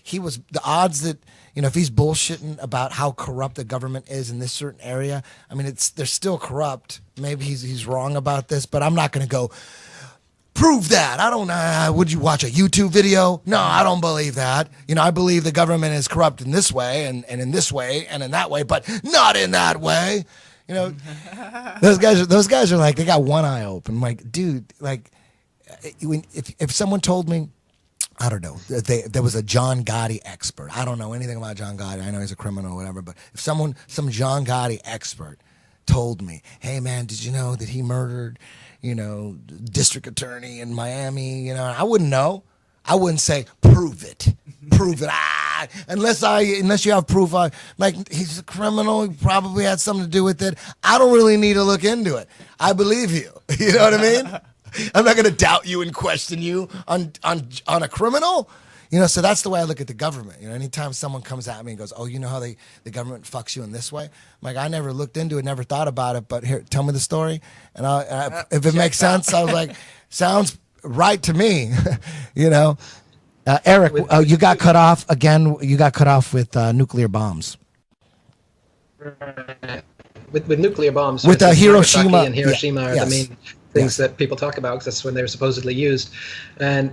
he was, the odds that, if he's bullshitting about how corrupt the government is in this certain area, I mean, they're still corrupt. Maybe he's wrong about this, but I'm not going to go, prove that. I don't know. Would you watch a YouTube video? No, I don't believe that. I believe the government is corrupt in this way and in this way and in that way, but not in that way. Those guys are like, they got one eye open. I'm like, dude, like, if someone told me, I don't know, there was a John Gotti expert. I don't know anything about John Gotti. I know he's a criminal or whatever, but if some John Gotti expert told me, hey man, did you know that he murdered, district attorney in Miami, I wouldn't know. I wouldn't say, prove it. Unless you have proof, like he's a criminal, he probably had something to do with it. I don't really need to look into it. I believe you. You know what I mean? I'm not going to doubt you and question you on a criminal. You know, so that's the way I look at the government. You know, anytime someone comes at me and goes, "Oh, you know how the government fucks you in this way?" I'm like, I never looked into it, never thought about it, but here, tell me the story. And if it makes sense, I was like, sounds right to me. You know, Eric, you got cut off again. You got cut off with nuclear bombs. With nuclear bombs. With Hiroshima. Nagasaki and Hiroshima are yes. the main things that people talk about because that's when they were supposedly used. And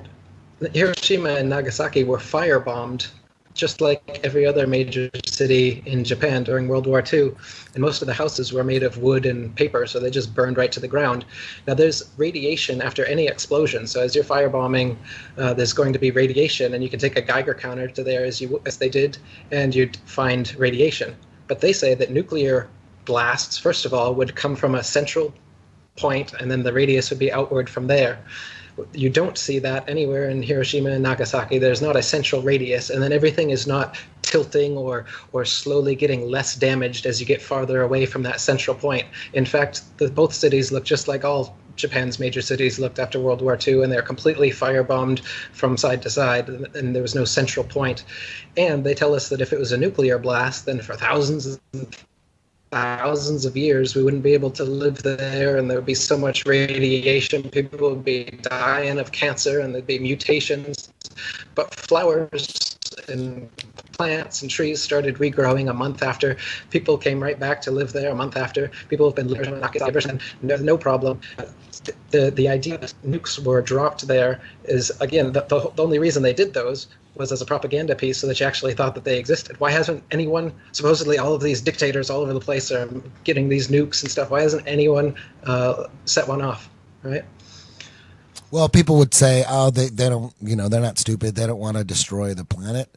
Hiroshima and Nagasaki were firebombed just like every other major city in Japan during World War II. And most of the houses were made of wood and paper, so they just burned right to the ground. Now, there's radiation after any explosion. So as you're firebombing, there's going to be radiation, and you can take a Geiger counter to there as they did, and you'd find radiation. But they say that nuclear blasts, first of all, would come from a central point, and then the radius would be outward from there. You don't see that anywhere in Hiroshima and Nagasaki. There's not a central radius, and then everything is not tilting or slowly getting less damaged as you get farther away from that central point. In fact, both cities look just like all Japan's major cities looked after World War II, and they're completely firebombed from side to side, and there was no central point. And they tell us that if it was a nuclear blast, then for thousands of years we wouldn't be able to live there, and there would be so much radiation, people would be dying of cancer, and there'd be mutations. But flowers and plants and trees started regrowing a month after. People came right back to live there a month after. People have been living and no problem. The idea that nukes were dropped there is, again, the only reason they did those was as a propaganda piece, so that you actually thought that they existed. Why hasn't anyone, supposedly all of these dictators all over the place are getting these nukes and stuff, why hasn't anyone set one off, right? Well, people would say, oh, they don't, you know, they're not stupid. They don't want to destroy the planet,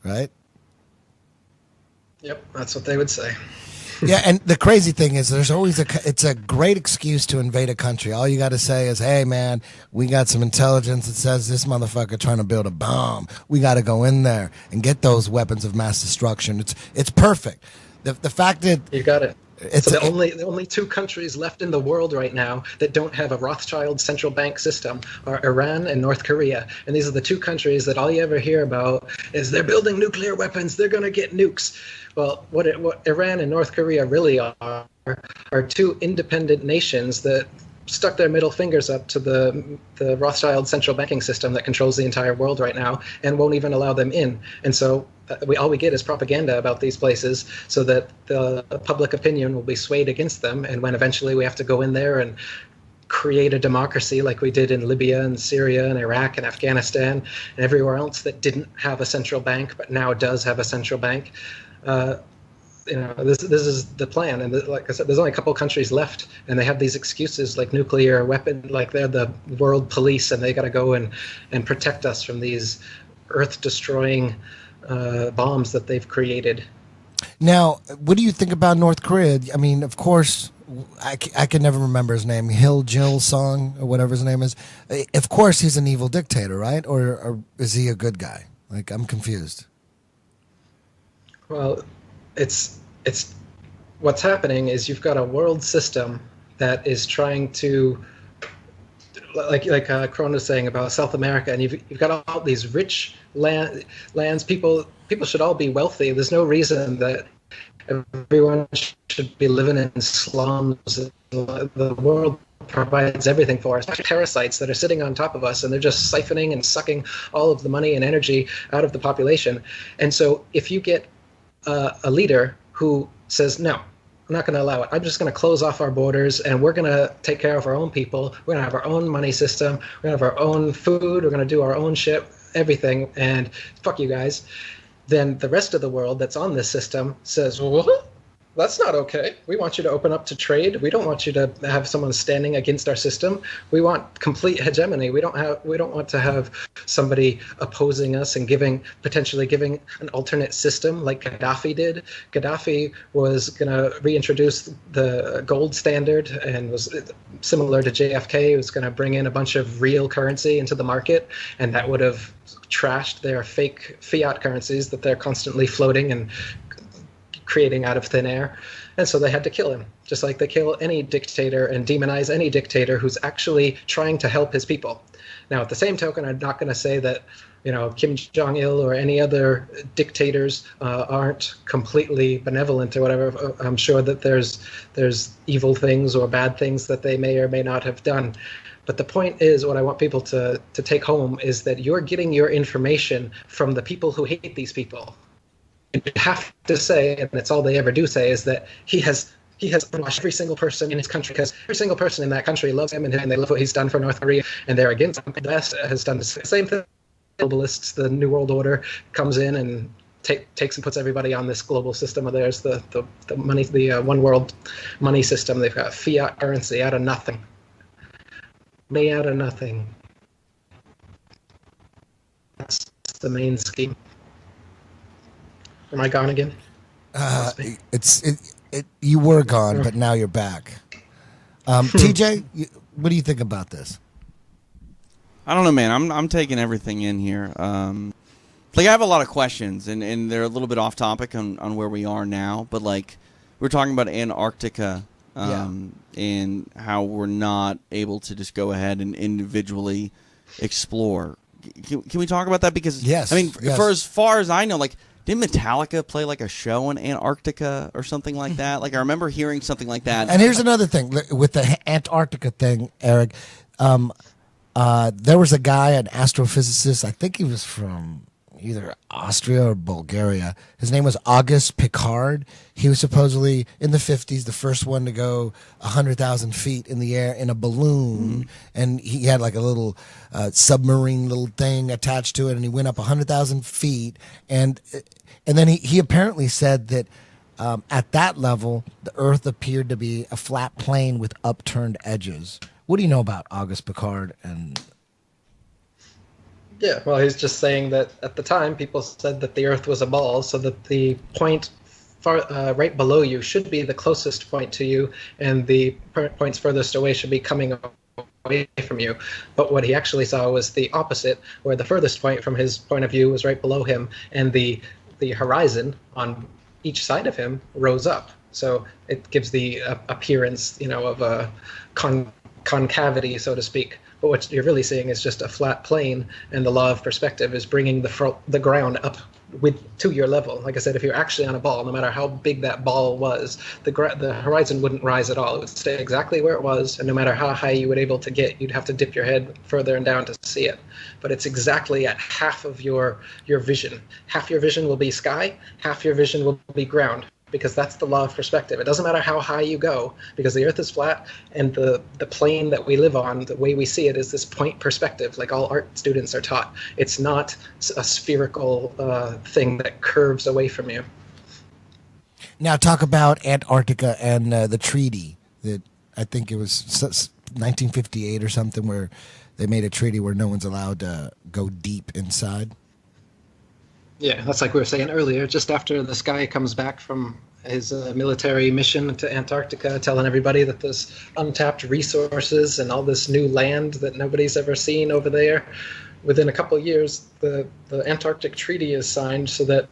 right? Yep, that's what they would say. Yeah, and the crazy thing is there's always it's a great excuse to invade a country. All you got to say is, hey, man, we got some intelligence that says this motherfucker trying to build a bomb. We got to go in there and get those weapons of mass destruction. It's perfect. The fact that... You got it. So the only two countries left in the world right now that don't have a Rothschild central bank system are Iran and North Korea. And these are the two countries that all you ever hear about is they're building nuclear weapons, they're going to get nukes. Well, what Iran and North Korea really are two independent nations that stuck their middle fingers up to the Rothschild central banking system that controls the entire world right now and won't even allow them in. And so all we get is propaganda about these places so that the public opinion will be swayed against them. And when eventually we have to go in there and create a democracy like we did in Libya and Syria and Iraq and Afghanistan and everywhere else that didn't have a central bank but now does have a central bank, this is the plan. And like I said, there's only a couple countries left, and they have these excuses like nuclear weapon, like they're the world police, and they got to go and protect us from these earth-destroying bombs that they've created. Now, what do you think about North Korea? I mean, of course, I can never remember his name, Jill Song or whatever his name is. Of course, he's an evil dictator, right? Or is he a good guy? Like, I'm confused. Well, it's what's happening is you've got a world system that is trying to, like Kron was saying about South America, and you've got all these rich lands. People should all be wealthy. There's no reason that everyone should be living in slums. The world provides everything for us. Parasites that are sitting on top of us, and they're just siphoning and sucking all of the money and energy out of the population. And so if you get a leader who says, no, I'm not going to allow it. I'm just going to close off our borders, and we're going to take care of our own people. We're going to have our own money system. We're going to have our own food. We're going to do our own shit, everything, and fuck you guys. Then the rest of the world that's on this system says, what? That's not okay. We want you to open up to trade. We don't want you to have someone standing against our system. We want complete hegemony. We don't want to have somebody opposing us and potentially giving an alternate system like Gaddafi did. Gaddafi was going to reintroduce the gold standard and was similar to JFK. He was going to bring in a bunch of real currency into the market, and that would have trashed their fake fiat currencies that they're constantly floating and creating out of thin air. And so they had to kill him, just like they kill any dictator and demonize any dictator who's actually trying to help his people. Now, at the same token, I'm not going to say that, Kim Jong-il or any other dictators aren't completely benevolent or whatever. I'm sure that there's evil things or bad things that they may or may not have done. But the point is, what I want people to take home is that you're getting your information from the people who hate these people. You have to say, and it's all they ever do say, is that he has brainwashed every single person in his country, because every single person in that country loves him and they love what he's done for North Korea, and they're against him. The West has done the same thing. Globalists, the New World Order, comes in and takes and puts everybody on this global system of theirs, the money, the one world money system. They've got fiat currency out of nothing. Made out of nothing. That's the main scheme. Am I gone again? You were gone, but now you're back. TJ, what do you think about this? I don't know, man. I'm taking everything in here. I have a lot of questions, and they're a little bit off topic on where we are now. But we're talking about Antarctica, and how we're not able to just go ahead and individually explore. Can we talk about that? Because yes, for as far as I know, didn't Metallica play a show in Antarctica or something like that? I remember hearing something like that. And here's another thing with the Antarctica thing, Eric. There was a guy, an astrophysicist, I think he was from either Austria or Bulgaria. His name was Auguste Piccard. He was supposedly, in the 50s, the first one to go 100,000 feet in the air in a balloon. And he had a little submarine little thing attached to it, and he went up 100,000 feet. And then he apparently said that at that level, the Earth appeared to be a flat plane with upturned edges. What do you know about Auguste Piccard? Yeah, well, he's just saying that at the time people said that the Earth was a ball, so that the point right below you should be the closest point to you, and the points furthest away should be coming away from you. But what he actually saw was the opposite, where the furthest point from his point of view was right below him, and the horizon on each side of him rose up. So it gives the appearance, of a concavity, so to speak. But what you're really seeing is just a flat plane, and the law of perspective is bringing the ground up to your level. Like I said, if you're actually on a ball, no matter how big that ball was, the horizon wouldn't rise at all. It would stay exactly where it was, and no matter how high you would able to get, you'd have to dip your head further and down to see it. But it's exactly at half of your vision. Half your vision will be sky, half your vision will be ground, because that's the law of perspective. It doesn't matter how high you go, because the Earth is flat, and the plane that we live on, the way we see it, is this point perspective, like all art students are taught. It's not a spherical thing that curves away from you. Now talk about Antarctica and the treaty that I think it was 1958 or something, where they made a treaty where no one's allowed to go deep inside. Yeah, that's like we were saying earlier, just after this guy comes back from his military mission to Antarctica, telling everybody that there's untapped resources and all this new land that nobody's ever seen over there. Within a couple of years, the Antarctic Treaty is signed so that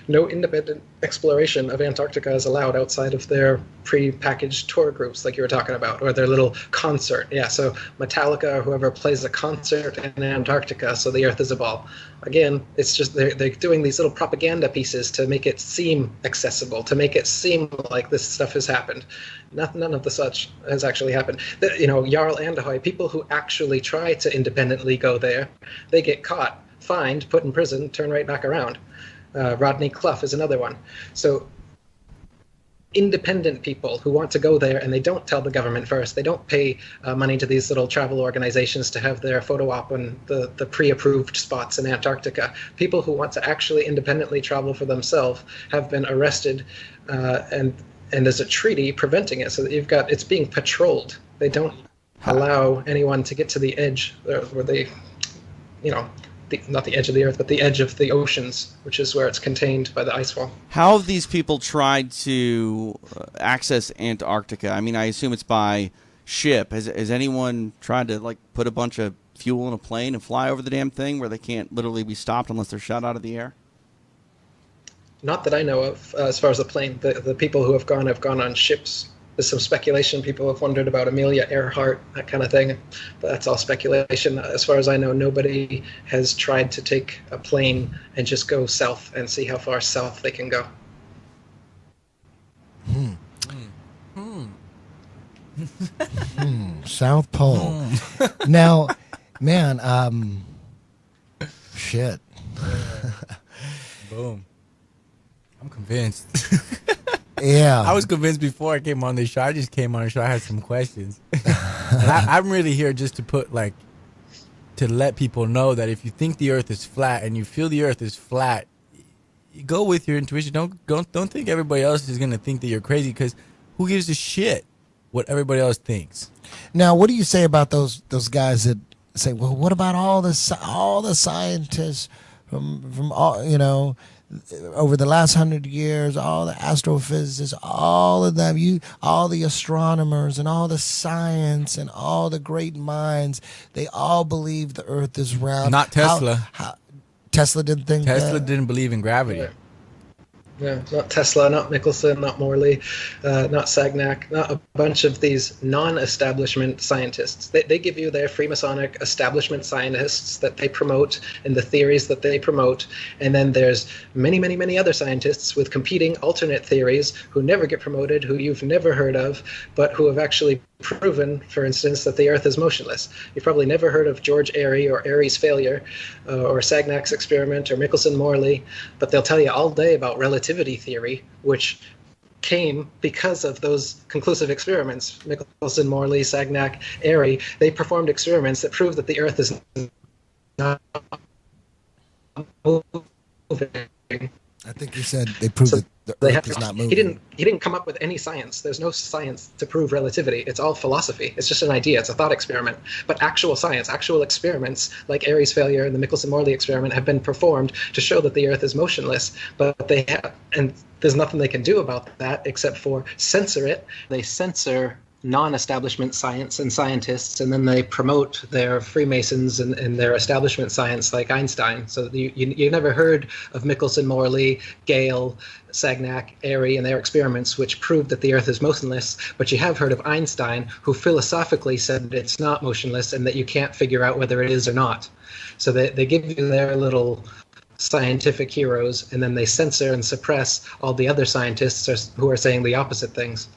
no independent exploration of Antarctica is allowed outside of their pre-packaged tour groups like you were talking about, or their little concert. Yeah, so Metallica or whoever plays a concert in Antarctica, so the Earth is a ball. Again, it's just they're doing these little propaganda pieces to make it seem accessible, to make it seem like this stuff has happened. None of the such has actually happened. Jarl Anderhoy, people who actually try to independently go there, they get caught, fined, put in prison, turn right back around. Rodney Clough is another one. So independent people who want to go there, and they don't tell the government first, they don't pay money to these little travel organizations to have their photo op on the pre-approved spots in Antarctica. People who want to actually independently travel for themselves have been arrested, and there's a treaty preventing it, so that it's being patrolled. They don't allow anyone to get to the edge where they, not the edge of the Earth, but the edge of the oceans, which is where it's contained by the ice wall. How have these people tried to access Antarctica? I mean, I assume it's by ship. Has anyone tried to put a bunch of fuel in a plane and fly over the damn thing where they can't literally be stopped unless they're shot out of the air? Not that I know of. As far as the plane, the people who have gone on ships. There's some speculation. People have wondered about Amelia Earhart, that kind of thing, but that's all speculation. As far as I know, nobody has tried to take a plane and just go south and see how far south they can go. South Pole. Now, man, shit. Boom. I'm convinced. Yeah. I was convinced before I came on this show. I just came on the show. I had some questions. And I'm really here just to put to let people know that if you think the earth is flat and you feel the earth is flat, you go with your intuition. Don't think everybody else is going to think that you're crazy, because who gives a shit what everybody else thinks? Now, what do you say about those guys that say, well, what about all the scientists from all, over the last 100 years, all the astrophysicists, all of them, all the astronomers and all the science and all the great minds, they all believe the earth is round. Not Tesla. Tesla didn't think Tesla that? didn't believe in gravity. Yeah, not Tesla, not Michelson, not Morley, not Sagnac, not a bunch of these non-establishment scientists. They give you their Freemasonic establishment scientists that they promote and the theories that they promote. And then there's many, many, many other scientists with competing alternate theories who never get promoted, who you've never heard of, but who have actually proven, for instance, that the Earth is motionless. You've probably never heard of George Airy or Airy's failure or Sagnac's experiment or Michelson-Morley, but they'll tell you all day about relativity theory, which came because of those conclusive experiments. Michelson, Morley, Sagnac, Airy, they performed experiments that proved that the Earth is not moving. I think you said they proved that the Earth is not moving. He didn't come up with any science. There's no science to prove relativity. It's all philosophy. It's just an idea. It's a thought experiment. But actual science, actual experiments like Airy's failure and the Michelson-Morley experiment have been performed to show that the Earth is motionless. But they have, and there's nothing they can do about that except for censor it. They censor non-establishment science and scientists, and then they promote their Freemasons and their establishment science like Einstein. So you never heard of Michelson, Morley, Gale, Sagnac, Airy, and their experiments which proved that the Earth is motionless, but you have heard of Einstein, who philosophically said it's not motionless and that you can't figure out whether it is or not. So they give you their little scientific heroes, and then they censor and suppress all the other scientists who are saying the opposite things.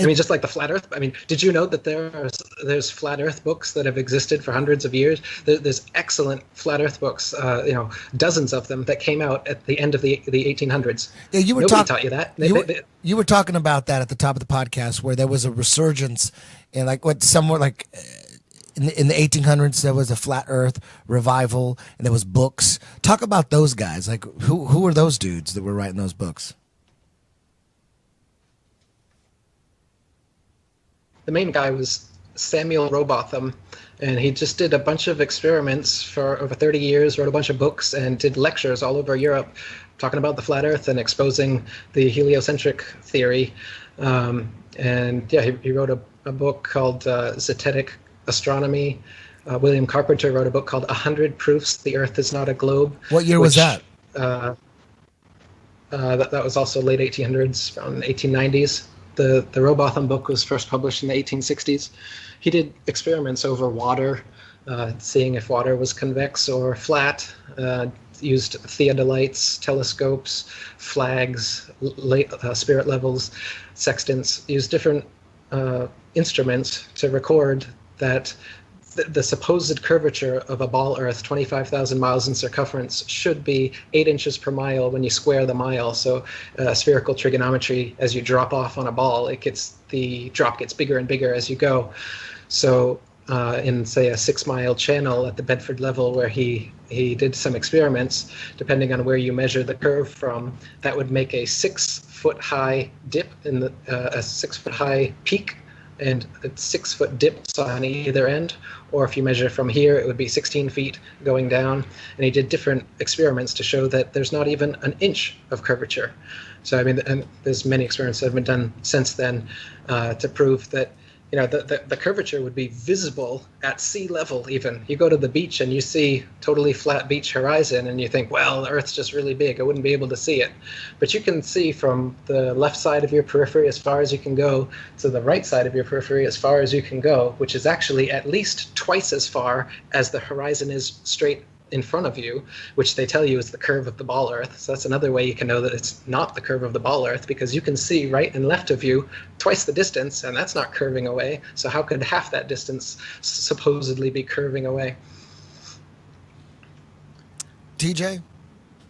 I mean, just like the flat Earth. I mean, did you know that there's flat Earth books that have existed for hundreds of years? There's excellent flat Earth books, dozens of them that came out at the end of the 1800s. Yeah, Nobody taught you that. You were talking about that at the top of the podcast, where there was a resurgence in in the 1800s. There was a flat Earth revival, and there was books. Talk about those guys. Like, who were those dudes that were writing those books? The main guy was Samuel Rowbotham, and he just did a bunch of experiments for over 30 years, wrote a bunch of books, and did lectures all over Europe talking about the flat Earth and exposing the heliocentric theory. He wrote a book called Zetetic Astronomy. William Carpenter wrote a book called 100 Proofs the Earth is Not a Globe. What year was that? That was also late 1800s, around 1890s. The Rowbotham book was first published in the 1860s. He did experiments over water, seeing if water was convex or flat, used theodolites, telescopes, flags, spirit levels, sextants, used different instruments to record that the supposed curvature of a ball Earth, 25,000 miles in circumference, should be 8 inches per mile when you square the mile. So spherical trigonometry, as you drop off on a ball, the drop gets bigger and bigger as you go. So in, say, a 6-mile channel at the Bedford level where he did some experiments, depending on where you measure the curve from, that would make a 6-foot-high dip in a 6-foot-high peak and 6-foot dips on either end. Or if you measure from here, it would be 16 feet going down. And he did different experiments to show that there's not even an inch of curvature. So, I mean, and there's many experiments that have been done since then to prove that the curvature would be visible at sea level even. You go to the beach and you see totally flat beach horizon and you think, well, the Earth's just really big. I wouldn't be able to see it. But you can see from the left side of your periphery as far as you can go to the right side of your periphery as far as you can go, which is actually at least twice as far as the horizon is straight in front of you, which they tell you is the curve of the ball Earth. So that's another way you can know that it's not the curve of the ball Earth, because you can see right and left of you twice the distance, and that's not curving away. So how could half that distance supposedly be curving away? TJ,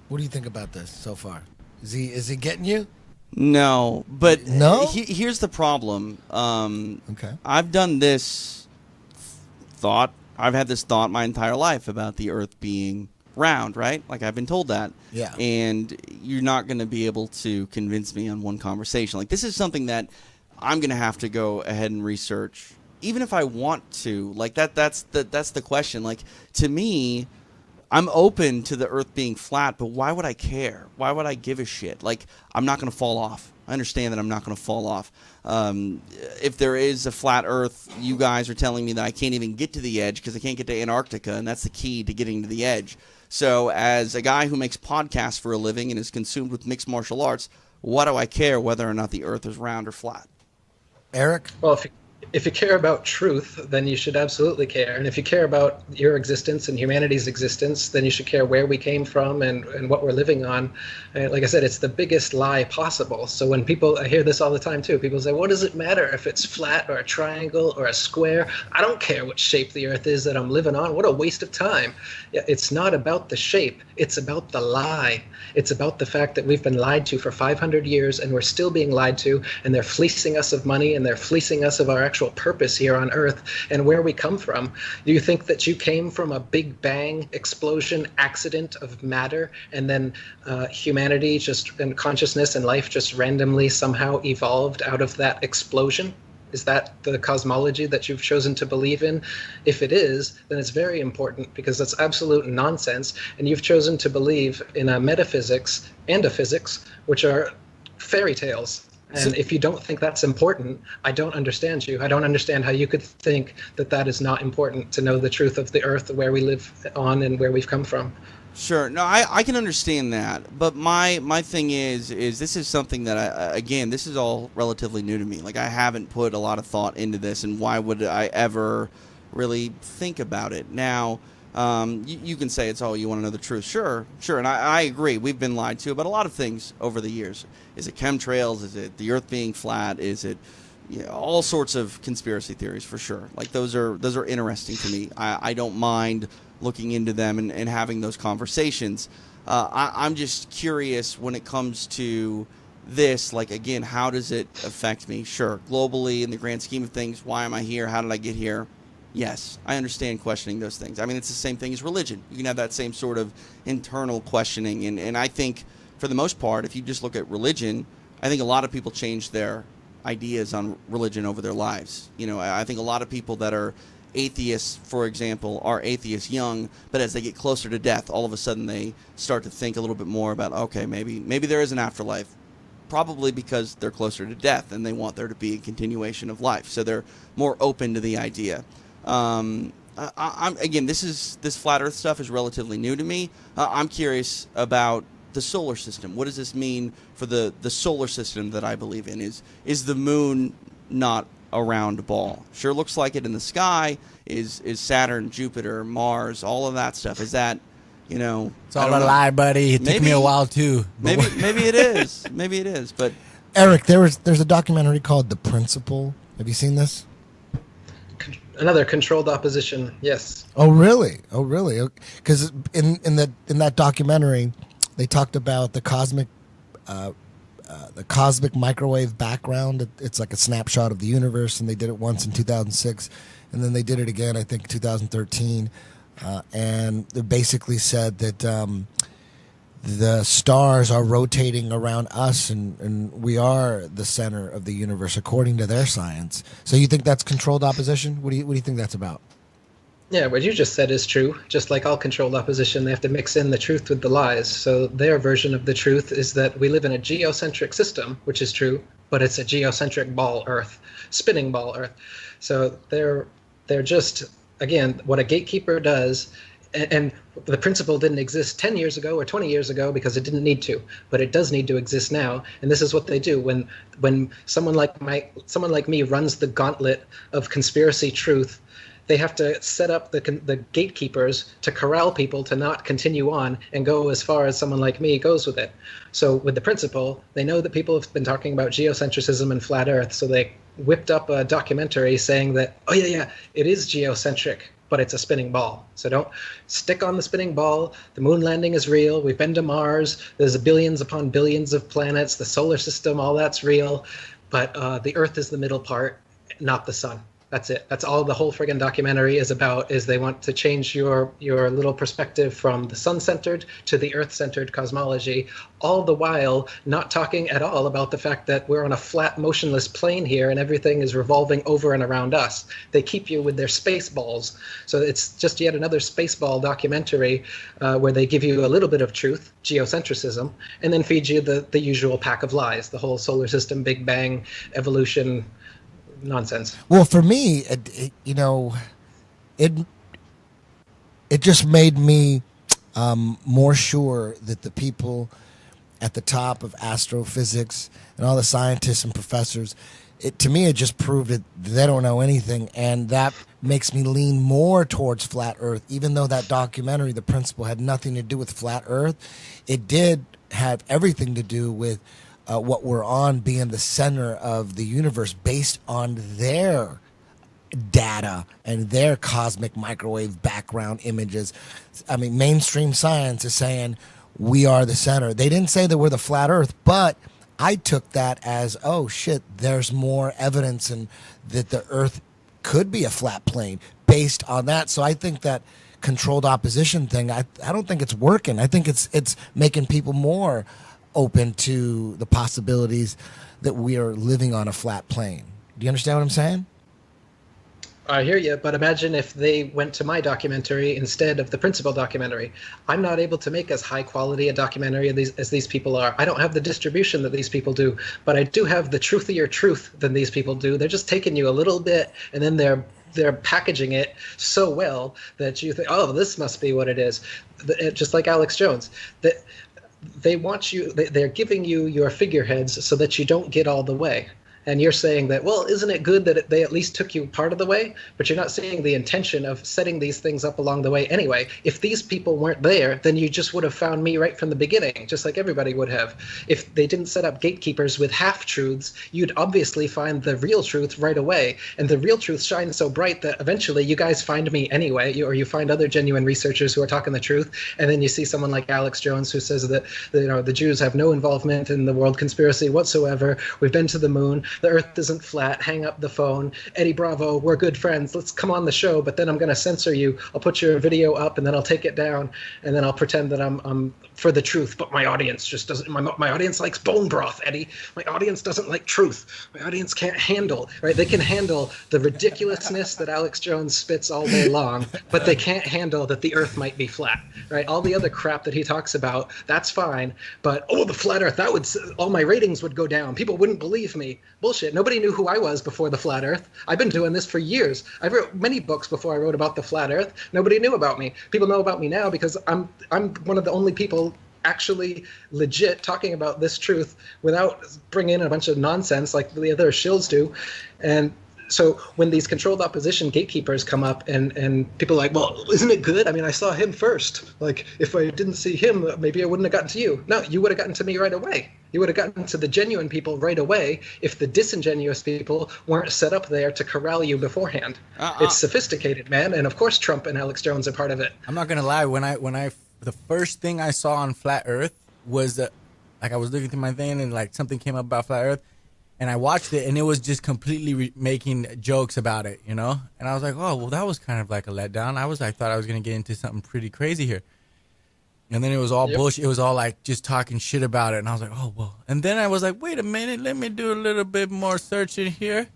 what do you think about this so far? Is he getting you? No, but No? Here's the problem. Okay. I've done this thought. I've had this thought my entire life about the Earth being round, right? Like, I've been told that. Yeah. And you're not going to be able to convince me on one conversation. Like, this is something that I'm going to have to go ahead and research, even if I want to. Like, that's the question. Like, to me, I'm open to the Earth being flat, but why would I care? Why would I give a shit? Like, I'm not going to fall off. I understand that I'm not going to fall off. If there is a flat Earth, you guys are telling me that I can't even get to the edge because I can't get to Antarctica, and that's the key to getting to the edge. So as a guy who makes podcasts for a living and is consumed with mixed martial arts, why do I care whether or not the Earth is round or flat? Eric? Well, if you care about truth, then you should absolutely care. And if you care about your existence and humanity's existence, then you should care where we came from and what we're living on. Like I said, it's the biggest lie possible. So when I hear this all the time too, people say, what does it matter if it's flat or a triangle or a square? I don't care what shape the Earth is that I'm living on. What a waste of time. Yeah, it's not about the shape. It's about the lie. It's about the fact that we've been lied to for 500 years and we're still being lied to, and they're fleecing us of money and they're fleecing us of our actual purpose here on Earth and where we come from. Do you think that you came from a big bang explosion accident of matter, and then humanity and consciousness and life just randomly somehow evolved out of that explosion? Is that the cosmology that you've chosen to believe in? If it is, then it's very important, because that's absolute nonsense, and you've chosen to believe in a metaphysics and a physics, which are fairy tales. And if you don't think that's important, I don't understand you. I don't understand how you could think that that is not important to know the truth of the Earth, where we live on and where we've come from. Sure. No, I can understand that. But my thing is this is something that, again, this is all relatively new to me. Like, I haven't put a lot of thought into this, and why would I ever really think about it? Now, you can say it's, you want to know the truth. Sure, and I agree. We've been lied to about a lot of things over the years. Is it chemtrails? Is it the Earth being flat? Is it all sorts of conspiracy theories, for sure. Like, those are interesting to me. I don't mind looking into them and having those conversations. I'm just curious when it comes to this, like, again, how does it affect me? Sure, globally, in the grand scheme of things, why am I here? How did I get here? Yes, I understand questioning those things. I mean, it's the same thing as religion. You can have that same sort of internal questioning. And I think, for the most part, if you just look at religion, I think a lot of people change their ideas on religion over their lives. I think a lot of people that are atheists, for example, are atheists young, but as they get closer to death, all of a sudden they start to think a little bit more about, okay, maybe there is an afterlife, probably because they're closer to death and they want there to be a continuation of life. So they're more open to the idea. Again, this flat Earth stuff is relatively new to me. I'm curious about the solar system. What does this mean for the solar system that I believe in? Is the moon not a round ball? Sure looks like it in the sky. Is Saturn, Jupiter, Mars, all of that stuff? Is that, It's all a lie, buddy. It took me a while too. Maybe it is. Maybe it is. But Eric, there's a documentary called The Principle. Have you seen this? Another controlled opposition, yes. Oh, really? Because in that documentary, they talked about the cosmic microwave background. It's like a snapshot of the universe, and they did it once in 2006, and then they did it again, I think, 2013. And they basically said that the stars are rotating around us, and we are the center of the universe, according to their science. So you think that's controlled opposition? What do you think that's about? Yeah, what you just said is true. Just like all controlled opposition, they have to mix in the truth with the lies. So their version of the truth is that we live in a geocentric system, which is true, but it's a geocentric ball Earth. spinning ball Earth. So they're just, again, what a gatekeeper does. And the principle didn't exist 10 years ago or 20 years ago because it didn't need to, but it does need to exist now. And this is what they do when someone like me runs the gauntlet of conspiracy truth. They have to set up the gatekeepers to corral people to not continue on and go as far as someone like me goes with it. So with the principle, they know that people have been talking about geocentrism and flat Earth, so they whipped up a documentary saying that, oh yeah, it is geocentric, but it's a spinning ball. So don't stick on the spinning ball. The moon landing is real. We've been to Mars. There's billions upon billions of planets. The solar system, all that's real. But the Earth is the middle part, not the sun. That's it. That's all the whole friggin' documentary is about, is they want to change your little perspective from the sun-centered to the earth-centered cosmology, all the while not talking at all about the fact that we're on a flat, motionless plane here and everything is revolving over and around us. They keep you with their space balls. So it's just yet another spaceball documentary where they give you a little bit of truth, geocentrism, and then feed you the usual pack of lies, the whole solar system, Big Bang, evolution, nonsense. Well, for me, it just made me more sure that the people at the top of astrophysics and all the scientists and professors, to me, it just proved that they don't know anything, and that makes me lean more towards flat Earth. Even though that documentary, The Principle, had nothing to do with flat Earth, it did have everything to do with what we're on being the center of the universe based on their data and their cosmic microwave background images. I mean, mainstream science is saying we are the center. They didn't say that we're the flat Earth, but I took that as, oh shit, there's more evidence and that the Earth could be a flat plane based on that. So I think that controlled opposition thing, I don't think it's working. I think it's making people more open to the possibilities that we are living on a flat plane. Do you understand what I'm saying? I hear you, but imagine if they went to my documentary instead of the Principle documentary. I'm not able to make as high quality a documentary as these people are. I don't have the distribution that these people do, but I do have the truthier truth than these people do. They're just taking you a little bit, and then they're packaging it so well that you think, oh, this must be what it is. Just like Alex Jones. They want you, they're giving you your figureheads so that you don't get all the way. And you're saying that, well, isn't it good that they at least took you part of the way? But you're not seeing the intention of setting these things up along the way anyway. If these people weren't there, then you just would have found me right from the beginning, just like everybody would have. If they didn't set up gatekeepers with half-truths, you'd obviously find the real truth right away. And the real truth shines so bright that eventually you guys find me anyway, or you find other genuine researchers who are talking the truth. And then you see someone like Alex Jones who says that the Jews have no involvement in the world conspiracy whatsoever. We've been to the moon. The Earth isn't flat. Hang up the phone. Eddie Bravo, we're good friends. Let's come on the show, but then I'm going to censor you. I'll put your video up, and then I'll take it down, and then I'll pretend that I'm for the truth, but my audience just doesn't. My audience likes bone broth, Eddie. My audience doesn't like truth. My audience can't handle, right? They can handle the ridiculousness that Alex Jones spits all day long, but they can't handle that the Earth might be flat, right? All the other crap that he talks about, that's fine, but the flat Earth, all my ratings would go down. People wouldn't believe me. Bullshit. Nobody knew who I was before the flat Earth. I've been doing this for years. I wrote many books before I wrote about the flat Earth. Nobody knew about me. People know about me now because I'm one of the only people actually legit talking about this truth without bringing in a bunch of nonsense like the other shills do. And so when these controlled opposition gatekeepers come up and people are like, well, isn't it good? I mean, I saw him first. Like, if I didn't see him, maybe I wouldn't have gotten to you. No, you would have gotten to me right away. You would have gotten to the genuine people right away if the disingenuous people weren't set up there to corral you beforehand. It's sophisticated, man. And of course, Trump and Alex Jones are part of it. I'm not going to lie. When I the first thing I saw on flat Earth was that, like, I was looking through my thing and like something came up about flat Earth. And I watched it, and it was just completely making jokes about it, you know? And I was like, oh, well, that was kind of like a letdown. I thought I was going to get into something pretty crazy here. And then it was all bullshit. It was all like just talking shit about it. And I was like, oh, well. And then I was like, wait a minute, let me do a little bit more searching here.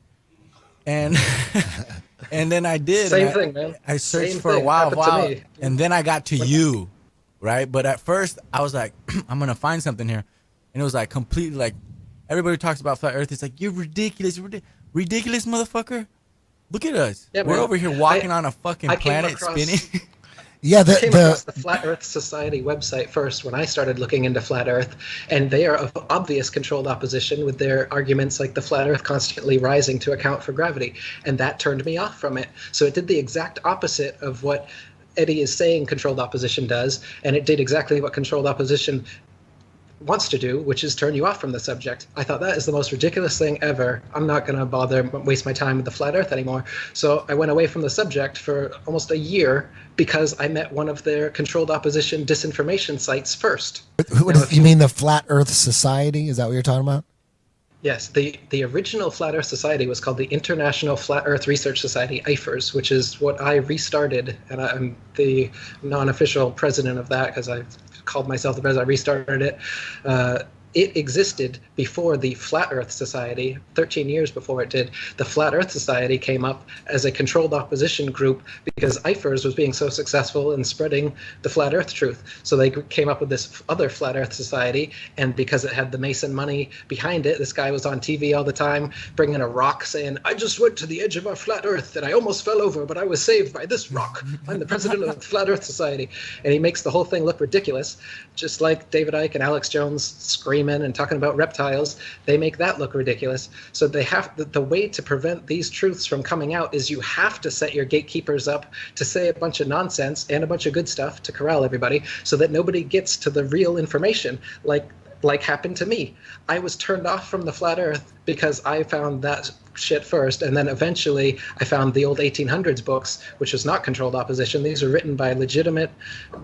And and then I did. Same thing, man. I searched Same for a thing while. happened to me. And then I got to you, right? But at first, I was like, I'm going to find something here. And it was like completely like, everybody talks about flat Earth. It's like, you're ridiculous. Ridiculous, motherfucker. Look at us. Yeah, We're man. over here walking on a fucking I came planet across- spinning. Yeah, I came across the Flat Earth Society website first when I started looking into flat Earth, and they are of obvious controlled opposition with their arguments like the flat Earth constantly rising to account for gravity, and that turned me off from it. So it did the exact opposite of what Eddie is saying controlled opposition does, and it did exactly what controlled opposition wants to do, which is turn you off from the subject. I thought that is the most ridiculous thing ever. I'm not going to bother waste my time with the flat Earth anymore. So I went away from the subject for almost a year because I met one of their controlled opposition disinformation sites first. You mean the Flat Earth Society? Is that what you're talking about? Yes, the original Flat Earth Society was called the International Flat Earth Research Society, IFERS, which is what I restarted, and I'm the non-official president of that because I've called myself the president. I restarted it. It existed before the Flat Earth Society, 13 years before it did. The Flat Earth Society came up as a controlled opposition group because IFERS was being so successful in spreading the Flat Earth truth. So they came up with this other Flat Earth Society, and because it had the Mason money behind it, this guy was on TV all the time bringing a rock saying, I just went to the edge of our flat Earth and I almost fell over, but I was saved by this rock. I'm the president of the Flat Earth Society. And he makes the whole thing look ridiculous, just like David Icke and Alex Jones screaming and talking about reptiles. They make that look ridiculous. So they have the way to prevent these truths from coming out is you have to set your gatekeepers up to say a bunch of nonsense and a bunch of good stuff to corral everybody so that nobody gets to the real information, like happened to me. I was turned off from the flat Earth because I found that shit first, and then eventually I found the old 1800s books, which was not controlled opposition. These were written by legitimate,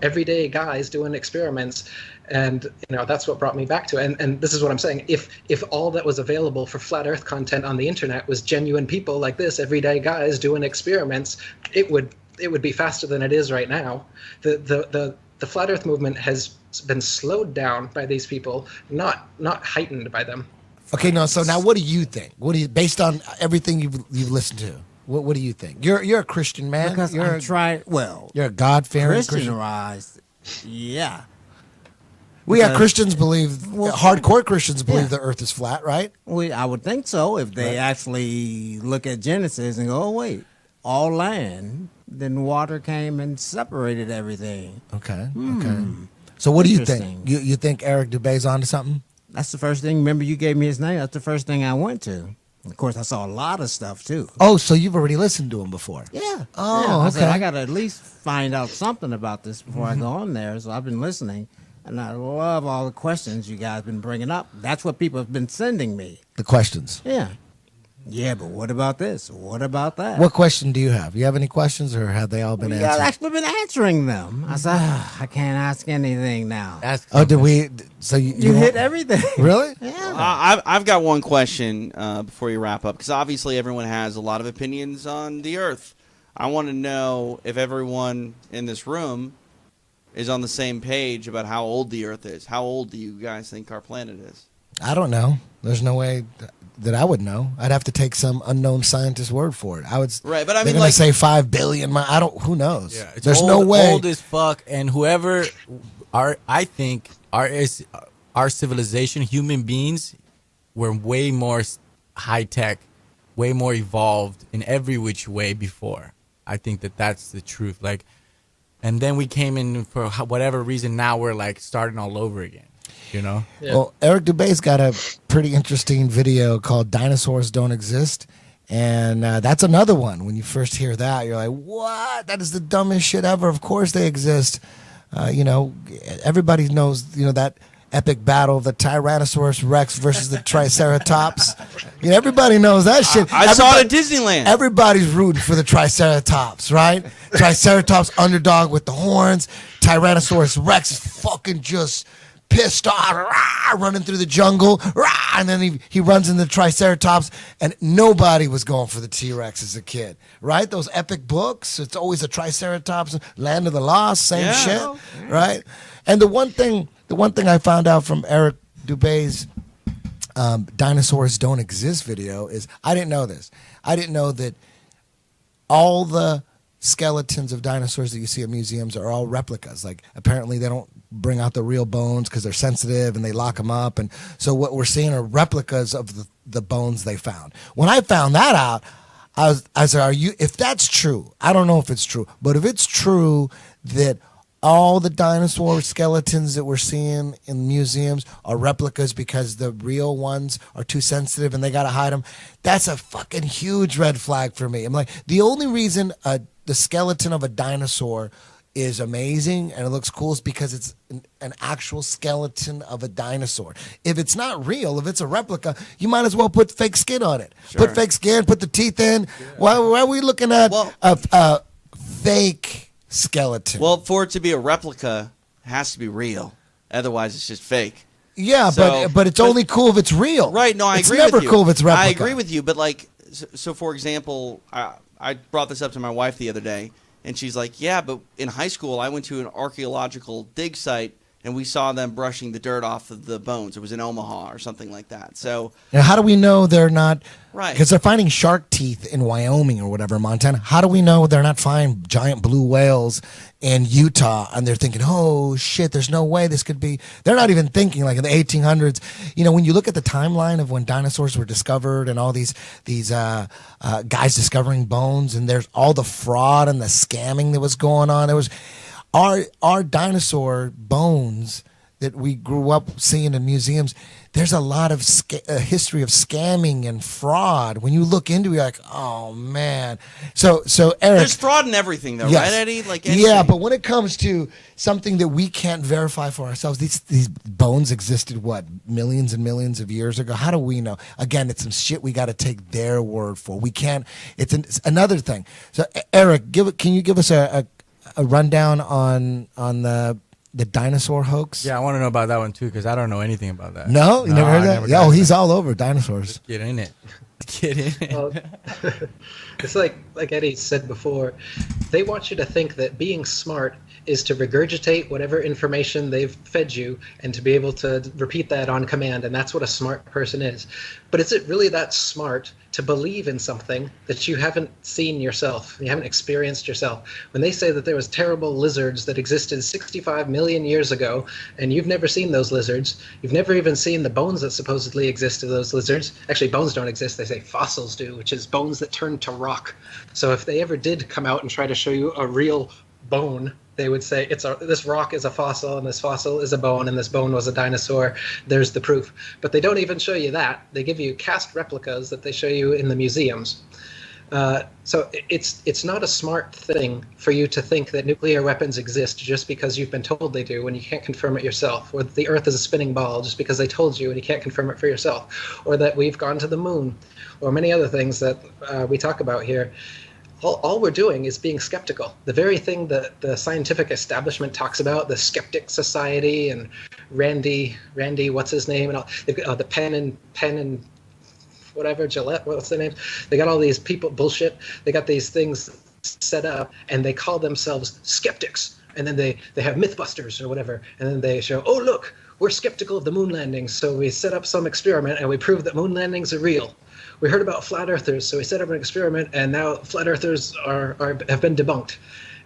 everyday guys doing experiments, and that's what brought me back to it. And this is what I'm saying: if all that was available for flat Earth content on the internet was genuine people like this, everyday guys doing experiments, it would be faster than it is right now. The flat Earth movement has been slowed down by these people, not heightened by them. Okay, no. So now, what do you think? Based on everything you've listened to? What do you think? You're a Christian man. Because you're you're a God-fearing Christian. Christianized. Yeah. Christians believe, hardcore Christians believe the Earth is flat, right? I would think so if they actually look at Genesis and go, oh wait, all land, then water came and separated everything. Okay. Okay. So what do you think? Interesting. You think Eric Dubay's onto something? That's the first thing. Remember, you gave me his name. That's the first thing I went to. Of course, I saw a lot of stuff too. Oh, so you've already listened to him before? Yeah. Oh, yeah. I said, okay. I got to at least find out something about this before I go on there. So I've been listening, and I love all the questions you guys been bringing up. That's what people have been sending me. The questions. Yeah. Yeah, but what about this? What about that? What question do you have? You have any questions, or have they all been I've answered? actually been answering them. I said, I can't ask anything now. Did we? So you hit everything. Really? Yeah. I've got one question before you wrap up, because obviously everyone has a lot of opinions on the Earth. I want to know if everyone in this room is on the same page about how old the Earth is. How old do you guys think our planet is? I don't know. There's no way that I would know. I'd have to take some unknown scientist's word for it. I would. Right, but I they're mean, gonna say 5 billion. I don't. Who knows? Yeah, it's There's old, no way. old as fuck, and whoever I think our civilization, human beings, were way more high tech, way more evolved in every which way before. I think that's the truth. Like, and then we came in for whatever reason. Now we're like starting all over again. Yeah. Well, Eric Dubay's got a pretty interesting video called "Dinosaurs Don't Exist," and that's another one. When you first hear that, you're like, "What? That is the dumbest shit ever." Of course they exist. Everybody knows. That epic battle of the Tyrannosaurus Rex versus the Triceratops. Everybody knows that shit. I saw it at Disneyland. Everybody's rooting for the Triceratops, right? Triceratops underdog with the horns. Tyrannosaurus Rex is fucking just pissed off, rah, running through the jungle, rah, and then he runs into the Triceratops, and nobody was going for the T-Rex as a kid, right? Those epic books, it's always a Triceratops, Land of the Lost, same shit, right? And the one thing I found out from Eric Dubay's Dinosaurs Don't Exist video is, I didn't know this. I didn't know that all the skeletons of dinosaurs that you see at museums are all replicas. Like, apparently they don't bring out the real bones because they're sensitive and they lock them up. And so what we're seeing are replicas of the bones they found. When I found that out, I said, if that's true, I don't know if it's true, but if it's true that all the dinosaur skeletons that we're seeing in museums are replicas because the real ones are too sensitive and they got to hide them, that's a fucking huge red flag for me. I'm like, the only reason the skeleton of a dinosaur is amazing and it looks cool is because it's an actual skeleton of a dinosaur. If it's not real, if it's a replica, you might as well put fake skin on it. Sure. Put fake skin, put the teeth in. Yeah. Why are we looking at a fake skeleton? Well, for it to be a replica, it has to be real. Otherwise, it's just fake. Yeah, but it's only cool if it's real. Right, no, I agree with you. It's never cool if it's replica. I agree with you, but like, so for example, I brought this up to my wife the other day, and she's like, yeah, but in high school, I went to an archaeological dig site, and we saw them brushing the dirt off of the bones. It was in Omaha or something like that. So now, how do we know they're not? Right. Because they're finding shark teeth in Wyoming or whatever, Montana. How do we know they're not finding giant blue whales in Utah? And they're thinking, oh, shit, there's no way this could be. They're not even thinking like in the 1800s. You know, when you look at the timeline of when dinosaurs were discovered and all these guys discovering bones, and there's all the fraud and the scamming that was going on. There was our dinosaur bones that we grew up seeing in museums. There's a lot of history of scamming and fraud. When you look into it, you're like, oh, man. So Eric. There's fraud in everything, though, yes. right, Eddie? Like anything. Yeah, but when it comes to something that we can't verify for ourselves, these bones existed, what, millions and millions of years ago? How do we know? Again, it's some shit we got to take their word for. We can't. It's another thing. So, Eric, can you give us a rundown on the dinosaur hoax? Yeah, I want to know about that one too because I don't know anything about that. No, you never heard that? Yeah, he's all over dinosaurs. Just get in it. Get in it. Well, it's like Eddie said before, they want you to think that being smart is to regurgitate whatever information they've fed you and to be able to repeat that on command, and that's what a smart person is. But is it really that smart to believe in something that you haven't seen yourself, you haven't experienced yourself? When they say that there was terrible lizards that existed 65 million years ago, and you've never seen those lizards, you've never even seen the bones that supposedly exist of those lizards. Actually, bones don't exist, they say fossils do, which is bones that turn to rock. So if they ever did come out and try to show you a real bone, they would say this rock is a fossil and this fossil is a bone and this bone was a dinosaur. There's the proof. But they don't even show you that. They give you cast replicas that they show you in the museums. So it's not a smart thing for you to think that nuclear weapons exist just because you've been told they do when you can't confirm it yourself, or that the Earth is a spinning ball just because they told you and you can't confirm it for yourself, or that we've gone to the moon, or many other things that we talk about here. All we're doing is being skeptical. The very thing that the scientific establishment talks about, the Skeptic Society and Randy, what's his name, and all, the Penn and whatever, Gillette, what's their name? They got all these people, bullshit. They got these things set up, and they call themselves skeptics. And then they have Mythbusters or whatever, and then they show, oh, look, we're skeptical of the moon landings, so we set up some experiment, and we prove that moon landings are real. We heard about flat earthers, so we set up an experiment, and now flat earthers have been debunked.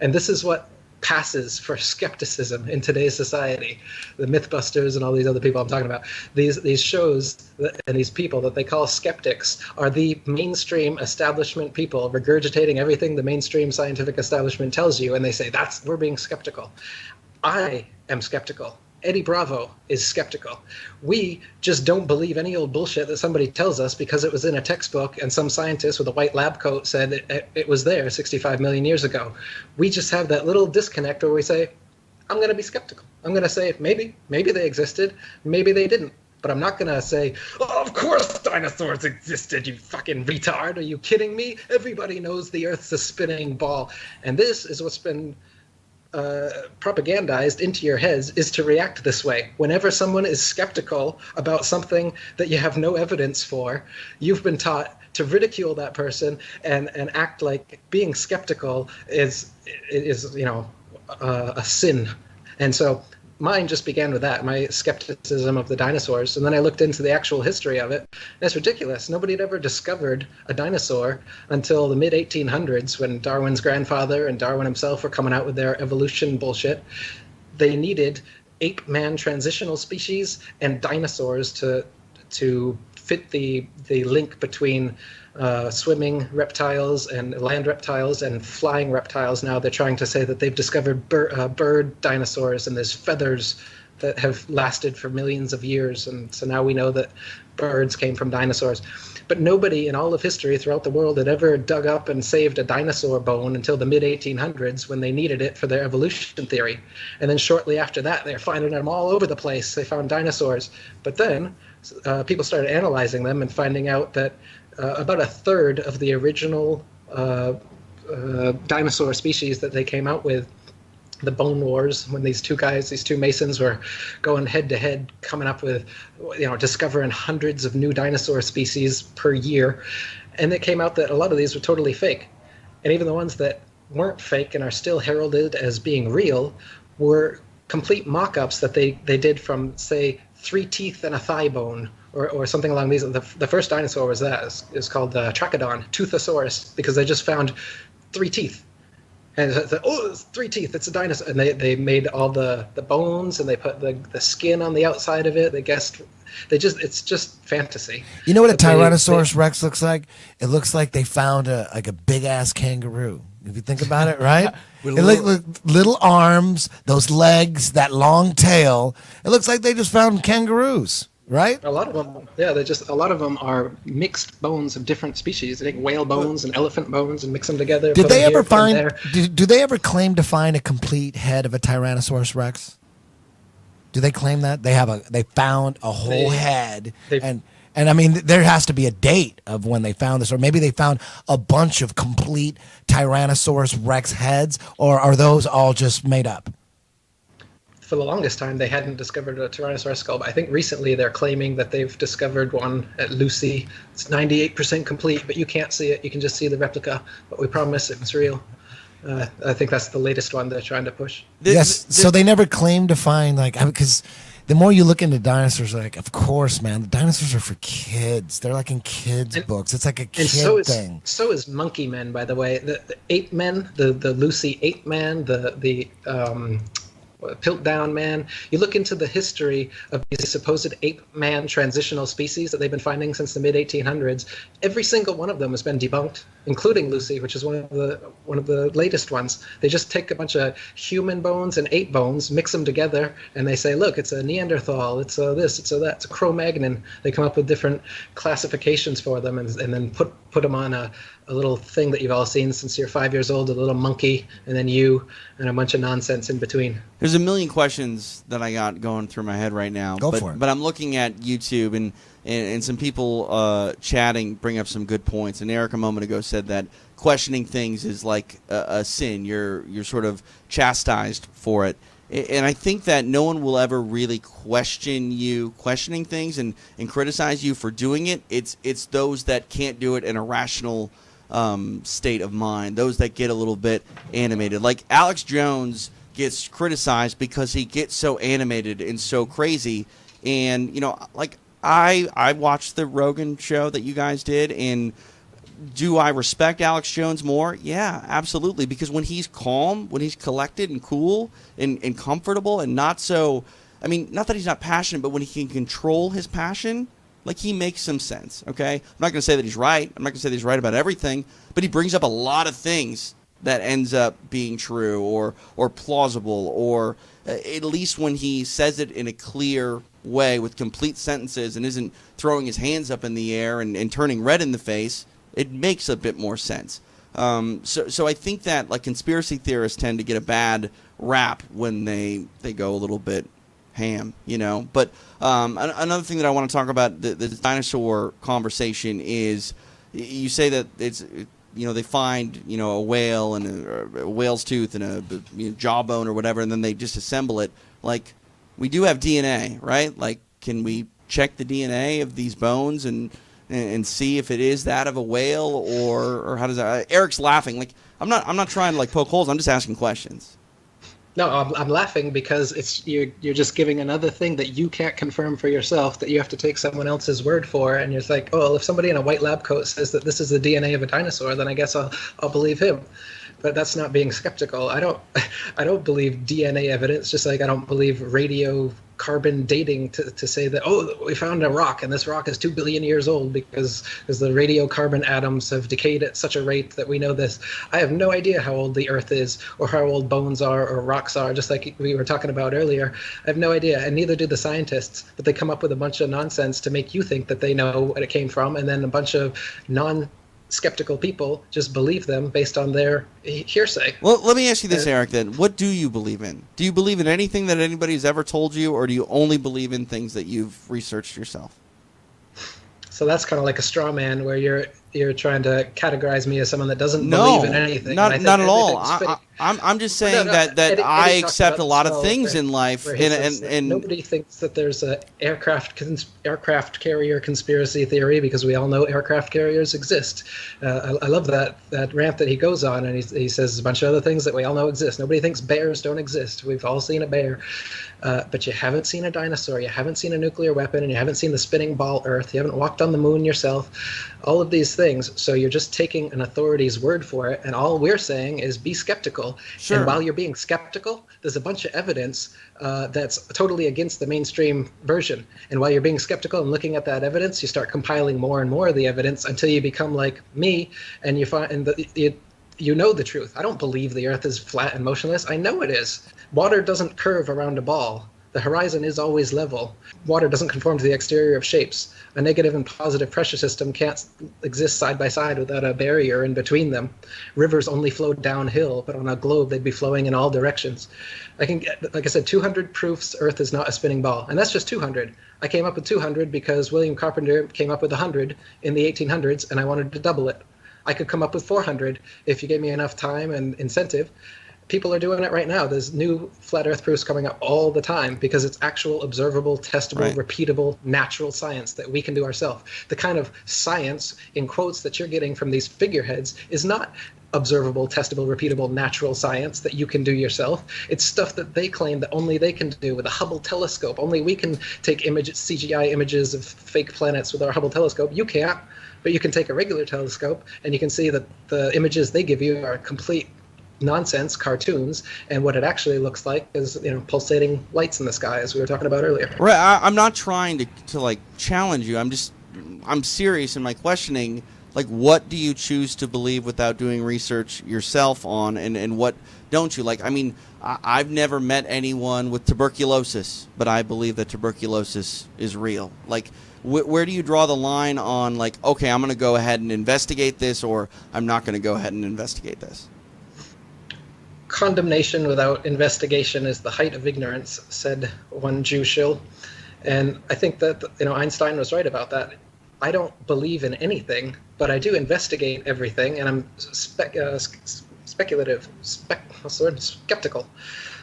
And this is what passes for skepticism in today's society. The Mythbusters and all these other people I'm talking about. These shows and these people that they call skeptics are the mainstream establishment people regurgitating everything the mainstream scientific establishment tells you, and they say, we're being skeptical. I am skeptical. Eddie Bravo is skeptical. We just don't believe any old bullshit that somebody tells us because it was in a textbook and some scientist with a white lab coat said it was there 65 million years ago. We just have that little disconnect where we say, I'm going to be skeptical. I'm going to say, maybe they existed, maybe they didn't. But I'm not going to say, oh, of course dinosaurs existed, you fucking retard. Are you kidding me? Everybody knows the Earth's a spinning ball. And this is what's been propagandized into your heads, is to react this way. Whenever someone is skeptical about something that you have no evidence for, you've been taught to ridicule that person and act like being skeptical is a sin. And so mine just began with that, my skepticism of the dinosaurs. And then I looked into the actual history of it. It's ridiculous. Nobody had ever discovered a dinosaur until the mid-1800s, when Darwin's grandfather and Darwin himself were coming out with their evolution bullshit. They needed ape-man transitional species and dinosaurs to fit the link between swimming reptiles and land reptiles and flying reptiles. Now they're trying to say that they've discovered bird dinosaurs, and there's feathers that have lasted for millions of years, and so now we know that birds came from dinosaurs. But nobody in all of history throughout the world had ever dug up and saved a dinosaur bone until the mid-1800s, when they needed it for their evolution theory. And then shortly after that, they're finding them all over the place. They found dinosaurs. But then people started analyzing them and finding out that about a third of the original dinosaur species that they came out with, the Bone Wars, when these two Masons were going head to head, coming up with, discovering hundreds of new dinosaur species per year. And it came out that a lot of these were totally fake. And even the ones that weren't fake and are still heralded as being real were complete mock-ups that they did from, say, 3 teeth and a thigh bone, or something along these. The first dinosaur was that. It's called the Trachodon, Toothosaurus, because they just found 3 teeth. And it's 3 teeth, it's a dinosaur. And they made all the bones, and they put the skin on the outside of it. It's just fantasy. You know what a Tyrannosaurus Rex looks like? It looks like they found a big ass kangaroo. If you think about it, right? Little arms, those legs, that long tail. It looks like they just found kangaroos. Right? A lot of them, yeah, a lot of them are mixed bones of different species. They take whale bones and elephant bones and mix them together. Did they ever find? Do they ever claim to find a complete head of a Tyrannosaurus Rex? Do they claim that they found a whole head? And I mean, there has to be a date of when they found this, or maybe they found a bunch of complete Tyrannosaurus Rex heads, or are those all just made up? For the longest time, they hadn't discovered a Tyrannosaurus skull, but I think recently they're claiming that they've discovered one at Lucy. It's 98% complete, but you can't see it. You can just see the replica, but we promise it was real. I think that's the latest one they're trying to push. So they never claimed to find, because the more you look into dinosaurs, of course, man, the dinosaurs are for kids. They're like in kids' books. It's like a kid thing. So is monkey men, by the way. The ape men, the Lucy ape man, the Piltdown man. You look into the history of these supposed ape-man transitional species that they've been finding since the mid-1800s. Every single one of them has been debunked, including Lucy, which is one of the latest ones. They just take a bunch of human bones and ape bones, mix them together, and they say, look, it's a Neanderthal, it's a this, it's a that, it's a Cro-Magnon. They come up with different classifications for them, and then put them on a little thing that you've all seen since you're 5 years old, a little monkey, and then you, and a bunch of nonsense in between. There's a million questions that I got going through my head right now. Go for it. But I'm looking at YouTube, and some people chatting bring up some good points. And Eric a moment ago said that questioning things is like a sin. You're sort of chastised for it. And I think that no one will ever really question you questioning things and criticize you for doing it. It's those that can't do it in a rational state of mind, those that get a little bit animated. Like Alex Jones gets criticized because he gets so animated and so crazy. And, I watched the Rogan show that you guys did, and do I respect Alex Jones more? Yeah, absolutely. Because when he's calm, when he's collected and cool and comfortable and not so, not that he's not passionate, but when he can control his passion, he makes some sense, okay? I'm not going to say that he's right. I'm not going to say that he's right about everything, but he brings up a lot of things that ends up being true or plausible, or at least when he says it in a clear way with complete sentences and isn't throwing his hands up in the air and turning red in the face, it makes a bit more sense. So I think that conspiracy theorists tend to get a bad rap when they go a little bit ham, But another thing that I want to talk about the dinosaur conversation is, you say that it's they find a whale and a whale's tooth and a jawbone or whatever, and then they just assemble it. We do have DNA, right? Can we check the DNA of these bones and see if it is that of a whale, or how does that? Eric's laughing. I'm not trying to poke holes. I'm just asking questions. No, I'm laughing because you're just giving another thing that you can't confirm for yourself, that you have to take someone else's word for, and you're like, oh, well, if somebody in a white lab coat says that this is the DNA of a dinosaur, then I guess I'll believe him. But that's not being skeptical. I don't believe DNA evidence, just like I don't believe radiocarbon dating to say that, oh, we found a rock and this rock is 2 billion years old because the radiocarbon atoms have decayed at such a rate that we know this. I have no idea how old the Earth is or how old bones are or rocks are, just like we were talking about earlier. I have no idea, and neither do the scientists, but they come up with a bunch of nonsense to make you think that they know what it came from, and then a bunch of skeptical people just believe them based on their hearsay. Well, let me ask you this, Eric, then. What do you believe in? Do you believe in anything that anybody's ever told you, or do you only believe in things that you've researched yourself? So that's kind of like a straw man where you're trying to categorize me as someone that doesn't believe in anything. Not at all. I'm just saying that I accept a lot of things in life, and nobody thinks that there's a aircraft carrier conspiracy theory because we all know aircraft carriers exist. I love that rant that he goes on, and he says a bunch of other things that we all know exist. Nobody thinks bears don't exist. We've all seen a bear. But you haven't seen a dinosaur, you haven't seen a nuclear weapon, and you haven't seen the spinning ball Earth, you haven't walked on the moon yourself, all of these things. So you're just taking an authority's word for it, and all we're saying is be skeptical. Sure. And while you're being skeptical, there's a bunch of evidence that's totally against the mainstream version. And while you're being skeptical and looking at that evidence, you start compiling more and more of the evidence until you become like me, and you find that you know the truth. I don't believe the Earth is flat and motionless. I know it is. Water doesn't curve around a ball. The horizon is always level. Water doesn't conform to the exterior of shapes. A negative and positive pressure system can't exist side by side without a barrier in between them. Rivers only flow downhill, but on a globe they'd be flowing in all directions. I can get, like I said, 200 proofs Earth is not a spinning ball, and that's just 200. I came up with 200 because William Carpenter came up with 100 in the 1800s, and I wanted to double it. I could come up with 400 if you gave me enough time and incentive. People are doing it right now. There's new flat Earth proofs coming up all the time because it's actual, observable, testable, repeatable, natural science that we can do ourselves. The kind of science, in quotes, that you're getting from these figureheads is not observable, testable, repeatable, natural science that you can do yourself. It's stuff that they claim that only they can do with a Hubble telescope. Only we can take CGI images of fake planets with our Hubble telescope. You can't, but you can take a regular telescope and you can see that the images they give you are complete nonsense cartoons, and what it actually looks like is, pulsating lights in the sky, as we were talking about earlier. Right. I'm not trying to like challenge you. I'm serious in my questioning. Like, what do you choose to believe without doing research yourself on, and what don't you? Like, I mean, I've never met anyone with tuberculosis, but I believe that tuberculosis is real. Like, where do you draw the line on, like, okay, I'm going to go ahead and investigate this, or I'm not going to go ahead and investigate this? Condemnation without investigation is the height of ignorance, said one Jew shill. And I think that, Einstein was right about that. I don't believe in anything, but I do investigate everything, and I'm skeptical.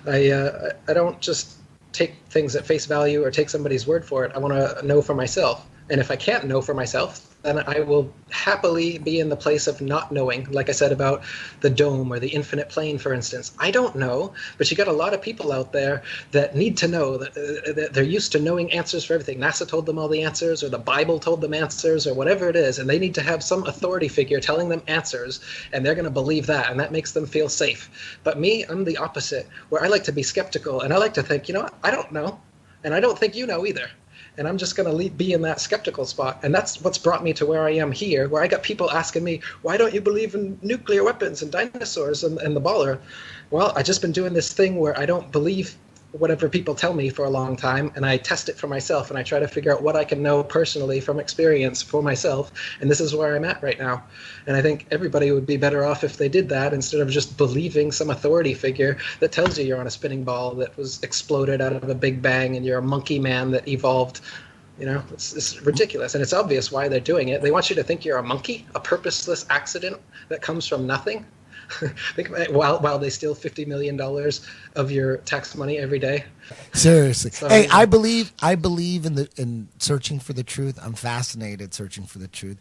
I don't just take things at face value or take somebody's word for it. I want to know for myself. And if I can't know for myself, then I will happily be in the place of not knowing, like I said about the dome or the infinite plane, for instance. I don't know, but you got a lot of people out there that need to know, that they're used to knowing answers for everything. NASA told them all the answers, or the Bible told them answers, or whatever it is, and they need to have some authority figure telling them answers, and they're going to believe that, and that makes them feel safe. But me, I'm the opposite, where I like to be skeptical, and I like to think, what, I don't know, and I don't think you know either. And I'm just going to be in that skeptical spot. And that's what's brought me to where I am here, where I got people asking me, why don't you believe in nuclear weapons and dinosaurs and the baller? Well, I've just been doing this thing where I don't believe whatever people tell me for a long time, and I test it for myself, and I try to figure out what I can know personally from experience for myself. And this is where I'm at right now. And I think everybody would be better off if they did that instead of just believing some authority figure that tells you you're on a spinning ball that was exploded out of a big bang and you're a monkey man that evolved. It's ridiculous, and it's obvious why they're doing it. They want you to think you're a monkey, a purposeless accident that comes from nothing. Think about it, while they steal $50 million of your tax money every day. Seriously. So, hey, I believe in searching for the truth. I'm fascinated searching for the truth.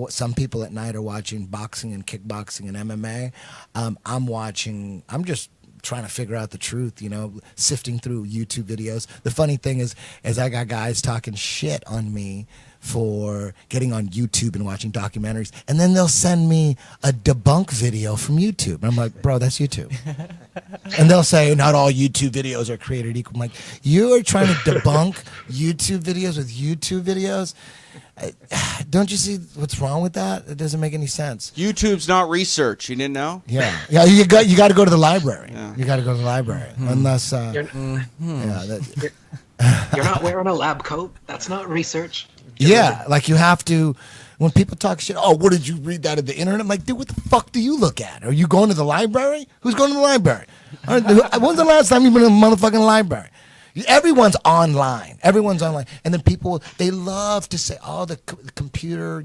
Some people at night are watching boxing and kickboxing and MMA. I'm just trying to figure out the truth, sifting through YouTube videos. The funny thing is I got guys talking shit on me for getting on YouTube and watching documentaries, and then they'll send me a debunk video from YouTube. And I'm like, bro, that's YouTube. And they'll say, not all YouTube videos are created equal. I'm like, you are trying to debunk YouTube videos with YouTube videos? Don't you see what's wrong with that? It doesn't make any sense. YouTube's not research. You didn't know? Yeah. You got to go to the library. Yeah. You got to go to the library. Unless, You're not wearing a lab coat. That's not research. Yeah, like you have to. When people talk shit, oh, what did you read that at the internet? I'm like, dude, what the fuck do you look at? Are you going to the library? Who's going to the library? When's the last time you've been in a motherfucking library? Everyone's online. Everyone's online. And then people, they love to say, oh, the computer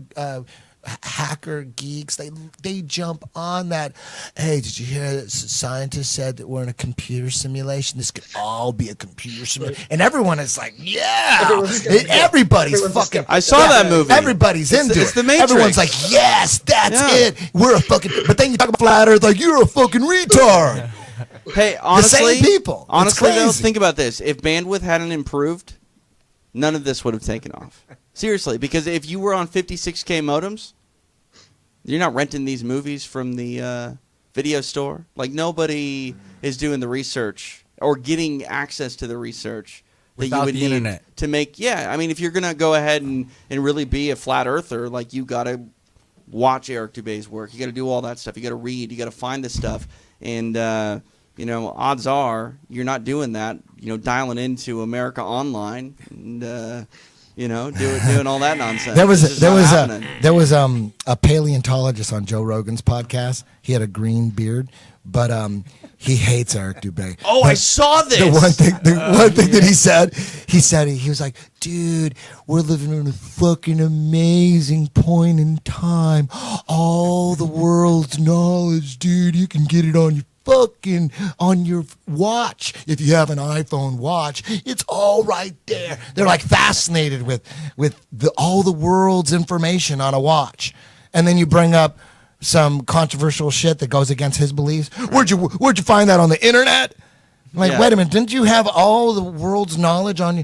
hacker geeks, they jump on that. Hey, did you hear that scientists said that we're in a computer simulation? This could all be a computer simulation. And everyone is like, yeah. Everybody's fucking. I saw that movie. Everybody's into it. It's the Matrix. Everyone's like, yes, that's it. We're a fucking. But then you talk about flat Earth, like, you're a fucking retard. Hey, honestly, the same people. Honestly, It's though, crazy. think about this. If bandwidth hadn't improved, none of this would have taken off. Seriously, because if you were on 56K modems, you're not renting these movies from the video store. Like, nobody is doing the research or getting access to the research that Without you would the need internet. to make. Yeah, I mean, if you're going to go ahead and really be a flat earther, like, you got to watch Eric Dubay's work. You got to do all that stuff. You got to read. You got to find this stuff. And, odds are you're not doing that, dialing into America Online and, doing all that nonsense. There was a a paleontologist on Joe Rogan's podcast. He had a green beard, but he hates Eric Dubay. Oh, But I saw this. The one thing that he was like, dude, we're living in a fucking amazing point in time. All the world's knowledge, dude, you can get it on your watch. If you have an iPhone watch, it's all right there. They're like fascinated with all the world's information on a watch. And then you bring up some controversial shit that goes against his beliefs. Where'd you find that on the internet? I'm like, wait a minute, didn't you have all the world's knowledge on you?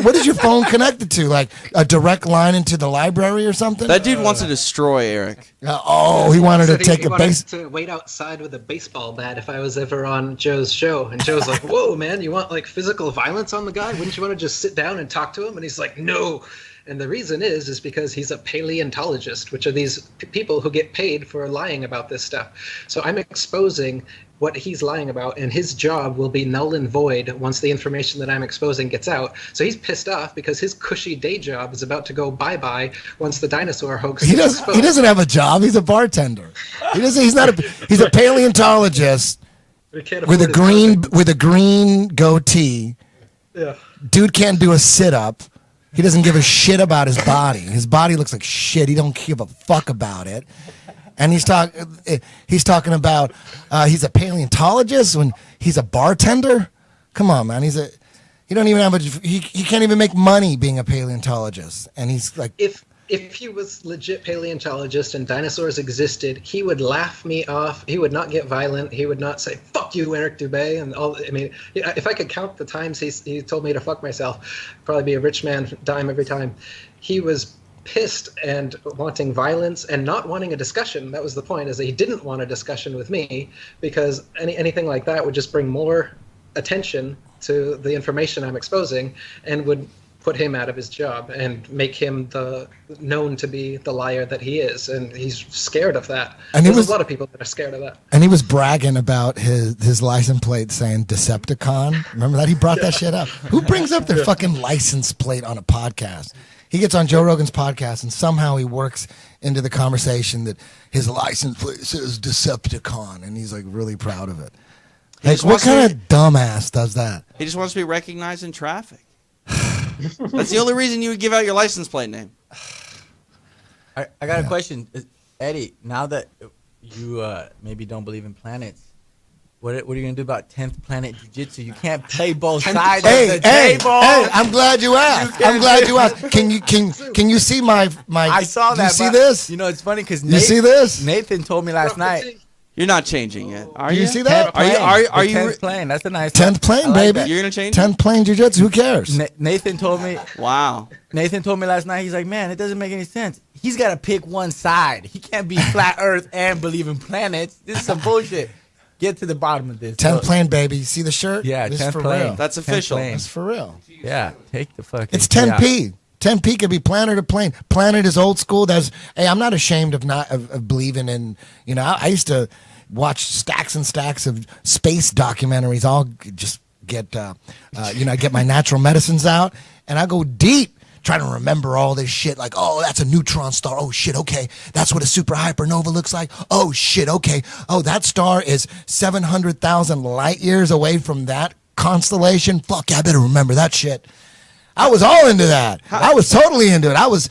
What is your phone connected to? Like a direct line into the library or something? That dude wants to destroy Eric. He wanted to take he a wanted base. to wait outside with a baseball bat if I was ever on Joe's show. And Joe's like, whoa, man, you want like physical violence on the guy? Wouldn't you want to just sit down and talk to him? And he's like, no. And the reason is because he's a paleontologist, which are these people who get paid for lying about this stuff. So I'm exposing what he's lying about, and his job will be null and void once the information that I'm exposing gets out. So he's pissed off because his cushy day job is about to go bye-bye once the dinosaur hoax is exposed. He doesn't have a job. He's a bartender. He's a paleontologist with a green goatee. Yeah. Dude can't do a sit-up. He doesn't give a shit about his body. His body looks like shit. He don't give a fuck about it. And he's talking about he's a paleontologist when he's a bartender. Come on, man. He can't even make money being a paleontologist. And he's like, if he was legit paleontologist and dinosaurs existed, he would laugh me off. He would not get violent. He would not say "fuck you, Eric Dubay" and all. I mean, if I could count the times he told me to fuck myself, I'd probably be a rich man dime every time. He was pissed and wanting violence and not wanting a discussion. That was the point, is that he didn't want a discussion with me, because anything like that would just bring more attention to the information I'm exposing and would put him out of his job and make him known to be the liar that he is, and he's scared of that. And there's a lot of people that are scared of that. And he was bragging about his license plate saying Decepticon. Remember that? He brought that shit up. Who brings up their fucking license plate on a podcast? He gets on Joe Rogan's podcast, and somehow he works into the conversation that his license plate says Decepticon, and he's like really proud of it. Like, what kind of dumbass does that? He just wants to be recognized in traffic. That's the only reason you would give out your license plate name. I got a question, Eddie. Now that you maybe don't believe in planets, what are you gonna do about 10th Planet Jiu-Jitsu? You can't play both sides of the table. Hey, I'm glad you asked. Can you see my? I saw that. You see this? You know, it's funny because you see this? Nathan told me last night. You're not changing it, are Do you? you see that? Are you? Are you? 10th plane. That's a nice 10th plane, I like baby. that. You're gonna change 10th plane jiu-jitsu. Who cares? Nathan told me. Wow. Nathan told me last night. He's like, man, it doesn't make any sense. He's got to pick one side. He can't be flat Earth and believe in planets. This is some bullshit. Get to the bottom of this. 10th plane, baby. You see the shirt? Yeah, this 10th is for plane. real. That's 10th official. plane. That's for real. Yeah, take the fucking. It's 10p. 10p could be planet or plane. Planet is old school. Hey, I'm not ashamed of believing in. You know, I used to watch stacks and stacks of space documentaries. I'll just get I get my natural medicines out and I go deep trying to remember all this shit. Like, oh, that's a neutron star. Oh shit, okay, that's what a super hypernova looks like. Oh shit, okay. Oh, that star is 700,000 light years away from that constellation. Fuck, yeah, I better remember that shit. I was all into that. I was totally into it. I was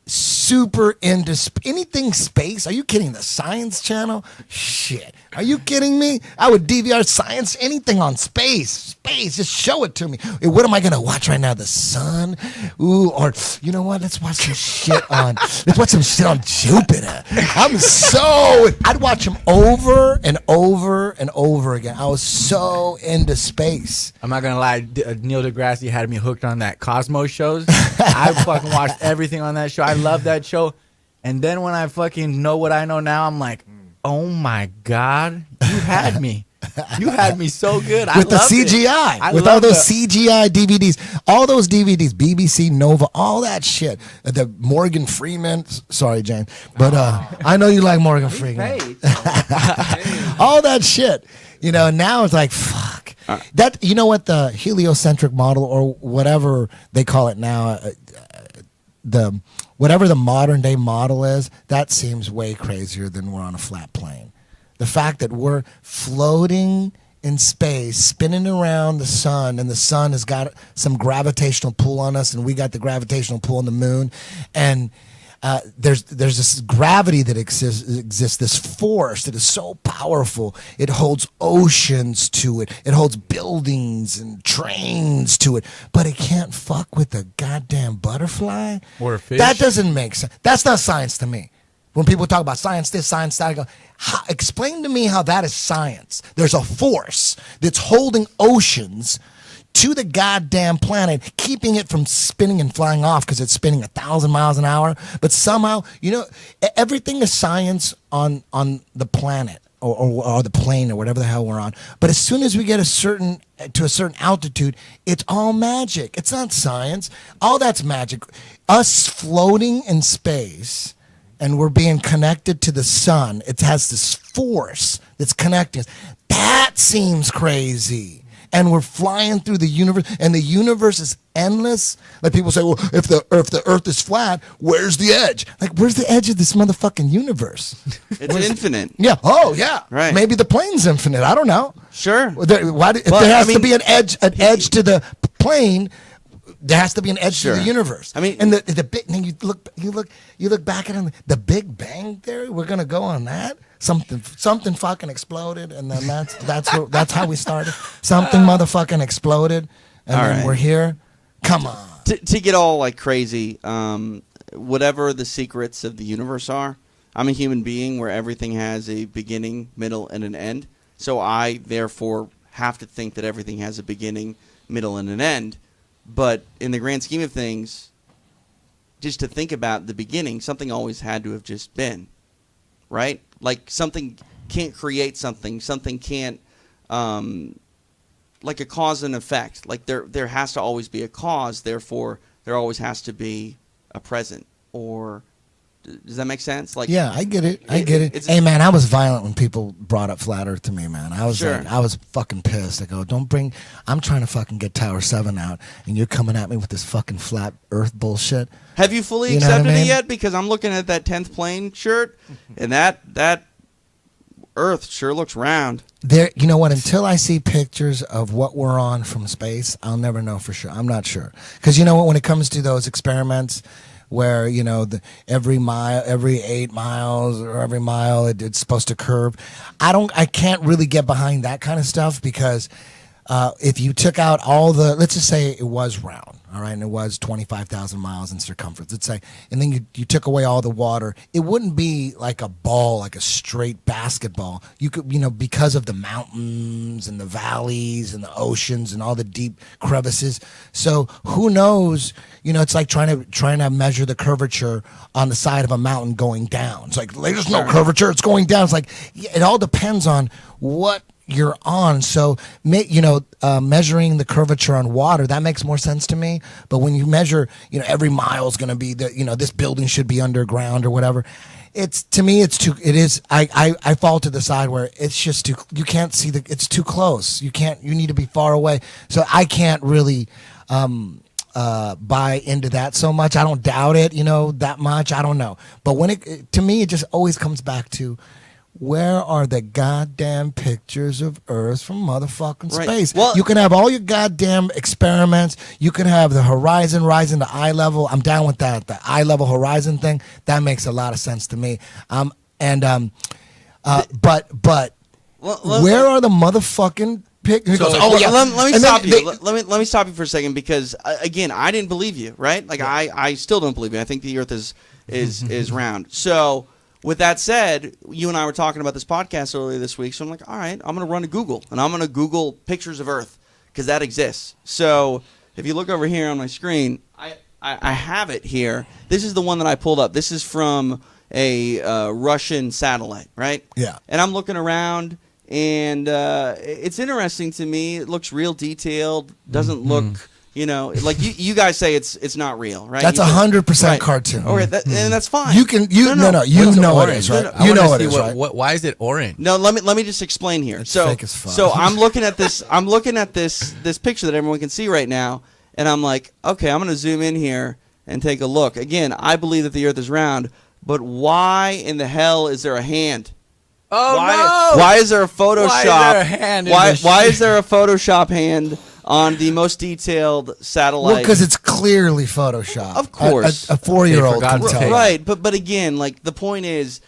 super into anything space. Are you kidding? The Science Channel? Shit. Are you kidding me? I would DVR science, anything on space. Space, just show it to me. What am I going to watch right now? The sun? Ooh, or you know what? Let's watch some shit on Jupiter. I'd watch them over and over and over again. I was so into space. I'm not gonna lie, Neil deGrasse had me hooked on that Cosmos shows. I fucking watched everything on that show. I love that show. And then when I fucking know what I know now, I'm like, oh my God, you had me. You had me so good. With the CGI. With all those CGI DVDs. All those DVDs. BBC, Nova, all that shit. The Morgan Freeman. Sorry, Jane. But I know you like Morgan Freeman. All that shit. You know, now it's like, fuck. That, you know what, the heliocentric model or whatever they call it now, whatever the modern day model is, that seems way crazier than we're on a flat plane. The fact that we're floating in space, spinning around the sun, and the sun has got some gravitational pull on us, and we got the gravitational pull on the moon, and there's this gravity that exists, this force that is so powerful. It holds oceans to it. It holds buildings and trains to it, but it can't fuck with a goddamn butterfly or a fish. That doesn't make sense. That's not science to me. When people talk about science this, science that, I go, explain to me how that is science. There's a force that's holding oceans to the goddamn planet, keeping it from spinning and flying off because it's spinning 1,000 miles an hour. But somehow, you know, everything is science on the planet or the plane or whatever the hell we're on. But as soon as we get to a certain altitude, it's all magic. It's not science. All that's magic. Us floating in space, and we're being connected to the sun. It has this force that's connecting us. That seems crazy. And we're flying through the universe, and the universe is endless. Like people say, well, if the Earth is flat, where's the edge? Like, where's the edge of this motherfucking universe? It's infinite. Yeah. Oh, yeah. Right. Maybe the plane's infinite. I don't know. Sure. If there has to be an edge to the plane, there has to be an edge to the universe. I mean, and the big. And you look back at it, the Big Bang Theory. We're gonna go on that. Something fucking exploded, and then that's how we started. Something motherfucking exploded, and then we're here. Come on. To get all like crazy, whatever the secrets of the universe are, I'm a human being where everything has a beginning, middle, and an end. So I therefore have to think that everything has a beginning, middle, and an end. But in the grand scheme of things, just to think about the beginning, something always had to have just been, right? Like something can't create something. Something can't, like a cause and effect. Like there has to always be a cause. Therefore, there always has to be a present. Or does that make sense? Like, yeah, I get it. Hey, man, I was violent when people brought up flat Earth to me, man. I was I was fucking pissed. I go, I'm trying to fucking get Tower 7 out, and you're coming at me with this fucking flat Earth bullshit. Have you fully accepted it yet? Because I'm looking at that 10th plane shirt, and that Earth sure looks round. There, you know what? Until I see pictures of what we're on from space, I'll never know for sure. I'm not sure. Because you know what? When it comes to those experiments where, you know, every 8 miles or every mile it's supposed to curve, I can't really get behind that kind of stuff because if you took out all the, let's just say it was round, all right, and it was 25,000 miles in circumference, let's say, and then you took away all the water, it wouldn't be like a ball, like a straight basketball. You could, because of the mountains and the valleys and the oceans and all the deep crevices. So who knows? It's like trying to measure the curvature on the side of a mountain going down. It's like there's no curvature; it's going down. It's like it all depends on what you're on. So, measuring the curvature on water, that makes more sense to me. But when you measure, every mile is going to be this building should be underground or whatever. To me, it is, I fall to the side where it's just too, you can't see it's too close. You need to be far away. So I can't really, buy into that so much. I don't doubt it, that much. I don't know. But to me, it just always comes back to, where are the goddamn pictures of Earth from motherfucking space? Well, you can have all your goddamn experiments. You can have the horizon rising to eye level. I'm down with that. The eye level horizon thing, that makes a lot of sense to me. But where are the motherfucking pictures? Let me stop you. Let me stop you for a second, because again, I didn't believe you, right? Like I still don't believe you. I think the Earth is round. So, with that said, you and I were talking about this podcast earlier this week, so I'm like, all right, I'm going to run to Google, and I'm going to Google pictures of Earth, because that exists. So if you look over here on my screen, I have it here. This is the one that I pulled up. This is from a Russian satellite, right? Yeah. And I'm looking around, and it's interesting to me. It looks real detailed, doesn't look... like you guys say it's not real, right? That's 100% cartoon. All right, and that's fine. You can you know it is, right? You know it is, right? Why is it orange? No, let me just explain here. It's fake as fuck. So I'm looking at this. I'm looking at this picture that everyone can see right now, and I'm like, okay, I'm going to zoom in here and take a look. Again, I believe that the Earth is round, but why in the hell is there a hand? Oh no! Why is there a Photoshop? Why is there a hand? Why is there a Photoshop hand on the most detailed satellite? Well, because it's clearly Photoshop. Of course. A 4-year-old can tell. Right, but again, like, the point is,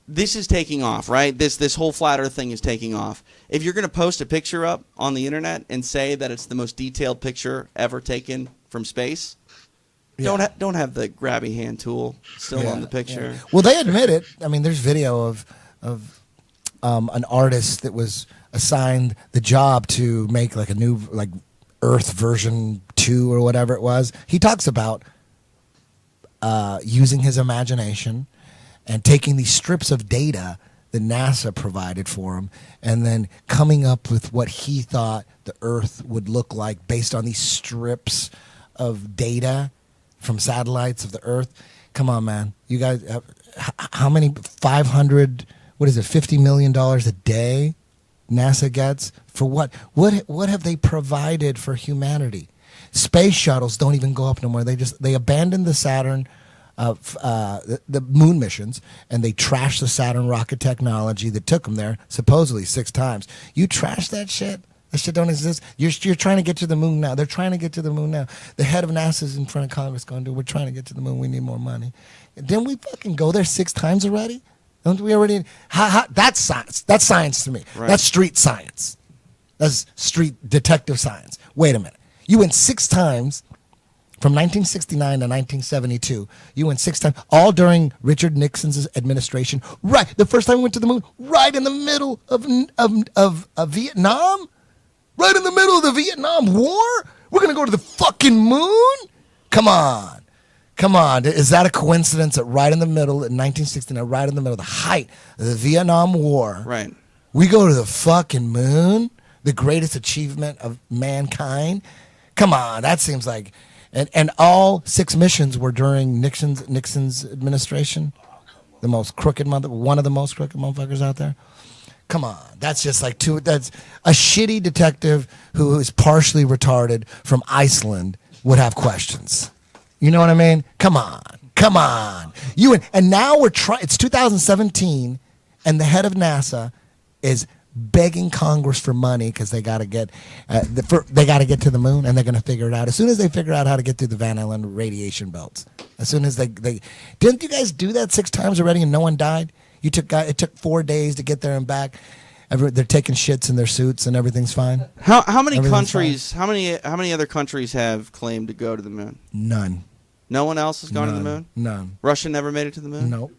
this is taking off, right? This whole flat Earth thing is taking off. If you're going to post a picture up on the internet and say that it's the most detailed picture ever taken from space, don't have the grabby hand tool still on the picture. Yeah. Well, they admit it. I mean, there's video of an artist that was assigned the job to make like a new Earth version 2 or whatever it was. He talks about using his imagination and taking these strips of data that NASA provided for him and then coming up with what he thought the Earth would look like based on these strips of data from satellites of the Earth. Come on, man. You guys, how many, 500, what is it, $50 million a day NASA gets for what? What have they provided for humanity? Space shuttles don't even go up no more. They abandoned the Saturn, the moon missions, and they trashed the Saturn rocket technology that took them there supposedly 6 times. You trash that shit. That shit don't exist. You're trying to get to the moon now. They're trying to get to the moon now. The head of NASA's in front of Congress going, we're trying to get to the moon. We need more money. Didn't we fucking go there 6 times already? Don't we already? That's science. That's science to me. Right. That's street science. That's street detective science. Wait a minute. You went 6 times from 1969 to 1972. You went 6 times, all during Richard Nixon's administration. Right. The first time we went to the moon, right in the middle of Vietnam? Right in the middle of the Vietnam War? We're going to go to the fucking moon? Come on. Come on, is that a coincidence that right in the middle, in 1969, right in the middle of the height of the Vietnam War, right, we go to the fucking moon, the greatest achievement of mankind? Come on, that seems like, and all 6 missions were during Nixon's administration, the most crooked one of the most crooked motherfuckers out there. Come on, that's just like that's a shitty detective who is partially retarded from Iceland would have questions. You know what I mean? Come on. And now it's 2017, and the head of NASA is begging Congress for money because they got to get to the moon, and they're going to figure it out as soon as they figure out how to get through the Van Allen radiation belts. As soon as they didn't you guys do that 6 times already and no one died? It took 4 days to get there and back. They're taking shits in their suits and everything's fine. How many Everything's countries? How many other countries have claimed to go to the moon? None. No one else has gone to the moon. None. Russia never made it to the moon. Nope.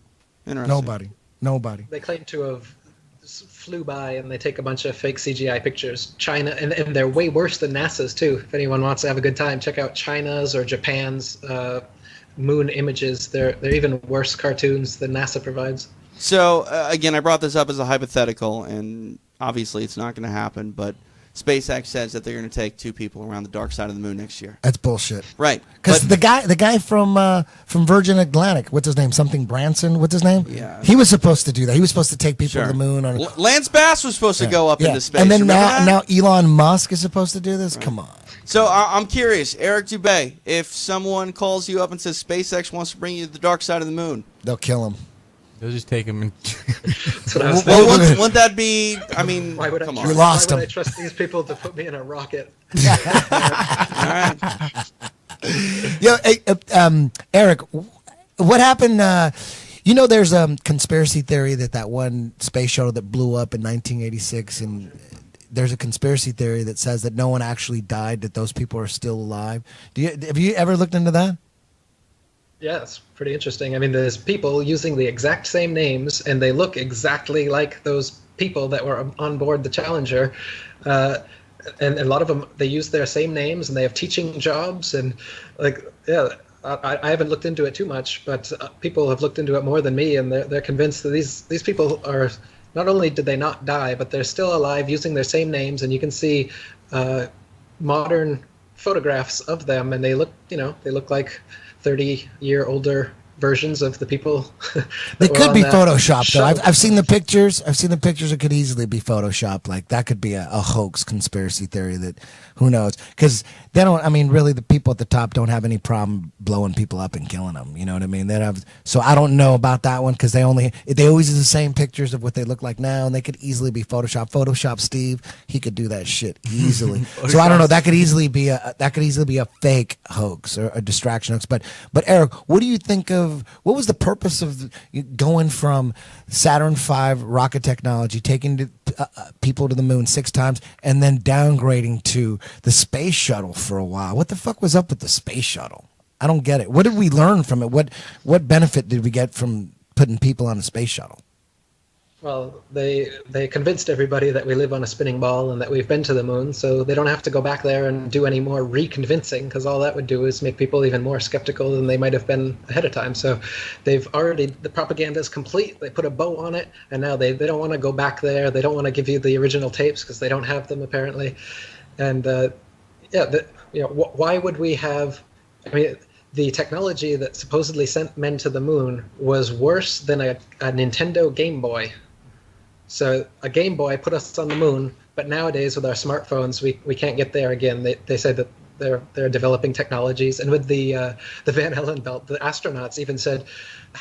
Interesting. Nobody. They claim to have flew by and they take a bunch of fake CGI pictures. China, and they're way worse than NASA's too. If anyone wants to have a good time, check out China's or Japan's moon images. They're even worse cartoons than NASA provides. So again, I brought this up as a hypothetical, and obviously it's not going to happen. But SpaceX says that they're going to take 2 people around the dark side of the moon next year. That's bullshit. Right. Because the guy from Virgin Atlantic, what's his name? Something Branson. What's his name? Yeah. He was supposed to do that. He was supposed to take people to the moon. Lance Bass was supposed to go up into space. And then Remember that? now Elon Musk is supposed to do this. Right. Come on. So I'm curious, Eric Dubay, if someone calls you up and says SpaceX wants to bring you to the dark side of the moon, they'll kill him. They'll just take him. That's what I was thinking. well, wouldn't that be? I mean, Why would I come trust, on. You lost why would him. I trust these people to put me in a rocket? All right. Yo, hey, Eric, what happened? There's a conspiracy theory that one space shuttle that blew up in 1986, and there's a conspiracy theory that says that no one actually died, that those people are still alive. Have you ever looked into that? Yeah, it's pretty interesting. I mean, there's people using the exact same names, and they look exactly like those people that were on board the Challenger. And a lot of them, they use their same names, and they have teaching jobs. And I haven't looked into it too much, but people have looked into it more than me, and they're convinced that these people are, not only did they not die, but they're still alive using their same names. And you can see modern photographs of them, and they look like 30-year-older versions of the people. They could be photoshopped, though. shuttle. I've seen the pictures. It could easily be photoshopped. Like, that could be a hoax conspiracy theory that, who knows? Because they don't, really, the people at the top don't have any problem blowing people up and killing them. You know what I mean? So I don't know about that one, because they always use the same pictures of what they look like now, and they could easily be photoshopped. Photoshop Steve, he could do that shit easily. So I don't know. That could easily be a fake hoax or a distraction hoax. But Eric, what do you think of? What was the purpose of going from Saturn V rocket technology, taking people to the moon 6 times, and then downgrading to the space shuttle for a while? What the fuck was up with the space shuttle? I don't get it. What did we learn from it? What benefit did we get from putting people on a space shuttle? Well, they convinced everybody that we live on a spinning ball and that we've been to the moon, so they don't have to go back there and do any more reconvincing, because all that would do is make people even more skeptical than they might have been ahead of time. So the propaganda is complete. They put a bow on it, and now they don't want to go back there. They don't want to give you the original tapes because they don't have them, apparently. And why would we have? The technology that supposedly sent men to the moon was worse than a Nintendo Game Boy. So a Game Boy put us on the moon, but nowadays with our smartphones, we can't get there again. They say that they're developing technologies, and with the Van Allen belt, the astronauts even said,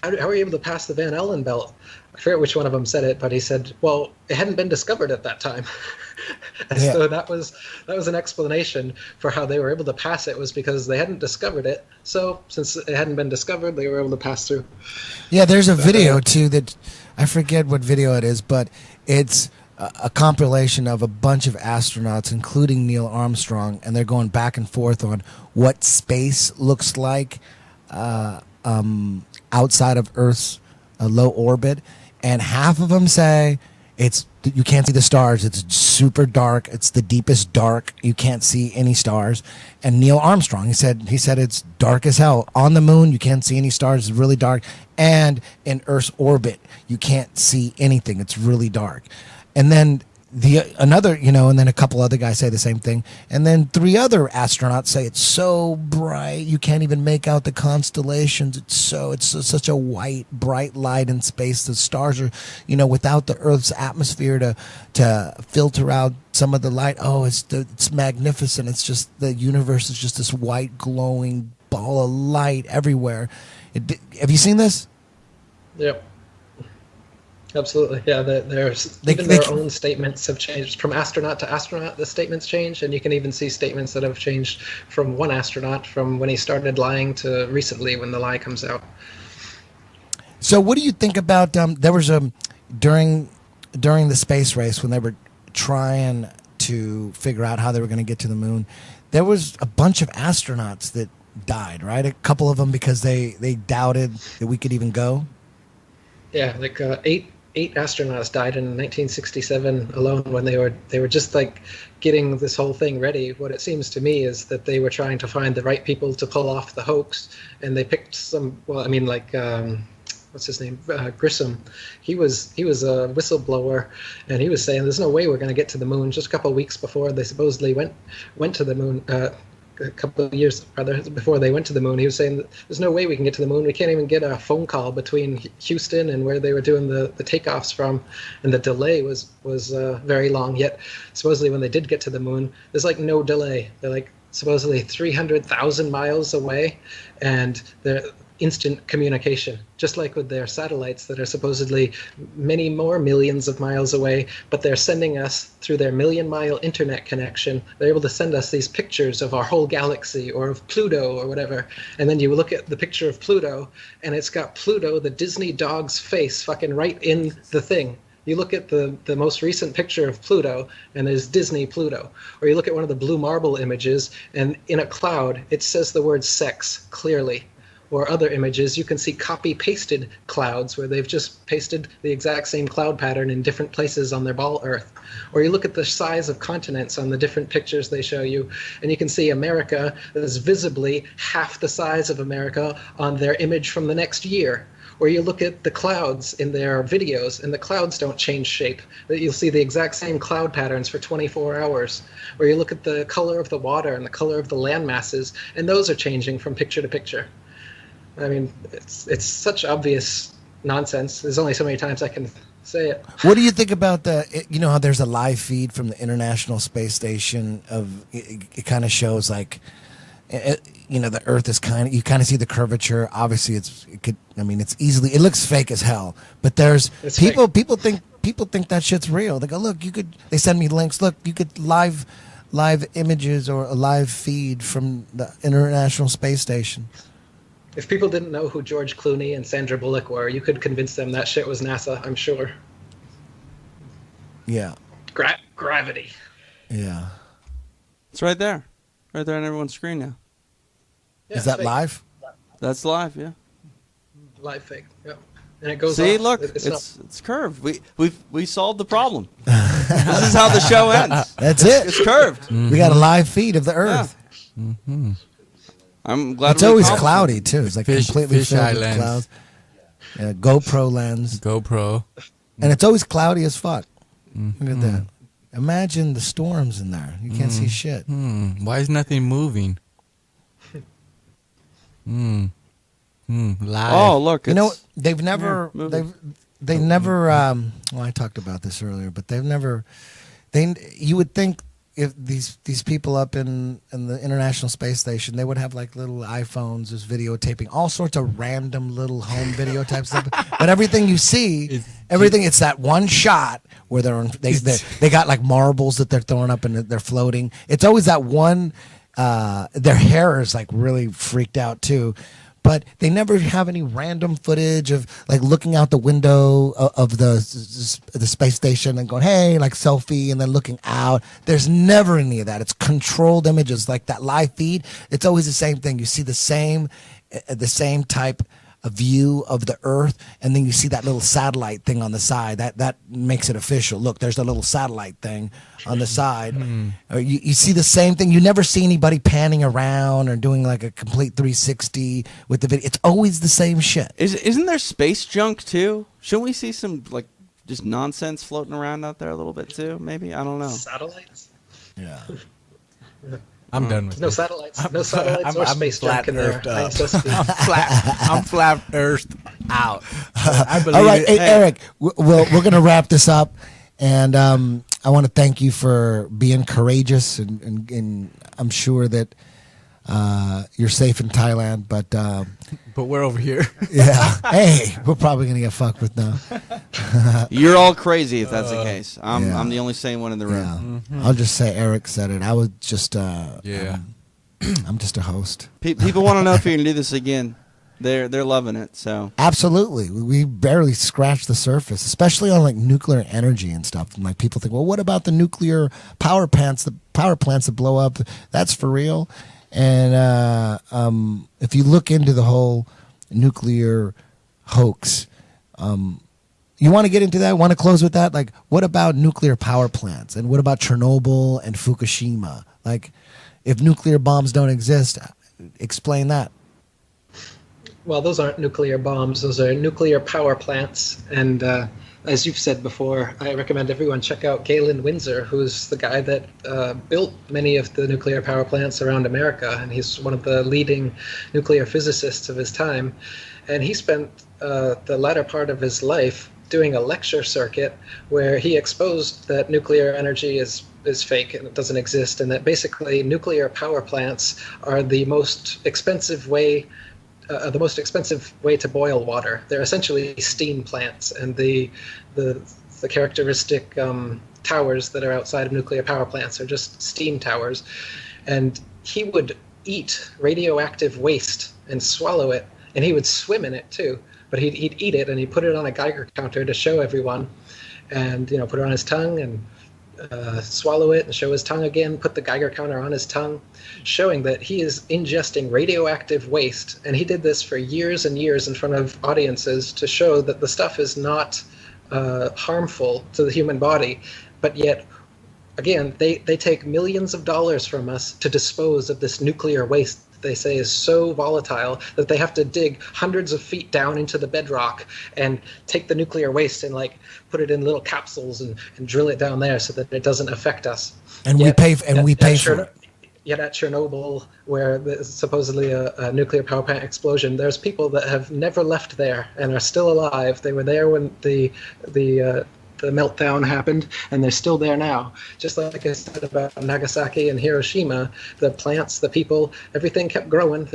"How are you able to pass the Van Allen belt?" I forget which one of them said it, but he said, "Well, it hadn't been discovered at that time." Yeah. So that was an explanation for how they were able to pass it, was because they hadn't discovered it. So since it hadn't been discovered, they were able to pass through. Yeah, there's a video too that I forget what video it is, but it's a compilation of a bunch of astronauts, including Neil Armstrong, and they're going back and forth on what space looks like outside of Earth's low orbit, and half of them say you can't see the stars. It's super dark. It's the deepest dark. You can't see any stars. And Neil Armstrong, he said it's dark as hell. On the moon, you can't see any stars. It's really dark. And in Earth's orbit, you can't see anything. It's really dark. And then and then a couple other guys say the same thing. And then 3 other astronauts say it's so bright you can't even make out the constellations. It's such a white, bright light in space. The stars are, without the Earth's atmosphere to filter out some of the light. Oh, it's magnificent. It's just, the universe is just this white, glowing ball of light everywhere. Have you seen this? Yep. Absolutely, yeah. Their own statements have changed from astronaut to astronaut. The statements change, and you can even see statements that have changed from one astronaut from when he started lying to recently when the lie comes out. So, what do you think about? There was during during the space race, when they were trying to figure out how they were going to get to the moon, there was a bunch of astronauts that died, right? A couple of them because they doubted that we could even go. Yeah, like eight astronauts died in 1967 alone when they were just like getting this whole thing ready. What it seems to me is that they were trying to find the right people to pull off the hoax, and they picked some. Well, I mean, like what's his name? Grissom. He was a whistleblower, and he was saying there's no way we're going to get to the moon. Just a couple of weeks before they supposedly went to the moon. A couple of years rather before they went to the moon, he was saying that there's no way we can get to the moon. We can't even get a phone call between Houston and where they were doing the takeoffs from, and the delay was very long. Yet supposedly when they did get to the moon, there's like no delay. They're like supposedly 300,000 miles away, and they're instant communication, just like with their satellites that are supposedly many more millions of miles away, but they're sending us through their million-mile internet connection. They're able to send us these pictures of our whole galaxy or of Pluto or whatever, and then you look at the picture of Pluto, and it's got Pluto, the Disney dog's face, fucking right in the thing. You look at the most recent picture of Pluto, and there's Disney Pluto. Or you look at one of the blue marble images, and in a cloud, it says the word sex clearly. Or other images, you can see copy-pasted clouds where they've just pasted the exact same cloud pattern in different places on their ball Earth. Or you look at the size of continents on the different pictures they show you, and you can see America is visibly half the size of America on their image from the next year. Or you look at the clouds in their videos, and the clouds don't change shape. You'll see the exact same cloud patterns for 24 hours. Or you look at the color of the water and the color of the land masses, and those are changing from picture to picture. I mean, it's such obvious nonsense. There's only so many times I can say it. What do you think about how there's a live feed from the International Space Station of it kind of shows like, the Earth is you kind of see the curvature. Obviously, it looks fake as hell. But there's people think that shit's real. They go, look, they send me links. Look, you could live images or a live feed from the International Space Station. If people didn't know who George Clooney and Sandra Bullock were, you could convince them that shit was NASA, I'm sure. Yeah. Gravity. Yeah. It's right there. Right there on everyone's screen now. Yeah, is that fake. Live? That's live, yeah. Live fake, yeah. And it goes See, off. look, it's curved. We solved the problem. This is how the show ends. That's it. It's curved. Mm-hmm. We got a live feed of the Earth. Yeah. Mm-hmm. I'm glad it's always cloudy too. It's like completely filled with clouds. Yeah, GoPro lens. And it's always cloudy as fuck. Mm-hmm. Look at that. Imagine the storms in there. You can't see shit. Why is nothing moving? Live. Oh, look. They've never they never I talked about this earlier, but you would think if these people up in the International Space Station, they would have like little iPhones, just videotaping all sorts of random little home video type stuff. But everything you see, it's that one shot where they got like marbles that they're throwing up and they're floating. It's always that one. Their hair is like really freaked out too. But they never have any random footage of like looking out the window of the space station and going, hey, like selfie, and then looking out. There's never any of that. It's controlled images like that live feed. It's always the same thing. You see the same type of view of the Earth, and then you see that little satellite thing on the side. That makes it official. Look, there's a little satellite thing on the side. Or you see the same thing. You never see anybody panning around or doing like a complete 360 with the video. It's always the same shit. Isn't there space junk too? Shouldn't we see some like just nonsense floating around out there a little bit too? Maybe, I don't know. Satellites? Yeah. I'm done with no satellites or space junk in there. I'm flat earthed out. I believe all right, hey, Eric, we're going to wrap this up, and I want to thank you for being courageous, and I'm sure that you're safe in Thailand, but we're over here. Yeah. Hey, we're probably going to get fucked with now. You're all crazy if that's the case. I'm the only sane one in the room. Yeah. I'll just say Eric said it. I was just I'm just a host. People want to know if you're going to do this again. They're loving it. So absolutely, we barely scratched the surface, especially on like nuclear energy and stuff. And like people think, well, what about the nuclear power plants? The power plants that blow up, that's for real. And if you look into the whole nuclear hoax, you want to get into that? Want to close with that? Like, what about nuclear power plants? And what about Chernobyl and Fukushima? Like, if nuclear bombs don't exist, explain that. Well, those aren't nuclear bombs. Those are nuclear power plants. And as you've said before, I recommend everyone check out Galen Windsor, who's the guy that built many of the nuclear power plants around America. And he's one of the leading nuclear physicists of his time. And he spent the latter part of his life doing a lecture circuit where he exposed that nuclear energy is fake and it doesn't exist, and that basically nuclear power plants are the most expensive way to boil water. They're essentially steam plants, and the characteristic towers that are outside of nuclear power plants are just steam towers. And he would eat radioactive waste and swallow it, and he would swim in it too. But he'd eat it, and he'd put it on a Geiger counter to show everyone, and put it on his tongue and swallow it and show his tongue again, put the Geiger counter on his tongue, showing that he is ingesting radioactive waste. And he did this for years and years in front of audiences to show that the stuff is not harmful to the human body. But yet, again, they take millions of dollars from us to dispose of this nuclear waste they say is so volatile that they have to dig hundreds of feet down into the bedrock and take the nuclear waste and like put it in little capsules and drill it down there so that it doesn't affect us. And we pay for it. Yet at Chernobyl, where there's supposedly a nuclear power plant explosion, there's people that have never left there and are still alive. They were there when the meltdown happened, and they're still there now. Just like I said about Nagasaki and Hiroshima, the plants, the people, everything kept growing.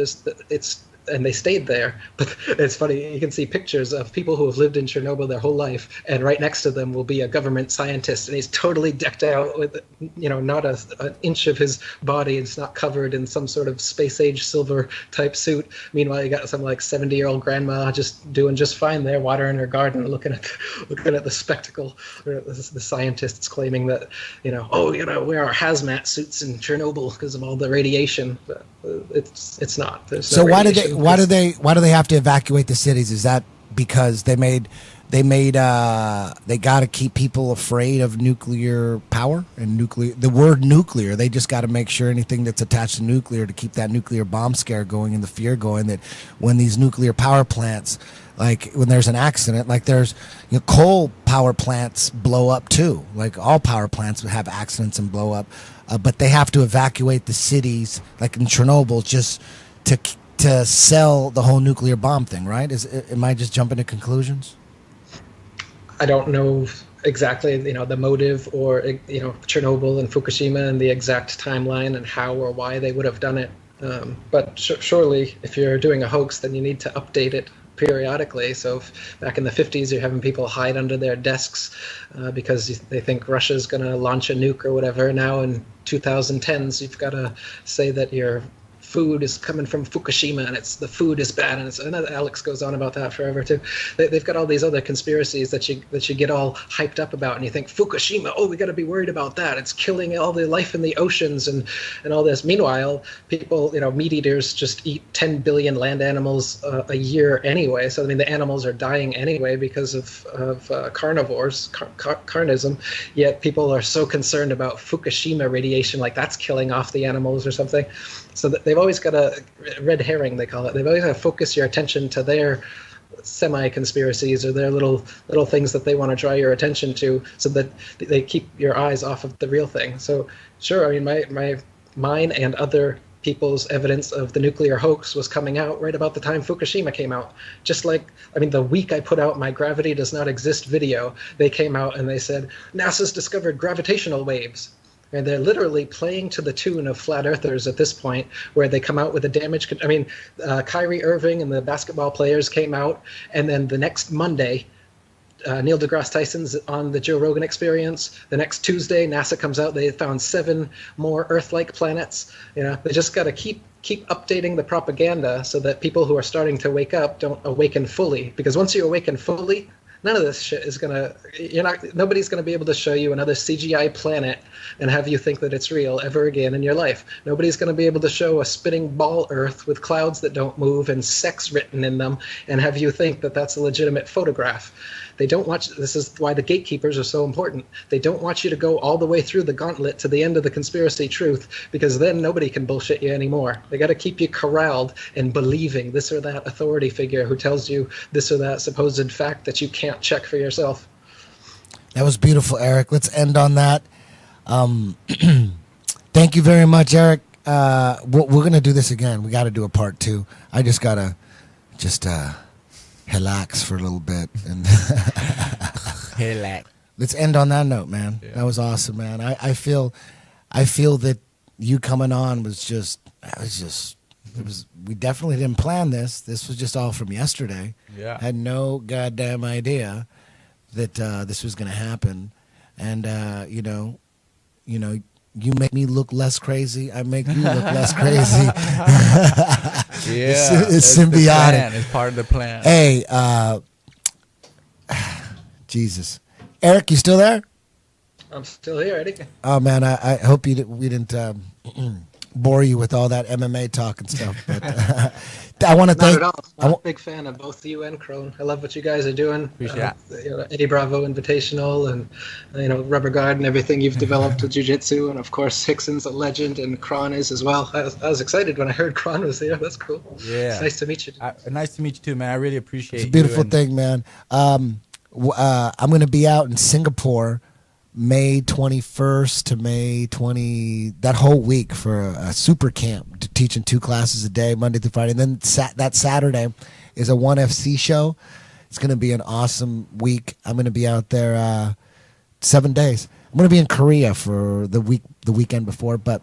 And they stayed there. But it's funny, you can see pictures of people who have lived in Chernobyl their whole life, and right next to them will be a government scientist, and he's totally decked out with, not an inch of his body. It's not covered in some sort of space age silver type suit. Meanwhile, you got some like 70-year-old grandma just doing just fine there, watering her garden, looking at the spectacle. The scientists claiming that, wear our hazmat suits in Chernobyl because of all the radiation. But it's not. There's no radiation. Why do they have to evacuate the cities? Is that because they got to keep people afraid of nuclear power and the word nuclear? They just got to make sure anything that's attached to nuclear, to keep that nuclear bomb scare going and the fear going, that when these nuclear power plants, like when there's an accident, like there's coal power plants blow up too. Like all power plants have accidents and blow up, but they have to evacuate the cities, like in Chernobyl, just to sell the whole nuclear bomb thing, right? Am I just jumping to conclusions? I don't know exactly, the motive or, Chernobyl and Fukushima and the exact timeline and how or why they would have done it. But surely if you're doing a hoax, then you need to update it periodically. So back in the 50s, you're having people hide under their desks because they think Russia's going to launch a nuke or whatever. Now in 2010s, you've got to say that your food is coming from Fukushima and the food is bad, and Alex goes on about that forever too. They've got all these other conspiracies that you get all hyped up about, and you think Fukushima, we got to be worried about that. It's killing all the life in the oceans and all this. Meanwhile, people, meat eaters just eat 10 billion land animals a year anyway. So the animals are dying anyway because of carnivores, carnism. Yet people are so concerned about Fukushima radiation, like that's killing off the animals or something. So they've always got a red herring, they call it. They've always got to focus your attention to their semi-conspiracies or their little things that they want to draw your attention to, so that they keep your eyes off of the real thing. So sure, mine and other people's evidence of the nuclear hoax was coming out right about the time Fukushima came out. Just like, the week I put out my Gravity Does Not Exist video, they came out and they said, NASA's discovered gravitational waves. And they're literally playing to the tune of flat earthers at this point, where they come out with a damage. Kyrie Irving and the basketball players came out, and then the next Monday, Neil deGrasse Tyson's on the Joe Rogan Experience. The next Tuesday, NASA comes out. They found 7 more Earth-like planets. They just got to keep updating the propaganda so that people who are starting to wake up don't awaken fully. Because once you awaken fully, none of this shit is nobody's gonna be able to show you another CGI planet and have you think that it's real ever again in your life. Nobody's gonna be able to show a spinning ball Earth with clouds that don't move and sex written in them and have you think that that's a legitimate photograph. They don't want you, this is why the gatekeepers are so important. They don't want you to go all the way through the gauntlet to the end of the conspiracy truth, because then nobody can bullshit you anymore. They got to keep you corralled and believing this or that authority figure who tells you this or that supposed fact that you can't check for yourself. That was beautiful, Eric. Let's end on that. Thank you very much, Eric. We're going to do this again. We got to do a part 2. I just got to relax for a little bit. And Relax. let's end on that note, man. Yeah. That was awesome, man. I feel that you coming on we definitely didn't plan this. This was just all from yesterday. Yeah. Had no goddamn idea that this was going to happen. And, you make me look less crazy. I make you look less crazy. Yeah, it's the symbiotic. plan. It's part of the plan. Hey, Jesus. Eric, you still there? I'm still here, Eddie. Oh, man, I hope we didn't bore you with all that MMA talk and stuff. But I want to Not thank. at all. I'm a big fan of both you and Kron. I love what you guys are doing. Appreciate Eddie Bravo Invitational and Rubber Guard and everything you've developed with jiu-jitsu, and of course Hickson's a legend and Kron is as well. I was excited when I heard Kron was here. That's cool. Yeah. It's nice to meet you. Nice to meet you too, man. I really appreciate it. It's a beautiful thing, man. I'm going to be out in Singapore May 21st to May 20, that whole week for a super camp, teaching 2 classes a day, Monday through Friday. And then that Saturday is a 1FC show. It's going to be an awesome week. I'm going to be out there 7 days. I'm going to be in Korea for the weekend before, but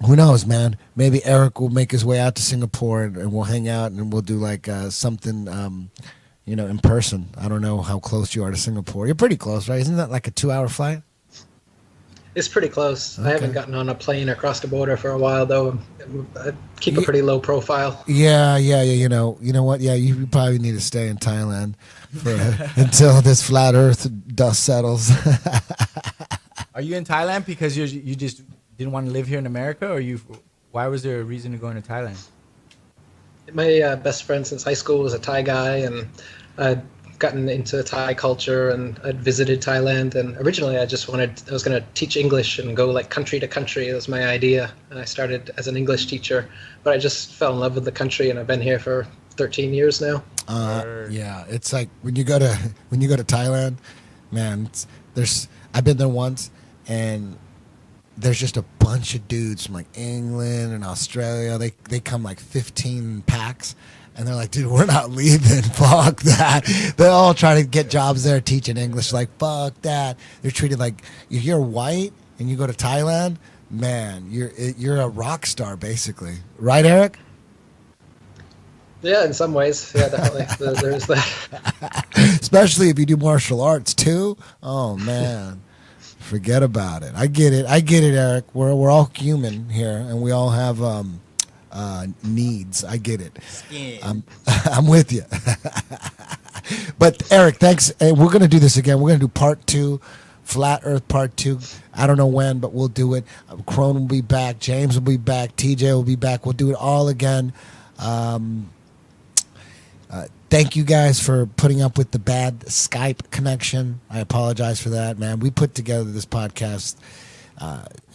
who knows, man? Maybe Eric will make his way out to Singapore and we'll hang out and we'll do like something in person. I don't know how close you are to Singapore. You're pretty close, right? Isn't that like a 2-hour flight? It's pretty close. Okay. I haven't gotten on a plane across the border for a while, though. I keep a pretty low profile. Yeah. You know what? Yeah, you probably need to stay in Thailand until this flat Earth dust settles. Are you in Thailand because you just didn't want to live here in America, or why was there a reason to go into Thailand? My best friend since high school was a Thai guy, and I'd gotten into Thai culture, and I'd visited Thailand. And originally, I was going to teach English and go like country to country. That was my idea. And I started as an English teacher, but I just fell in love with the country, and I've been here for 13 years now. Yeah, it's like when you go to Thailand, man. I've been there once, and there's just a bunch of dudes from like England and Australia. They come like 15 packs, and they're like, dude, we're not leaving. Fuck that. They all try to get jobs there teaching English. Like, fuck that. They're treated like, if you're white and you go to Thailand, man, you're a rock star basically. Right, Eric? Yeah, in some ways. Yeah, definitely. There's that. Especially if you do martial arts too. Oh, man. Forget about it. I get it, Eric. We're all human here, and we all have needs. I get it. I'm with you. But Eric, thanks. Hey, we're gonna do this again. We're gonna do part 2, Flat Earth part 2. I don't know when, but we'll do it. Kron will be back. James will be back. TJ will be back. We'll do it all again. Thank you guys for putting up with the bad Skype connection. I apologize for that, man. We put together this podcast,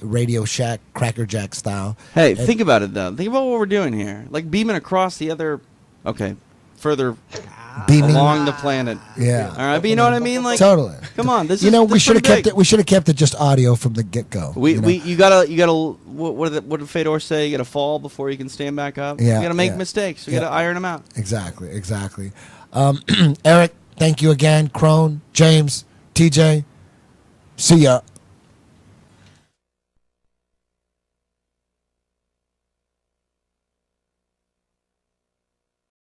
Radio Shack, Cracker Jack style. Hey, think about it, though. Think about what we're doing here. Like beaming across the other, further Beaming along the planet. Yeah. All right, but you know what I mean? Like, Totally. come on. This we is should have pretty kept big. it. We should have kept it just audio from the get go. You gotta. What did Fedor say? You gotta fall before you can stand back up. Yeah, You gotta make yeah. mistakes. You Yeah. gotta iron them out. Exactly. Eric, thank you again. Kron, James, TJ, see ya.